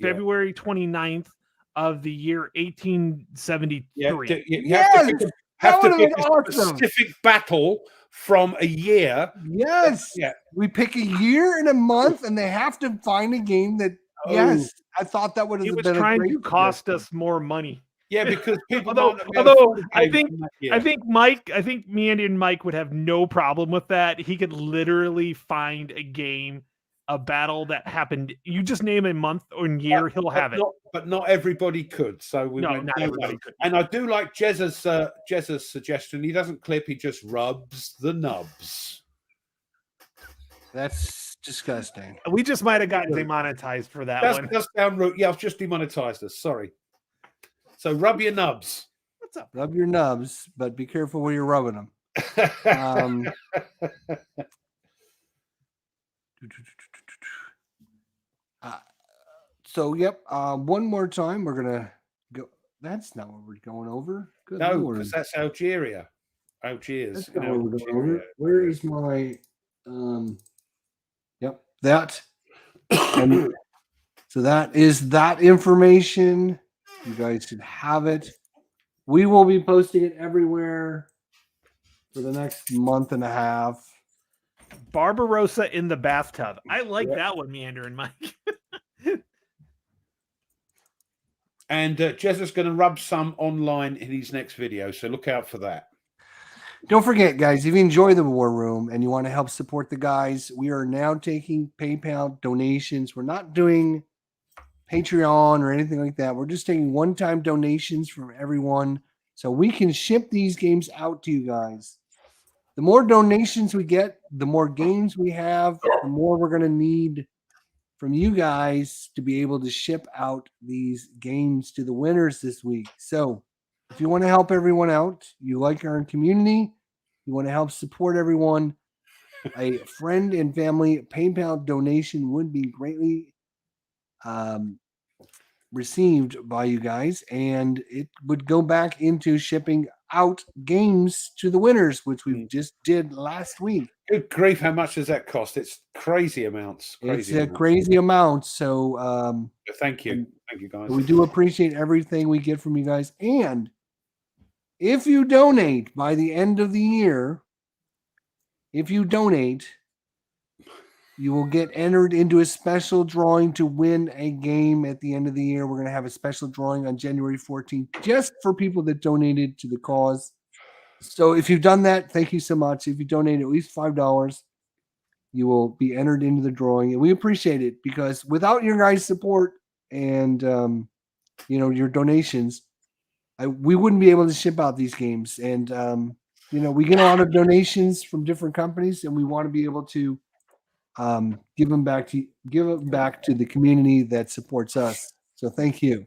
Speaker 3: February 29th of the year 1873.
Speaker 2: You have to pick a specific battle from a year.
Speaker 1: Yes.
Speaker 2: Yeah.
Speaker 1: We pick a year and a month, and they have to find a game that. Yes, I thought that would have been.
Speaker 3: He was trying to cost us more money.
Speaker 2: Yeah, because people.
Speaker 3: although I think Mike, I think me and Mike would have no problem with that. He could literally find a game, a battle that happened. You just name a month or year, he'll have it.
Speaker 2: But not everybody could. So not everybody could. And I do like Jezza's suggestion. He doesn't clip; he just rubs the nubs.
Speaker 1: That's disgusting.
Speaker 3: We just might have gotten demonetized for that one.
Speaker 2: That's down route. Yeah, I've just demonetized us. Sorry. So rub your nubs.
Speaker 3: What's up?
Speaker 1: Rub your nubs, but be careful where you're rubbing them. One more time, we're gonna go. That's not what we're going over.
Speaker 2: Good no, because that's Algeria. Algiers.
Speaker 1: That's not what we're going over. Where is my? Yep, that. And so that is that information. You guys should have it. We will be posting it everywhere for the next month and a half.
Speaker 3: Barbarossa in the bathtub. I like that one, Meander and Mike.
Speaker 2: And Jez is going to rub some online in his next video, so look out for that.
Speaker 1: Don't forget, guys, if you enjoy the War Room and you want to help support the guys, we are now taking PayPal donations. We're not doing Patreon or anything like that. We're just taking one-time donations from everyone so we can ship these games out to you guys. The more donations we get, the more games we have, the more we're going to need from you guys to be able to ship out these games to the winners this week. So if you want to help everyone out, you like our community, you want to help support everyone, a friend and family PayPal donation would be greatly received by you guys, and it would go back into shipping out games to the winners, which we just did last week.
Speaker 2: Good grief, how much does that cost? It's crazy amounts.
Speaker 1: Crazy amount. So
Speaker 2: thank you. Thank you, guys.
Speaker 1: We do appreciate everything we get from you guys. And if you donate by the end of the year, you will get entered into a special drawing to win a game at the end of the year. We're going to have a special drawing on January 14th just for people that donated to the cause. So if you've done that, thank you so much. If you donate at least $5, you will be entered into the drawing. And we appreciate it because without your guys' support and your donations, we wouldn't be able to ship out these games. And we get a lot of donations from different companies, and we want to be able to give them back to the community that supports us. So thank you.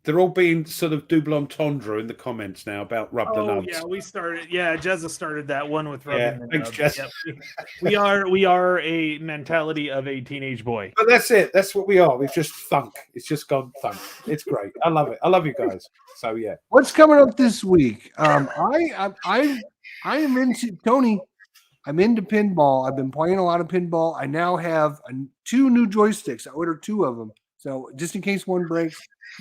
Speaker 2: They're all being sort of double entendre in the comments now about rub the nubs.
Speaker 3: Yeah, we started. Yeah, Jezza started that one with rubbing the
Speaker 2: thanks,
Speaker 3: nubs.
Speaker 2: Jez.
Speaker 3: Yep. We are a mentality of a teenage boy.
Speaker 2: But that's it. That's what we are. We've just thunk. It's just gone thunk. It's great. I love it. I love you guys. So yeah.
Speaker 1: What's coming up this week? I am into Tony. I'm into pinball. I've been playing a lot of pinball. I now have 2 new joysticks. I ordered 2 of them. So just in case one breaks,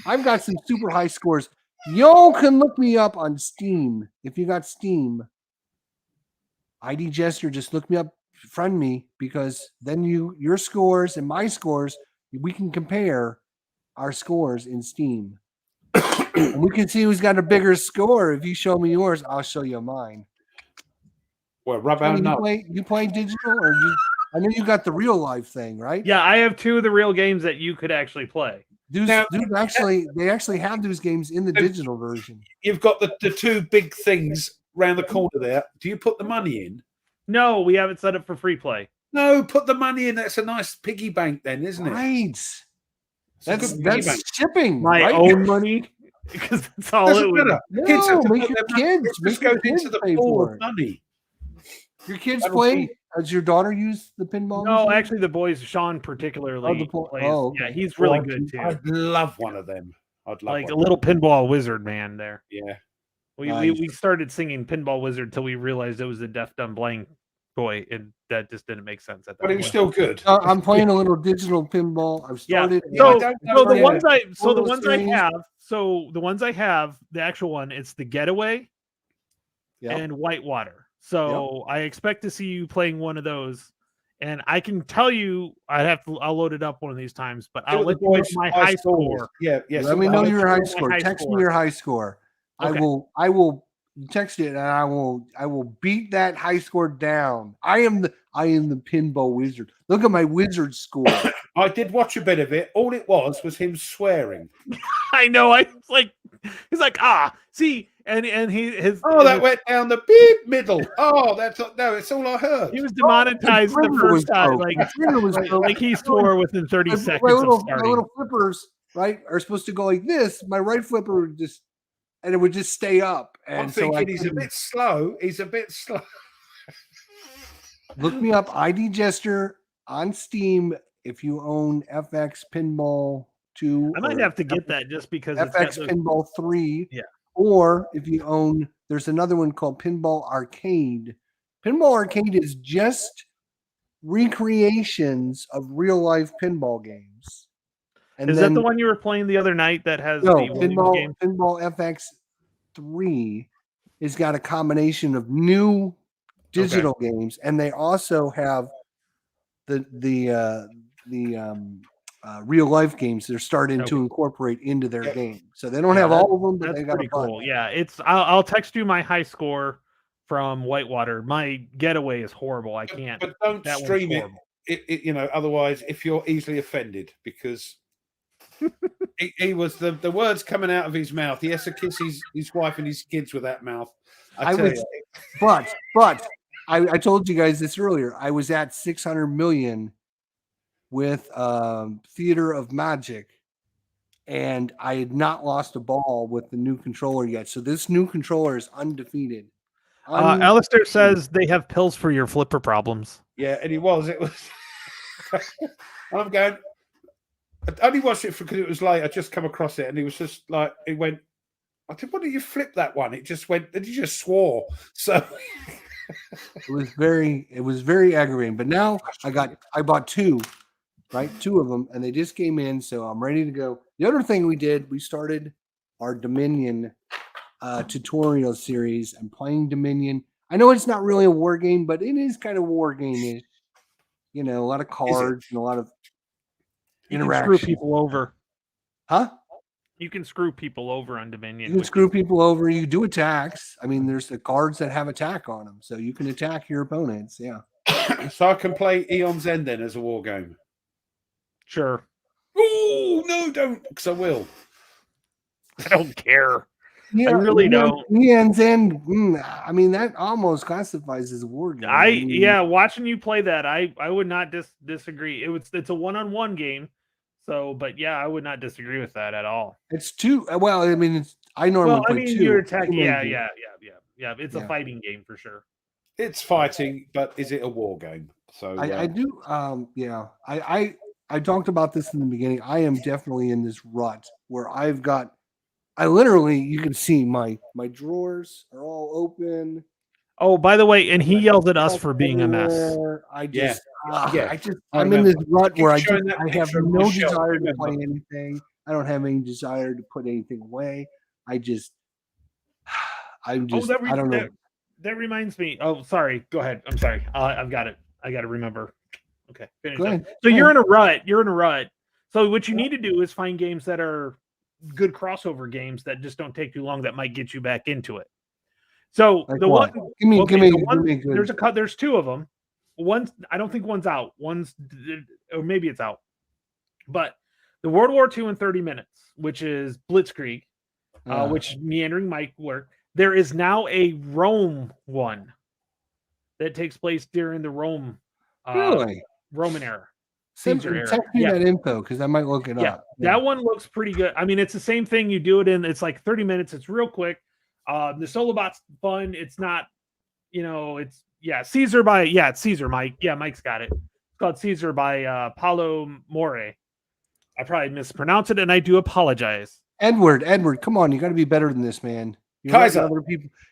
Speaker 1: I've got some super high scores. Y'all can look me up on Steam. If you got Steam, ID Jester, just look me up, friend me, because then your scores and my scores, we can compare our scores in Steam. And we can see who's got a bigger score. If you show me yours, I'll show you mine.
Speaker 2: Well, rub out
Speaker 1: you play digital, or I know you got the real life thing, right?
Speaker 3: Yeah, I have 2 of the real games that you could actually play.
Speaker 1: They actually have those games in the digital version.
Speaker 2: You've got the 2 big things around the corner there. Do you put the money in?
Speaker 3: No, we have it set up for free play.
Speaker 2: No, put the money in. That's a nice piggy bank then, isn't it?
Speaker 1: Right. That's shipping.
Speaker 3: My own money. because that's all
Speaker 2: Doesn't
Speaker 3: it would.
Speaker 2: matter.
Speaker 1: No,
Speaker 2: Kids have to
Speaker 1: make
Speaker 2: put
Speaker 1: your
Speaker 2: their
Speaker 1: kids.
Speaker 2: It
Speaker 1: Make
Speaker 2: just
Speaker 1: your
Speaker 2: goes into
Speaker 1: kids
Speaker 2: the
Speaker 1: pay
Speaker 2: pool
Speaker 1: for
Speaker 2: of
Speaker 1: it.
Speaker 2: money.
Speaker 1: Your kids
Speaker 2: That'll
Speaker 1: play?
Speaker 2: be-
Speaker 1: Does your daughter use the pinball?
Speaker 3: No,
Speaker 1: machine?
Speaker 3: actually, the boys, Sean particularly plays.
Speaker 1: Oh,
Speaker 3: Yeah,
Speaker 1: okay.
Speaker 3: he's really
Speaker 2: Oh,
Speaker 3: good too.
Speaker 2: I'd love one of them. I'd love
Speaker 3: Like a
Speaker 2: one.
Speaker 3: little pinball wizard man there.
Speaker 2: Yeah.
Speaker 3: We
Speaker 1: Nice.
Speaker 3: started singing Pinball Wizard till we realized it was a deaf dumb blind toy, and that just didn't make sense at that
Speaker 2: But it was
Speaker 3: point.
Speaker 2: still good.
Speaker 1: I'm playing a little digital pinball. I've
Speaker 3: Yeah.
Speaker 1: started.
Speaker 2: Yeah, I
Speaker 3: So,
Speaker 2: don't know
Speaker 3: so the
Speaker 2: yet.
Speaker 3: ones I
Speaker 1: Photo
Speaker 3: have, the actual one, it's the Getaway
Speaker 1: Yep.
Speaker 3: and Whitewater. So I expect to see you playing one of those. And I can tell you, I'll load it up one of these times, but I'll let you know my high score.
Speaker 2: Yeah, yeah.
Speaker 1: Let me know
Speaker 3: I'll
Speaker 1: your
Speaker 3: let you
Speaker 1: high
Speaker 3: know my
Speaker 1: score.
Speaker 3: high
Speaker 1: Text
Speaker 3: score.
Speaker 1: me your high score.
Speaker 3: Okay.
Speaker 1: I will text it and I will beat that high score down. I am the pinball wizard. Look at my wizard score.
Speaker 2: I did watch a bit of it. All it was him swearing.
Speaker 3: I know. He's like, see, and his.
Speaker 2: Oh, that went down the beep middle. Oh, it's all I heard.
Speaker 3: He was demonetized the
Speaker 1: printer was
Speaker 3: first time.
Speaker 1: broke.
Speaker 3: Like,
Speaker 1: The printer was broke.
Speaker 3: like he swore within 30
Speaker 1: my
Speaker 3: seconds
Speaker 1: little,
Speaker 3: of
Speaker 1: my
Speaker 3: starting.
Speaker 1: little flippers, right, are supposed to go like this. My right flipper would just, and it would just stay up. And
Speaker 2: I'm
Speaker 1: so
Speaker 2: thinking he's a bit slow. He's a bit slow.
Speaker 1: Look me up, ID Jester on Steam if you own FX Pinball 2.
Speaker 3: I might
Speaker 1: or
Speaker 3: have to get that just because it's
Speaker 1: FX
Speaker 3: got those-
Speaker 1: Pinball 3.
Speaker 3: Yeah.
Speaker 1: Or if you own, there's another one called Pinball Arcade. Pinball Arcade is just recreations of real life pinball games. And
Speaker 3: Is
Speaker 1: then,
Speaker 3: that the one you were playing the other night that has
Speaker 1: no,
Speaker 3: the old game?
Speaker 1: Pinball FX 3 has got a combination of new digital games, and they also have the real life games they're starting to incorporate into their game. So they don't have all of them, but
Speaker 3: That's
Speaker 1: they got
Speaker 3: pretty
Speaker 1: a bunch.
Speaker 3: cool. Yeah, I'll text you my high score from Whitewater. My Getaway is horrible. I can't.
Speaker 2: But don't
Speaker 3: that one's
Speaker 2: stream it.
Speaker 3: horrible.
Speaker 2: Otherwise, if you're easily offended, because he was the words coming out of his mouth. He has to kiss his wife and his kids with that mouth.
Speaker 1: But I told you guys this earlier. I was at 600 million with Theater of Magic, and I had not lost a ball with the new controller yet. So this new controller is undefeated.
Speaker 3: Alistair says they have pills for your flipper problems.
Speaker 2: Yeah, and it was. I'm going. I only watched it because it was late. I just come across it, and he was just like, he went. I said, "Why did you flip that one?" It just went, and he just swore. So
Speaker 1: it was very aggravating. But now I bought two, right? Two of them, and they just came in, so I'm ready to go. The other thing we started our Dominion tutorial series. I'm playing Dominion. I know it's not really a war game, but it is kind of war game-ish. A lot of cards and a lot of interaction.
Speaker 3: You can screw people over.
Speaker 1: Huh?
Speaker 3: You can screw people over on Dominion.
Speaker 1: You can screw people over. You do attacks. I mean, there's the cards that have attack on them, so you can attack your opponents. Yeah.
Speaker 2: So I can play Eon's End then as a war game.
Speaker 3: Sure.
Speaker 2: Oh no, don't, because I will.
Speaker 3: I don't care.
Speaker 1: Yeah,
Speaker 3: I really don't.
Speaker 1: Eon's End. I mean, that almost classifies as a war game.
Speaker 3: Watching you play that, I would not disagree. It's a one-on-one game, so but yeah, I would not disagree with that at all.
Speaker 1: It's two. Well, I mean, I normally play two.
Speaker 3: You're attacking. Yeah. It's a fighting game for sure.
Speaker 2: It's fighting, but is it a war game? So
Speaker 1: I do. I talked about this in the beginning. I am definitely in this rut where I literally, you can see my
Speaker 3: drawers are all open. Oh, by the way, and he yelled at us for being a mess.
Speaker 1: I'm in this rut where I have no desire to play anything. I don't have any desire to put anything away. I don't know.
Speaker 3: That reminds me. Oh, sorry. Go ahead. I'm sorry. I've got it. I got to remember. Okay. Finish up. So you're in a rut. So what you need to do is find games that are good crossover games that just don't take too long that might get you back into it. So
Speaker 1: like
Speaker 3: the
Speaker 1: what?
Speaker 3: one,
Speaker 1: give me
Speaker 3: there's two of them. One's, I don't think one's out. One's, or maybe it's out. But the World War II in 30 minutes, which is Blitzkrieg, which Meandering Mike worked. There is now a Rome one that takes place during the Roman era. Caesar era.
Speaker 1: Text me that info because I might look it up.
Speaker 3: That one looks pretty good. I mean, it's the same thing. You do it in, it's like 30 minutes. It's real quick. The solo bot's fun. It's not, it's Caesar it's Caesar, Mike. Yeah, Mike's got it. It's called Caesar by Paulo More. I probably mispronounced it, and I do apologize.
Speaker 1: Edward, come on, you got to be better than this, man. You're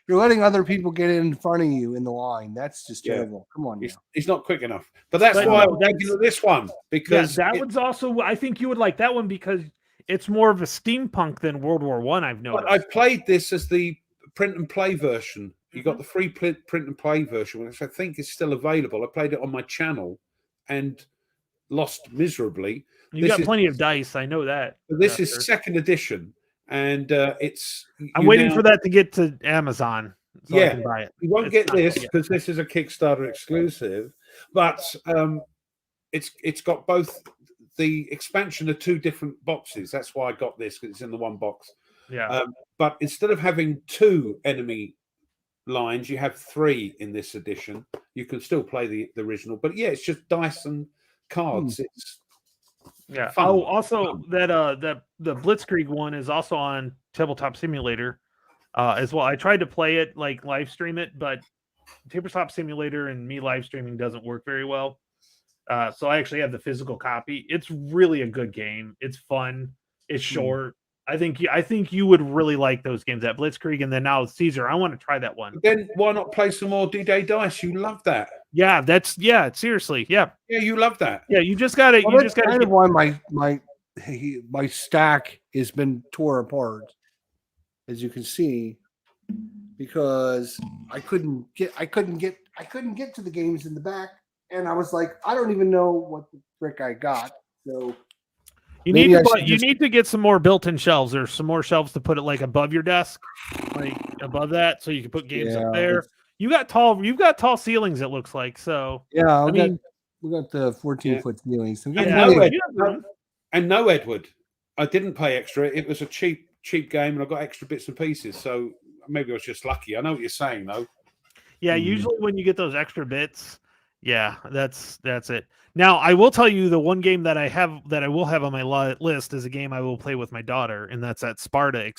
Speaker 1: letting other people get in front of you in the line. That's just terrible. Come on,
Speaker 2: he's not quick enough. But that's why I'm thinking of this one, because
Speaker 3: that one's also. I think you would like that one because it's more of a steampunk than World War One. I've noticed.
Speaker 2: But I played this as the print and play version. You got the free print and play version, which I think is still available. I played it on my channel and lost miserably.
Speaker 3: You got plenty of dice. I know that.
Speaker 2: This is second edition, and it's.
Speaker 3: I'm waiting for that to get to Amazon. So I can buy it.
Speaker 2: You won't get this because this is a Kickstarter exclusive, but it's got both the expansion of 2 different boxes. That's why I got this, because it's in the one box.
Speaker 3: Yeah.
Speaker 2: But instead of having 2 enemy lines, you have 3 in this edition. You can still play the original, but it's just dice and cards. It's fun.
Speaker 3: Oh, also that the Blitzkrieg one is also on Tabletop Simulator as well. I tried to play it, like live stream it, but Tabletop Simulator and me live streaming doesn't work very well. So I actually have the physical copy. It's really a good game. It's fun. It's short. I think you would really like those games, that Blitzkrieg, and then now Caesar. I want to try that one.
Speaker 2: Then why not play some more D-Day dice? You love that.
Speaker 3: Yeah, seriously. Yeah.
Speaker 2: Yeah, you love that.
Speaker 3: Yeah, you just got to.
Speaker 1: Well, that's kind of why my stack has been tore apart, as you can see, because I couldn't get to the games in the back, and I was like, I don't even know what the frick I got. So
Speaker 3: you need to get some more built-in shelves, or some more shelves to put it like above your desk, like above that, so you can put games up there. You've got tall ceilings, it looks like. So
Speaker 1: we got the 14-foot ceilings. So
Speaker 2: no, Edward, I didn't pay extra. It was a cheap game, and I got extra bits and pieces. So maybe I was just lucky. I know what you're saying, though.
Speaker 3: Yeah, usually when you get those extra bits, that's it. Now, I will tell you the one game that I will have on my list is a game I will play with my daughter, and that's that Sparta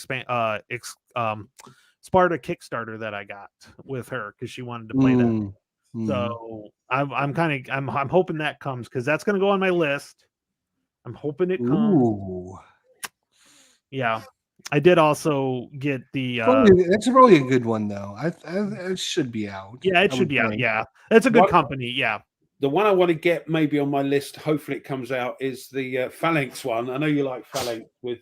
Speaker 3: Sparta Kickstarter that I got with her because she wanted to play that. So I'm hoping that comes, because that's going to go on my list. I'm hoping it comes. Yeah, I did also get the.
Speaker 1: That's probably a good one, though. It should be out.
Speaker 3: Yeah, it should be out. Yeah, that's a good company. Yeah.
Speaker 2: The one I want to get maybe on my list, hopefully it comes out, is the Phalanx one. I know you like Phalanx with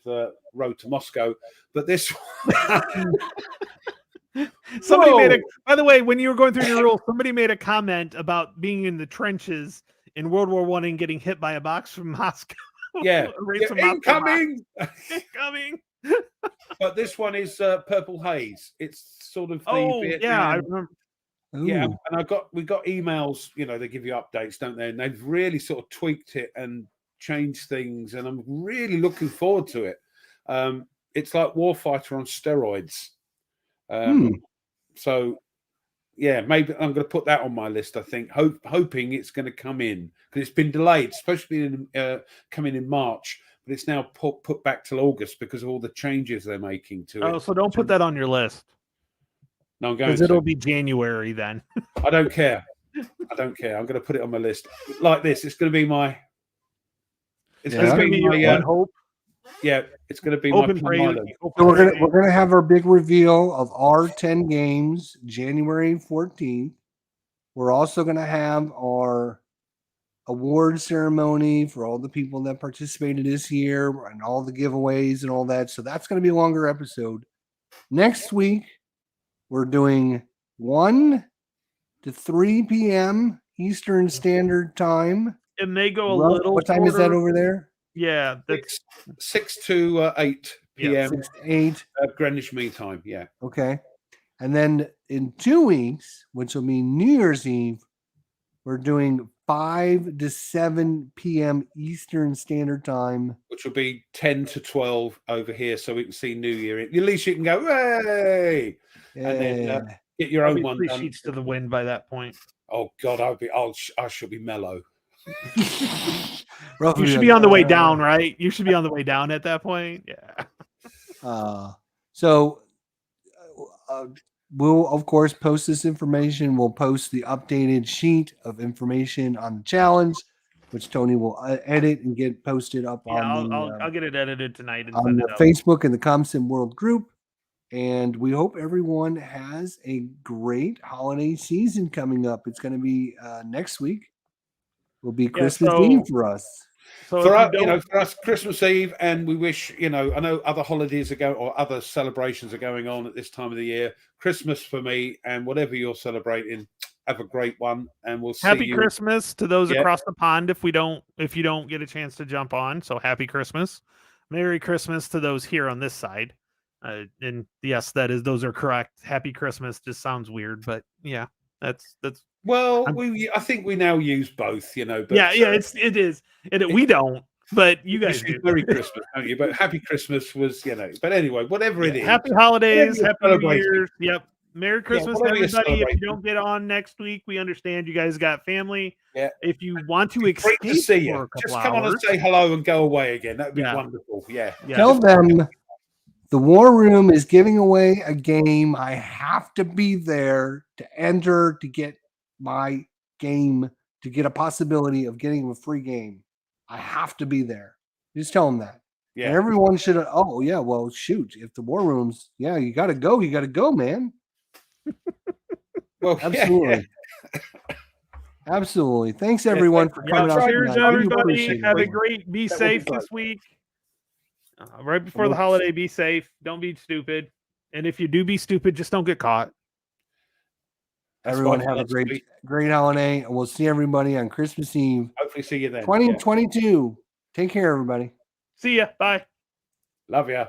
Speaker 2: Road to Moscow, but this one...
Speaker 3: By the way, when you were going through your rules, somebody made a comment about being in the trenches in World War I and getting hit by a box from Moscow.
Speaker 2: Yeah, incoming!
Speaker 3: Incoming!
Speaker 2: But this one is Purple Haze. It's sort of the Vietnam.
Speaker 3: I remember.
Speaker 2: Yeah, and we got emails, they give you updates, don't they? And they've really sort of tweaked it and changed things, and I'm really looking forward to it. It's like Warfighter on steroids. So yeah, maybe I'm going to put that on my list, I think, hoping it's going to come in, because it's been delayed. It's supposed to be coming in March, but it's now put back till August because of all the changes they're making to it.
Speaker 3: Oh, so don't put that on your list.
Speaker 2: No, I'm going
Speaker 3: because it'll be January then.
Speaker 2: I don't care. I'm going to put it on my list like this. It's going to be my. It's going to be my
Speaker 3: hope.
Speaker 2: Yeah, it's going to be
Speaker 3: open
Speaker 2: my.
Speaker 1: So we're gonna have our big reveal of our 10 games January 14th. We're also going to have our award ceremony for all the people that participated this year and all the giveaways and all that. So that's going to be a longer episode. Next week, we're doing 1 to 3 p.m. Eastern Standard Time.
Speaker 3: It may go a little.
Speaker 1: What time is that over there?
Speaker 3: Yeah, that's
Speaker 2: 6 to 8 p.m.
Speaker 1: 6 to 8
Speaker 2: Greenwich Mean Time. Yeah.
Speaker 1: Okay. And then in 2 weeks, which will be New Year's Eve, we're doing 5 to 7 p.m. Eastern Standard Time,
Speaker 2: which will be 10 to 12 over here, so we can see New Year. At least you can go, hey! And then get your own one.
Speaker 3: 3 sheets to the wind by that point.
Speaker 2: Oh God, I shall be mellow.
Speaker 1: Ruff
Speaker 3: You
Speaker 1: will
Speaker 3: should
Speaker 1: like,
Speaker 3: be on the way down, right? You should be on the way down at that point. Yeah.
Speaker 1: So we'll, of course, post this information. We'll post the updated sheet of information on the challenge, which Tony will edit and get posted up
Speaker 3: Yeah,
Speaker 1: on
Speaker 3: I'll get it edited tonight and
Speaker 1: on
Speaker 3: send
Speaker 1: the
Speaker 3: it out.
Speaker 1: Facebook and the Comsim World group. And we hope everyone has a great holiday season coming up. It's going to be next week. Will be Christmas Eve for us.
Speaker 3: So
Speaker 2: For us, for us, Christmas Eve, and we wish, I know other holidays are going or other celebrations are going on at this time of the year. Christmas for me, and whatever you're celebrating, have a great one, and we'll see
Speaker 3: happy
Speaker 2: you.
Speaker 3: Christmas to those across the pond if you don't get a chance to jump on. So happy Christmas. Merry Christmas to those here on this side. And yes, those are correct. Happy Christmas just sounds weird, but yeah, that's
Speaker 2: Well, I think we now use both, but
Speaker 3: yeah, it is. We don't, but you guys do.
Speaker 2: Merry Christmas, don't you? But Happy Christmas was, But anyway, whatever it is.
Speaker 3: Happy holidays,
Speaker 2: you're
Speaker 3: Happy New Year's. Yep. Merry Christmas,
Speaker 2: whatever you're
Speaker 3: everybody. If you
Speaker 2: celebrating.
Speaker 3: don't get on next week, we understand you guys got family.
Speaker 2: Yeah.
Speaker 3: If you want to
Speaker 2: Great
Speaker 3: escape
Speaker 2: to see
Speaker 3: for
Speaker 2: you.
Speaker 3: a couple
Speaker 2: Just come on and
Speaker 3: hours,
Speaker 2: say hello and go away again. That would be
Speaker 3: Yeah.
Speaker 2: wonderful. Yeah.
Speaker 1: Tell them the War Room is giving away a game. I have to be there to enter to get my game, to get a possibility of getting a free game. I have to be there. Just tell them that.
Speaker 2: Yeah.
Speaker 1: And everyone should. Oh yeah. Well, shoot. If the War Room's, you got to go. You got to go, man.
Speaker 2: Well,
Speaker 1: absolutely. Absolutely. Thanks everyone for coming out.
Speaker 3: Cheers, everybody. Have a great. Be safe this week. Right before the holiday, be safe. Don't be stupid. And if you do be stupid, just don't get caught.
Speaker 1: Everyone have a great holiday. And we'll see everybody on Christmas Eve.
Speaker 2: Hopefully see you then.
Speaker 1: 2022. Take care, everybody.
Speaker 3: See ya. Bye.
Speaker 2: Love ya.